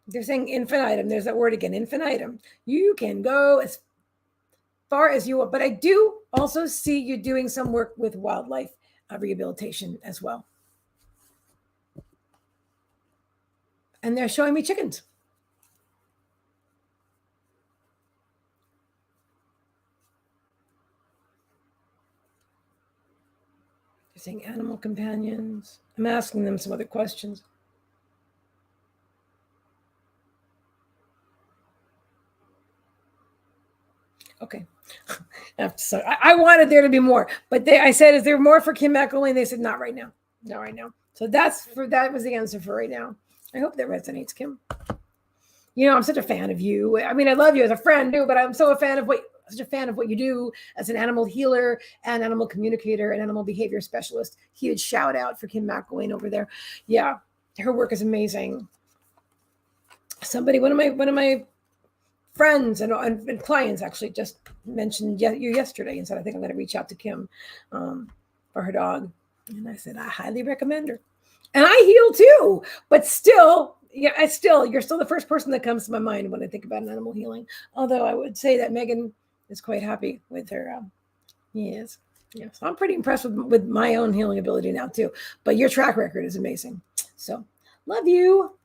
They're saying infinitum. There's that word again, infinitum. You can go as far as you want. But I do also see you doing some work with wildlife rehabilitation as well. And they're showing me chickens. They're saying animal companions. I'm asking them some other questions. Okay. So I wanted there to be more, but I said, is there more for Kim McElwain? They said, not right now. Not right now. So that was the answer for right now. I hope that resonates, Kim. I'm such a fan of you. I mean, I love you as a friend too, but I'm such a fan of what you do as an animal healer and animal communicator and animal behavior specialist. Huge shout out for Kim McElwain over there. Yeah, her work is amazing. One of my friends and clients actually just mentioned you yesterday and said, I think I'm going to reach out to Kim for her dog. And I said, I highly recommend her. And I heal too, but still, you're still the first person that comes to my mind when I think about an animal healing. Although I would say that Meagan is quite happy with her. Yes. Yeah. So I'm pretty impressed with my own healing ability now too. But your track record is amazing. So love you.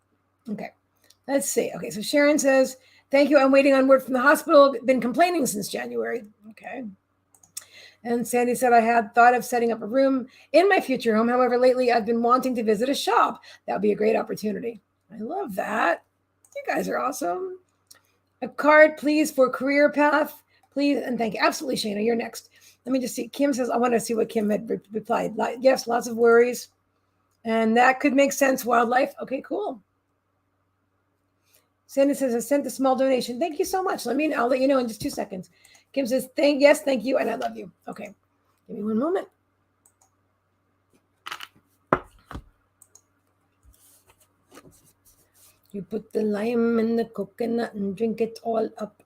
Okay. Let's see. Okay. So Sharon says, thank you. I'm waiting on word from the hospital. Been complaining since January. Okay. And Sandy said, I had thought of setting up a room in my future home. However, lately I've been wanting to visit a shop. That would be a great opportunity. I love that. You guys are awesome. A card, please, for career path. Please, and thank you. Absolutely, Shana. You're next. Let me just see. Kim says, I want to see what Kim had replied. Yes, lots of worries. And that could make sense. Wildlife. Okay, cool. Sandy says, I sent a small donation. Thank you so much. I'll let you know in just 2 seconds. Kim says, thank you, and I love you. Okay. Give me one moment. You put the lime in the coconut and drink it all up.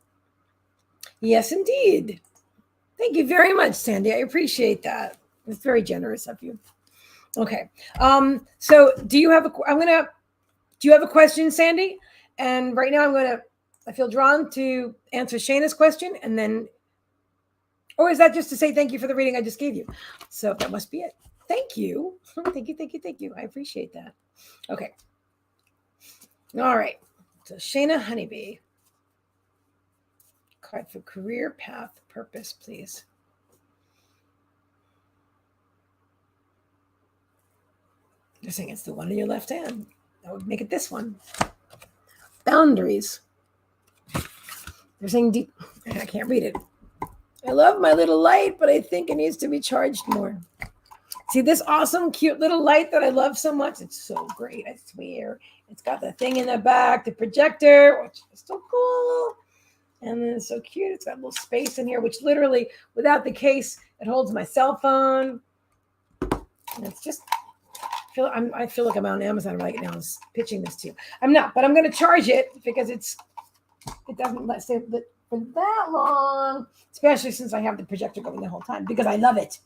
Yes, indeed. Thank you very much, Sandy. I appreciate that. It's very generous of you. Okay. So do you have a question, Sandy? And right now I feel drawn to answer Shayna's question, and then, or is that just to say thank you for the reading I just gave you? So that must be it. Thank you. Thank you. I appreciate that. Okay. All right. So Shayna Honeybee. Card for career path purpose, please. They're saying it's the one in your left hand. That would make it this one. Boundaries. They're saying deep. I can't read it. I love my little light, but I think it needs to be charged more. See this awesome, cute little light that I love so much? It's so great, I swear. It's got the thing in the back, the projector, which is so cool. And then it's so cute. It's got a little space in here, which literally, without the case, it holds my cell phone. And it's just, I feel like I'm on Amazon right now pitching this to you. I'm not, but I'm going to charge it because it doesn't stay for that long, especially since I have the projector going the whole time because I love it.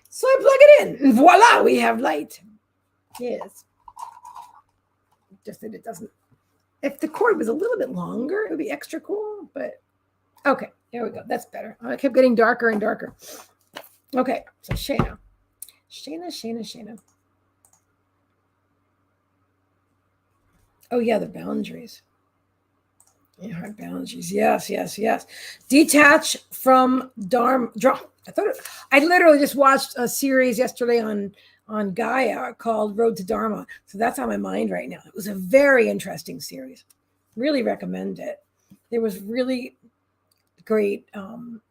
So I plug it in and voila, we have light. Yes. Just that it doesn't. If the cord was a little bit longer, it would be extra cool, but okay, there we go. That's better. I kept getting darker and darker. Okay, so Shayna. Oh yeah, the boundaries. Yeah, boundaries. Yes. Detach from Dharma. I literally just watched a series yesterday on Gaia called Road to Dharma. So that's on my mind right now. It was a very interesting series. Really recommend it. There was really great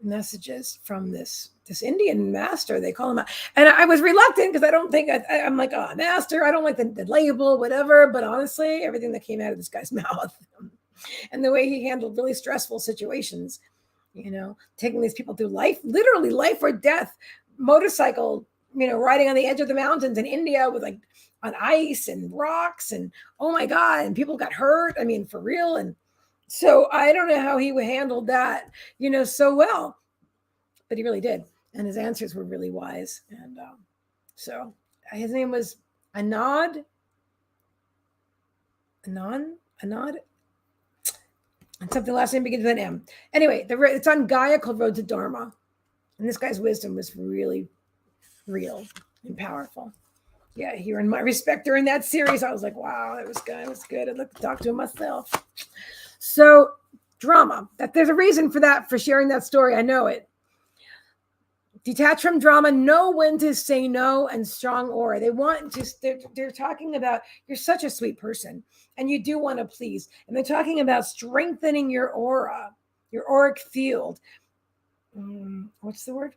messages from this Indian master. They call him out. And I was reluctant because I don't think I'm like, oh, master. I don't like the label, whatever. But honestly, everything that came out of this guy's mouth and the way he handled really stressful situations, taking these people through life, literally life or death, motorcycle, riding on the edge of the mountains in India with like on ice and rocks and oh my God, and people got hurt. I mean, for real. And so I don't know how he handled that, so well, but he really did. And his answers were really wise. And so his name was Anand. And something last name begins with an M. Anyway, it's on Gaia called Road to Dharma. And this guy's wisdom was really real and powerful. Yeah, he earned my respect during that series. I was like, wow, that was good. It was good. I'd like to talk to him myself. So drama, there's a reason for that, for sharing that story. I know it. Detach from drama, know when to say no, and strong aura. They're talking about, you're such a sweet person and you do want to please. And they're talking about strengthening your aura, your auric field. What's the word?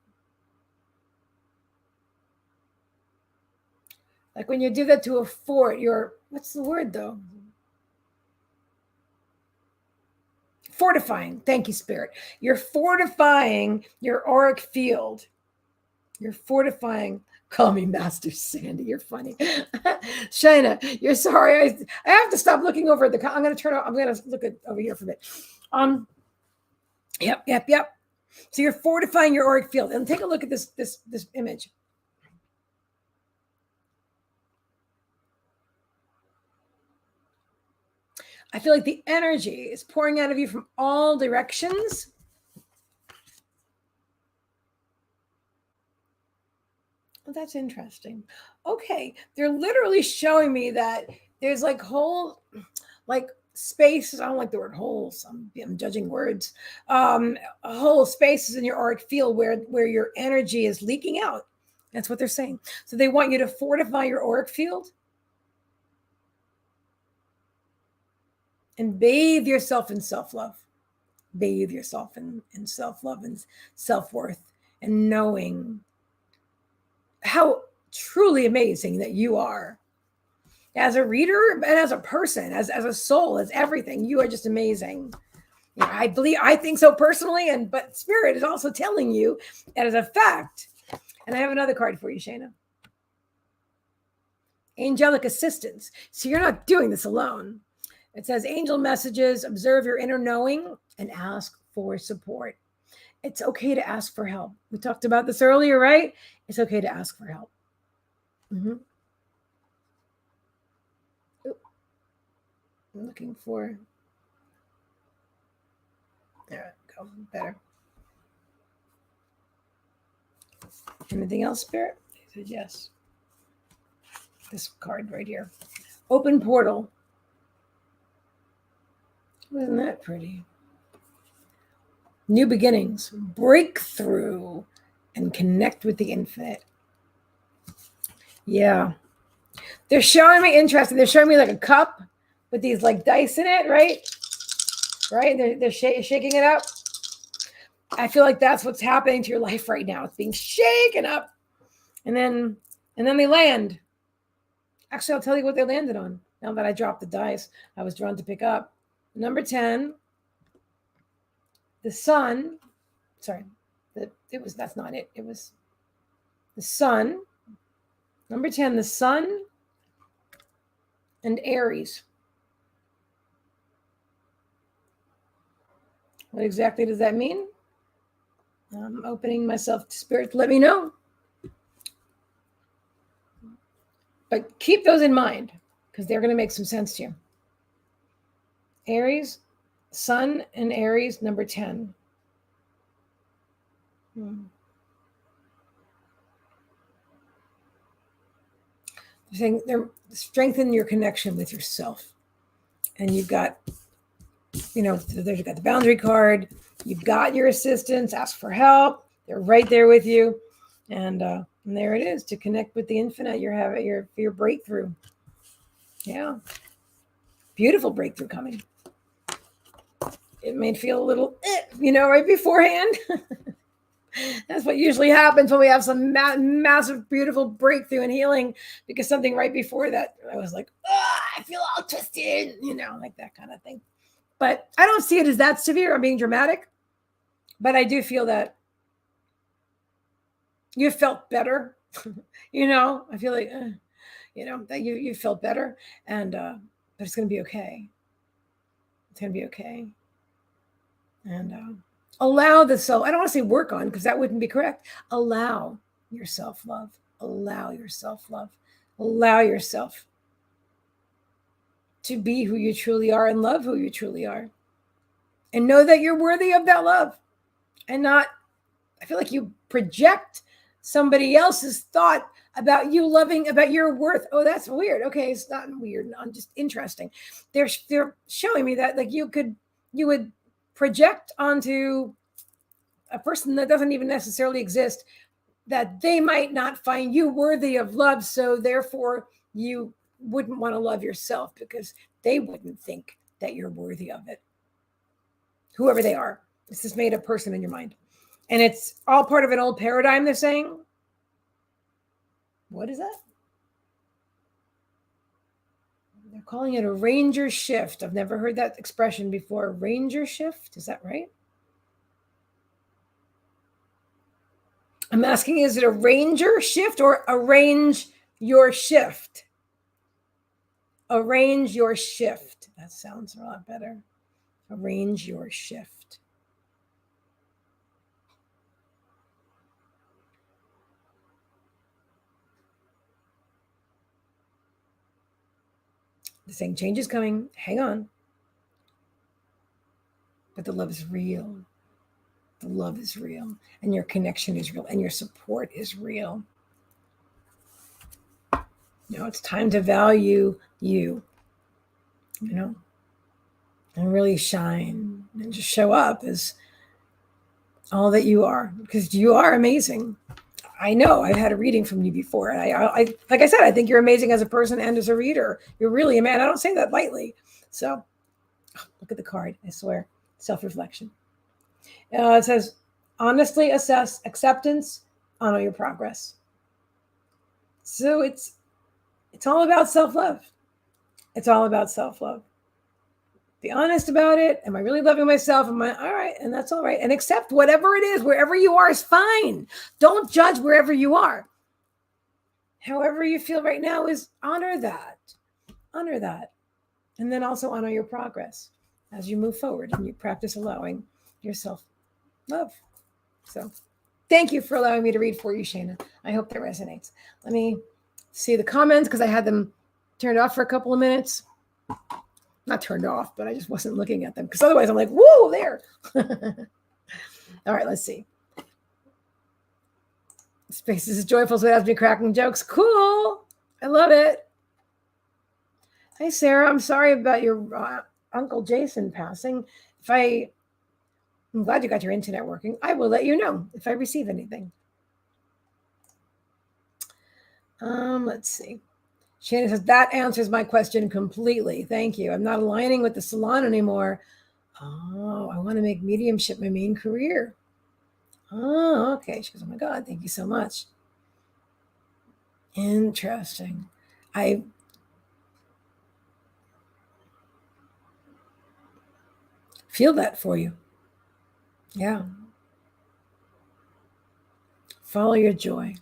Like when you do that to a fort, what's the word though? Fortifying. Thank you, Spirit. You're fortifying your auric field. You're fortifying. Call me Master Sandy. You're funny. Shayna, you're sorry. I have to stop looking over at the. I'm going to look at over here for a bit. Yep. So you're fortifying your auric field. And take a look at this image. I feel like the energy is pouring out of you from all directions. Well, that's interesting. Okay. They're literally showing me that there's like whole, like spaces. I don't like the word holes. I'm judging words. Whole spaces in your auric field where your energy is leaking out. That's what they're saying. So they want you to fortify your auric field and bathe yourself in self-love. bathe yourself in self-love and self-worth and knowing how truly amazing that you are. As a reader and as a person, as a soul, as everything, you are just amazing. I think so personally, but Spirit is also telling you that as a fact. And I have another card for you, Shayna. Angelic assistance. So you're not doing this alone. It says angel messages, observe your inner knowing, and ask for support. It's okay to ask for help. We talked about this earlier, right? It's okay to ask for help. Mm-hmm. I'm looking for. There we go. Better. Anything else, Spirit? He said yes. This card right here. Open portal. Isn't that pretty? New beginnings. Breakthrough. And connect with the infinite. Yeah. They're showing me interesting. They're showing me like a cup with these like dice in it, right? Right? They're shaking it up. I feel like that's what's happening to your life right now. It's being shaken up. And then they land. Actually, I'll tell you what they landed on. Now that I dropped the dice, I was drawn to pick up. Number 10, the sun. Sorry, that's not it. It was the sun. Number 10, the sun and Aries. What exactly does that mean? I'm opening myself to Spirit to let me know. But keep those in mind because they're going to make some sense to you. Aries, Sun and Aries, number 10. They're saying they're strengthen your connection with yourself. And you've got, there's got the boundary card. You've got your assistants. Ask for help. They're right there with you. And there it is, to connect with the infinite. You're having your breakthrough. Yeah. Beautiful breakthrough coming. It may feel a little, right beforehand. That's what usually happens when we have some massive, beautiful breakthrough and healing, because something right before that, I was like, I feel all twisted, like that kind of thing. But I don't see it as that severe. I'm being dramatic. But I do feel that you felt better. I feel like, that you felt better. And, but it's going to be okay. It's going to be okay. And allow the soul. I don't want to say work on, because that wouldn't be correct. Allow your self-love. Allow your self-love. Allow yourself to be who you truly are and love who you truly are. And know that you're worthy of that love. And not, I feel like you project somebody else's thought about you loving, about your worth. Oh, that's weird. Okay, it's not weird. I'm just interesting. They're showing me that like you would project onto a person that doesn't even necessarily exist, that they might not find you worthy of love. So therefore you wouldn't want to love yourself because they wouldn't think that you're worthy of it. Whoever they are, it's this made up person in your mind. And it's all part of an old paradigm, they're saying. What is that? They're calling it a ranger shift. I've never heard that expression before. Ranger shift, is that right? I'm asking, is it a ranger shift or arrange your shift? Arrange your shift. That sounds a lot better. Arrange your shift. The saying change is coming. Hang on. But the love is real. The love is real. And your connection is real. And your support is real. It's time to value you. And really shine and just show up as all that you are, because you are amazing. I know I've had a reading from you before. And I like I said, I think you're amazing as a person and as a reader. You're really a man. I don't say that lightly. So look at the card. I swear. Self-reflection. It says, honestly assess acceptance, honor your progress. So it's all about self-love. It's all about self-love. Be honest about it. Am I really loving myself? Am I all right? And that's all right. And accept whatever it is, wherever you are is fine. Don't judge wherever you are. However you feel right now is honor that. Honor that. And then also honor your progress as you move forward and you practice allowing yourself love. So thank you for allowing me to read for you, Shana. I hope that resonates. Let me see the comments because I had them turned off for a couple of minutes. Not turned off, but I just wasn't looking at them because otherwise I'm like, whoa, there. All right, let's see. Spaces is joyful, so it has to be cracking jokes. Cool. I love it. Hey, Sarah, I'm sorry about your Uncle Jason passing. I'm glad you got your internet working. I will let you know if I receive anything. Let's see. Shannon says, that answers my question completely. Thank you. I'm not aligning with the salon anymore. Oh, I want to make mediumship my main career. Oh, okay. She goes, oh my God, thank you so much. Interesting. I feel that for you. Yeah. Follow your joy.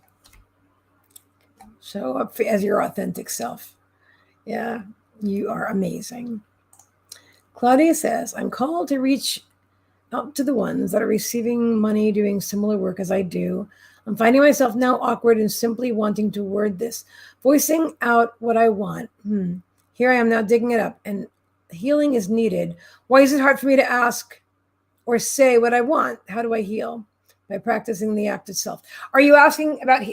Show up as your authentic self. Yeah, you are amazing. Claudia says, I'm called to reach out to the ones that are receiving money doing similar work as I do. I'm finding myself now awkward and simply wanting to word this, voicing out what I want. Here I am now digging it up, and healing is needed. Why is it hard for me to ask or say what I want? How do I heal? By practicing the act itself. Are you asking about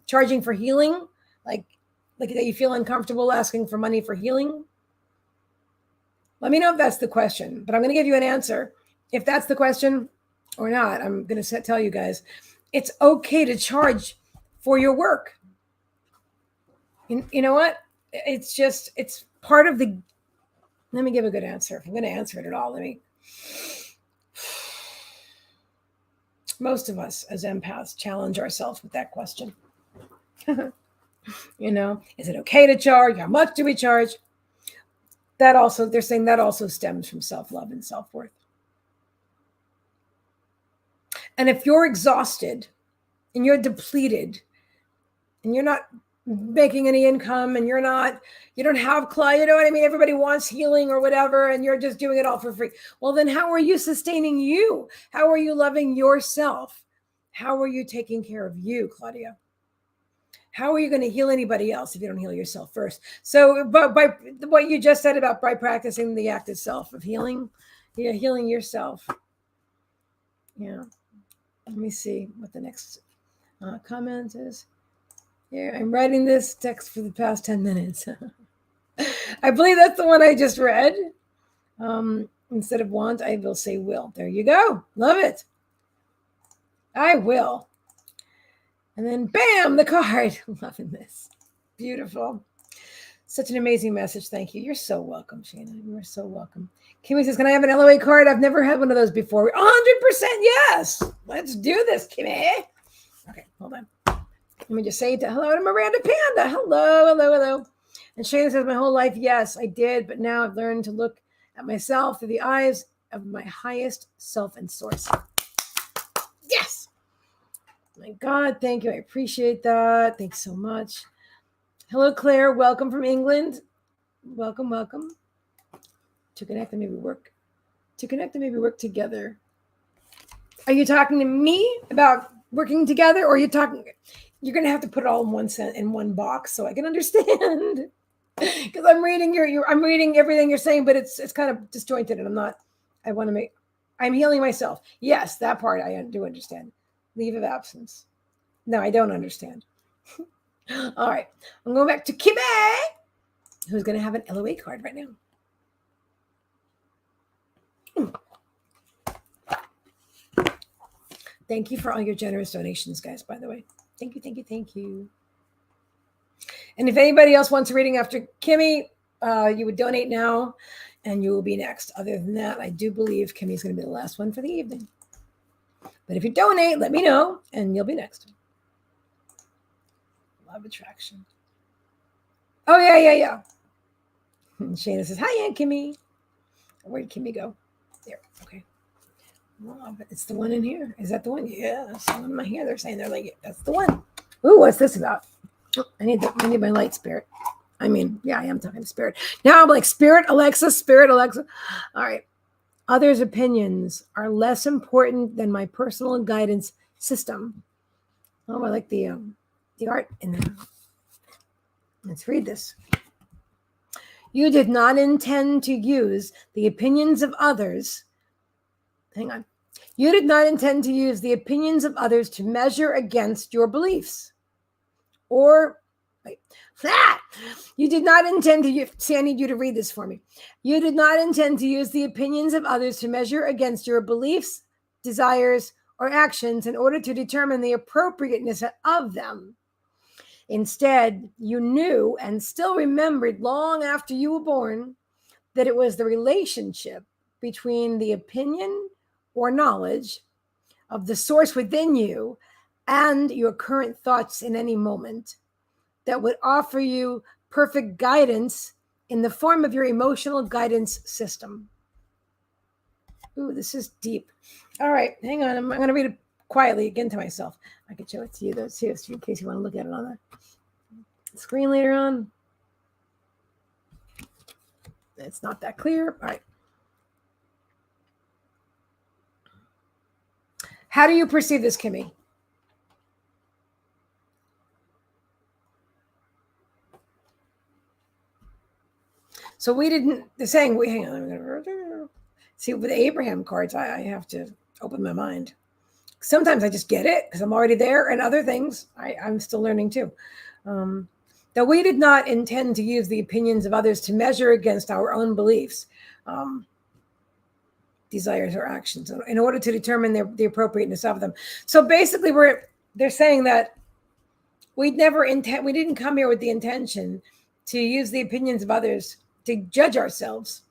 charging for healing? Like that you feel uncomfortable asking for money for healing? Let me know if that's the question, but I'm going to give you an answer. If that's the question or not, I'm going to tell you guys, it's okay to charge for your work. You know what? It's part of the, let me give a good answer. If I'm going to answer it at all, most of us as empaths challenge ourselves with that question. Is it okay to charge? How much do we charge? They're saying that also stems from self-love and self-worth. And if you're exhausted and you're depleted and you're not making any income and you don't have clients, you know what I mean? Everybody wants healing or whatever, and you're just doing it all for free. Well, then how are you sustaining you? How are you loving yourself? How are you taking care of you, Claudia? How are you going to heal anybody else if you don't heal yourself first? So by what you just said about by practicing the act itself of healing, healing yourself. Yeah. Let me see what the next comment is. Here, I'm writing this text for the past 10 minutes. I believe that's the one I just read. Instead of want, I will say will. There you go. Love it. I will. And then bam, the card. Loving this. Beautiful. Such an amazing message. Thank you. You're so welcome, Shana. You are so welcome. Kimmy says, can I have an LOA card? I've never had one of those before. 100% yes. Let's do this, Kimmy. Okay, hold on. Let me just say hello to Miranda Panda. Hello. And Shana says, my whole life, yes, I did. But now I've learned to look at myself through the eyes of my highest self and source. Yes. My God, thank you. I appreciate that. Thanks so much. Hello, Claire. Welcome from England. Welcome. To connect and maybe work together. Are you talking to me about working together, or you're going to have to put it all in one box so I can understand? Because I'm reading I'm reading everything you're saying, but it's kind of disjointed, and I'm healing myself. Yes, that part I do understand. Leave of absence. No, I don't understand. All right. I'm going back to Kimmy, who's going to have an LOA card right now. Thank you for all your generous donations, guys, by the way. Thank you. And if anybody else wants a reading after Kimmy, you would donate now. and you will be next. Other than that, I do believe Kimmy's going to be the last one for the evening. But if you donate, let me know, and you'll be next. Law of attraction. Oh, yeah. And Shayna says, hi, Aunt Kimmy. Where did Kimmy go? There. Okay. Well, it's the one in here. Is that the one? Yeah, that's the one in my hair. They're saying they're like, that's the one. Ooh, what's this about? Oh, I need my light, Spirit. I mean, yeah, I am talking to Spirit. Now I'm like, Spirit, Alexa. All right. Others' opinions are less important than my personal guidance system. Oh, I like the art in there. Let's read this. You did not intend to use the opinions of others. Hang on. You did not intend to use the opinions of others to measure against your beliefs. Or, wait, that! You did not intend to use, see, I need you to read this for me. You did not intend to use the opinions of others to measure against your beliefs, desires, or actions in order to determine the appropriateness of them. Instead, you knew and still remembered long after you were born that it was the relationship between the opinion or knowledge of the source within you and your current thoughts in any moment that would offer you perfect guidance in the form of your emotional guidance system. Ooh, this is deep. All right, hang on. I'm going to read it quietly again to myself. I can show it to you, though, too, in case you want to look at it on the screen later on. It's not that clear. All right. How do you perceive this, Kimmy? So we didn't, the saying, hang on. See, with the Abraham cards, I have to open my mind. Sometimes I just get it because I'm already there, and other things I'm still learning too. That we did not intend to use the opinions of others to measure against our own beliefs, desires, or actions in order to determine the appropriateness of them. So basically, they're saying that we didn't come here with the intention to use the opinions of others to judge ourselves,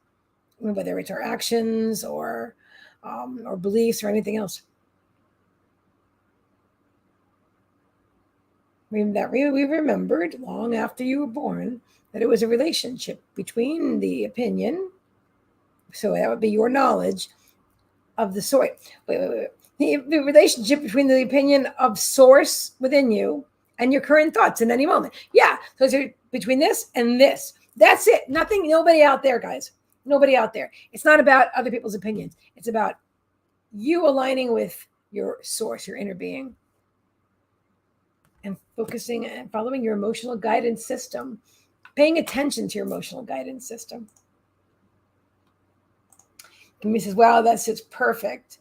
whether it's our actions or beliefs or anything else. We remembered long after you were born that it was a relationship between the opinion, so that would be your knowledge of the source. The relationship between the opinion of source within you and your current thoughts in any moment. Yeah, so it's between this and this. That's it. Nobody out there, guys. Nobody out there. It's not about other people's opinions. It's about you aligning with your source, your inner being, and focusing and following your emotional guidance system, paying attention to your emotional guidance system. Kimmy says, wow, that's just perfect.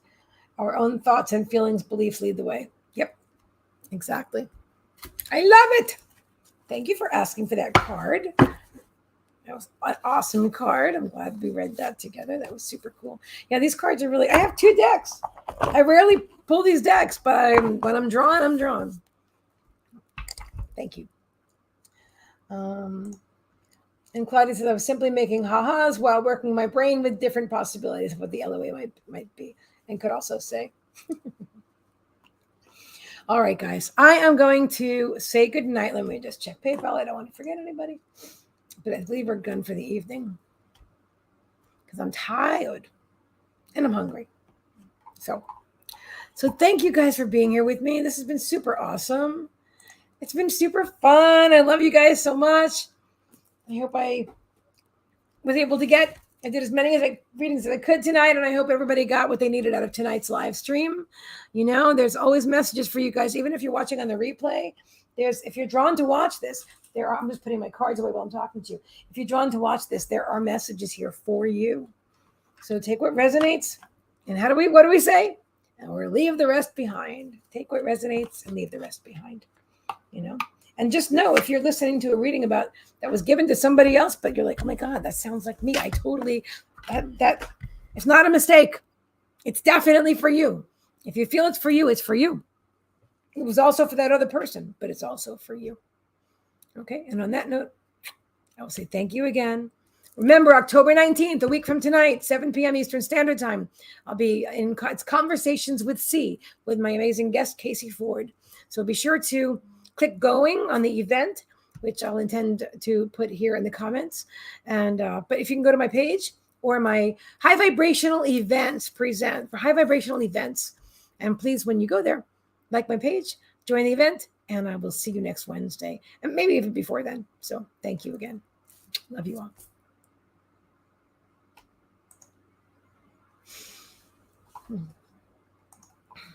Our own thoughts and feelings, beliefs lead the way. Yep, exactly. I love it. Thank you for asking for that card. That was an awesome card. I'm glad we read that together. That was super cool. Yeah, these cards are really, I have 2 decks. I rarely pull these decks, but when I'm drawn, I'm drawn. Thank you. And Claudia says, I was simply making ha-has while working my brain with different possibilities of what the LOA might be, and could also say. All right, guys. I am going to say goodnight. Let me just check PayPal. I don't want to forget anybody. But I believe we're done for the evening because I'm tired and I'm hungry. So thank you guys for being here with me. This has been super awesome. It's been super fun. I love you guys so much. I hope I was able to I did as many readings as I could tonight, and I hope everybody got what they needed out of tonight's live stream. There's always messages for you guys, even if you're watching on the replay. If you're drawn to watch this, I'm just putting my cards away while I'm talking to you. If you're drawn to watch this, there are messages here for you. So take what resonates. And what do we say? Or leave the rest behind. Take what resonates and leave the rest behind. And just know, if you're listening to a reading that was given to somebody else, but you're like, oh my God, that sounds like me. I totally, that it's not a mistake. It's definitely for you. If you feel it's for you, it's for you. It was also for that other person, but it's also for you. Okay. And on that note, I will say thank you again. Remember, October 19th, a week from tonight, 7 p.m. Eastern Standard Time, I'll be in Conversations with C with my amazing guest, Casey Ford. So be sure to click going on the event, which I'll intend to put here in the comments. And but if you can go to my page or my High Vibrational Events present for High Vibrational Events. And please, when you go there, like my page, join the event, and I will see you next Wednesday, and maybe even before then. So thank you again. Love you all.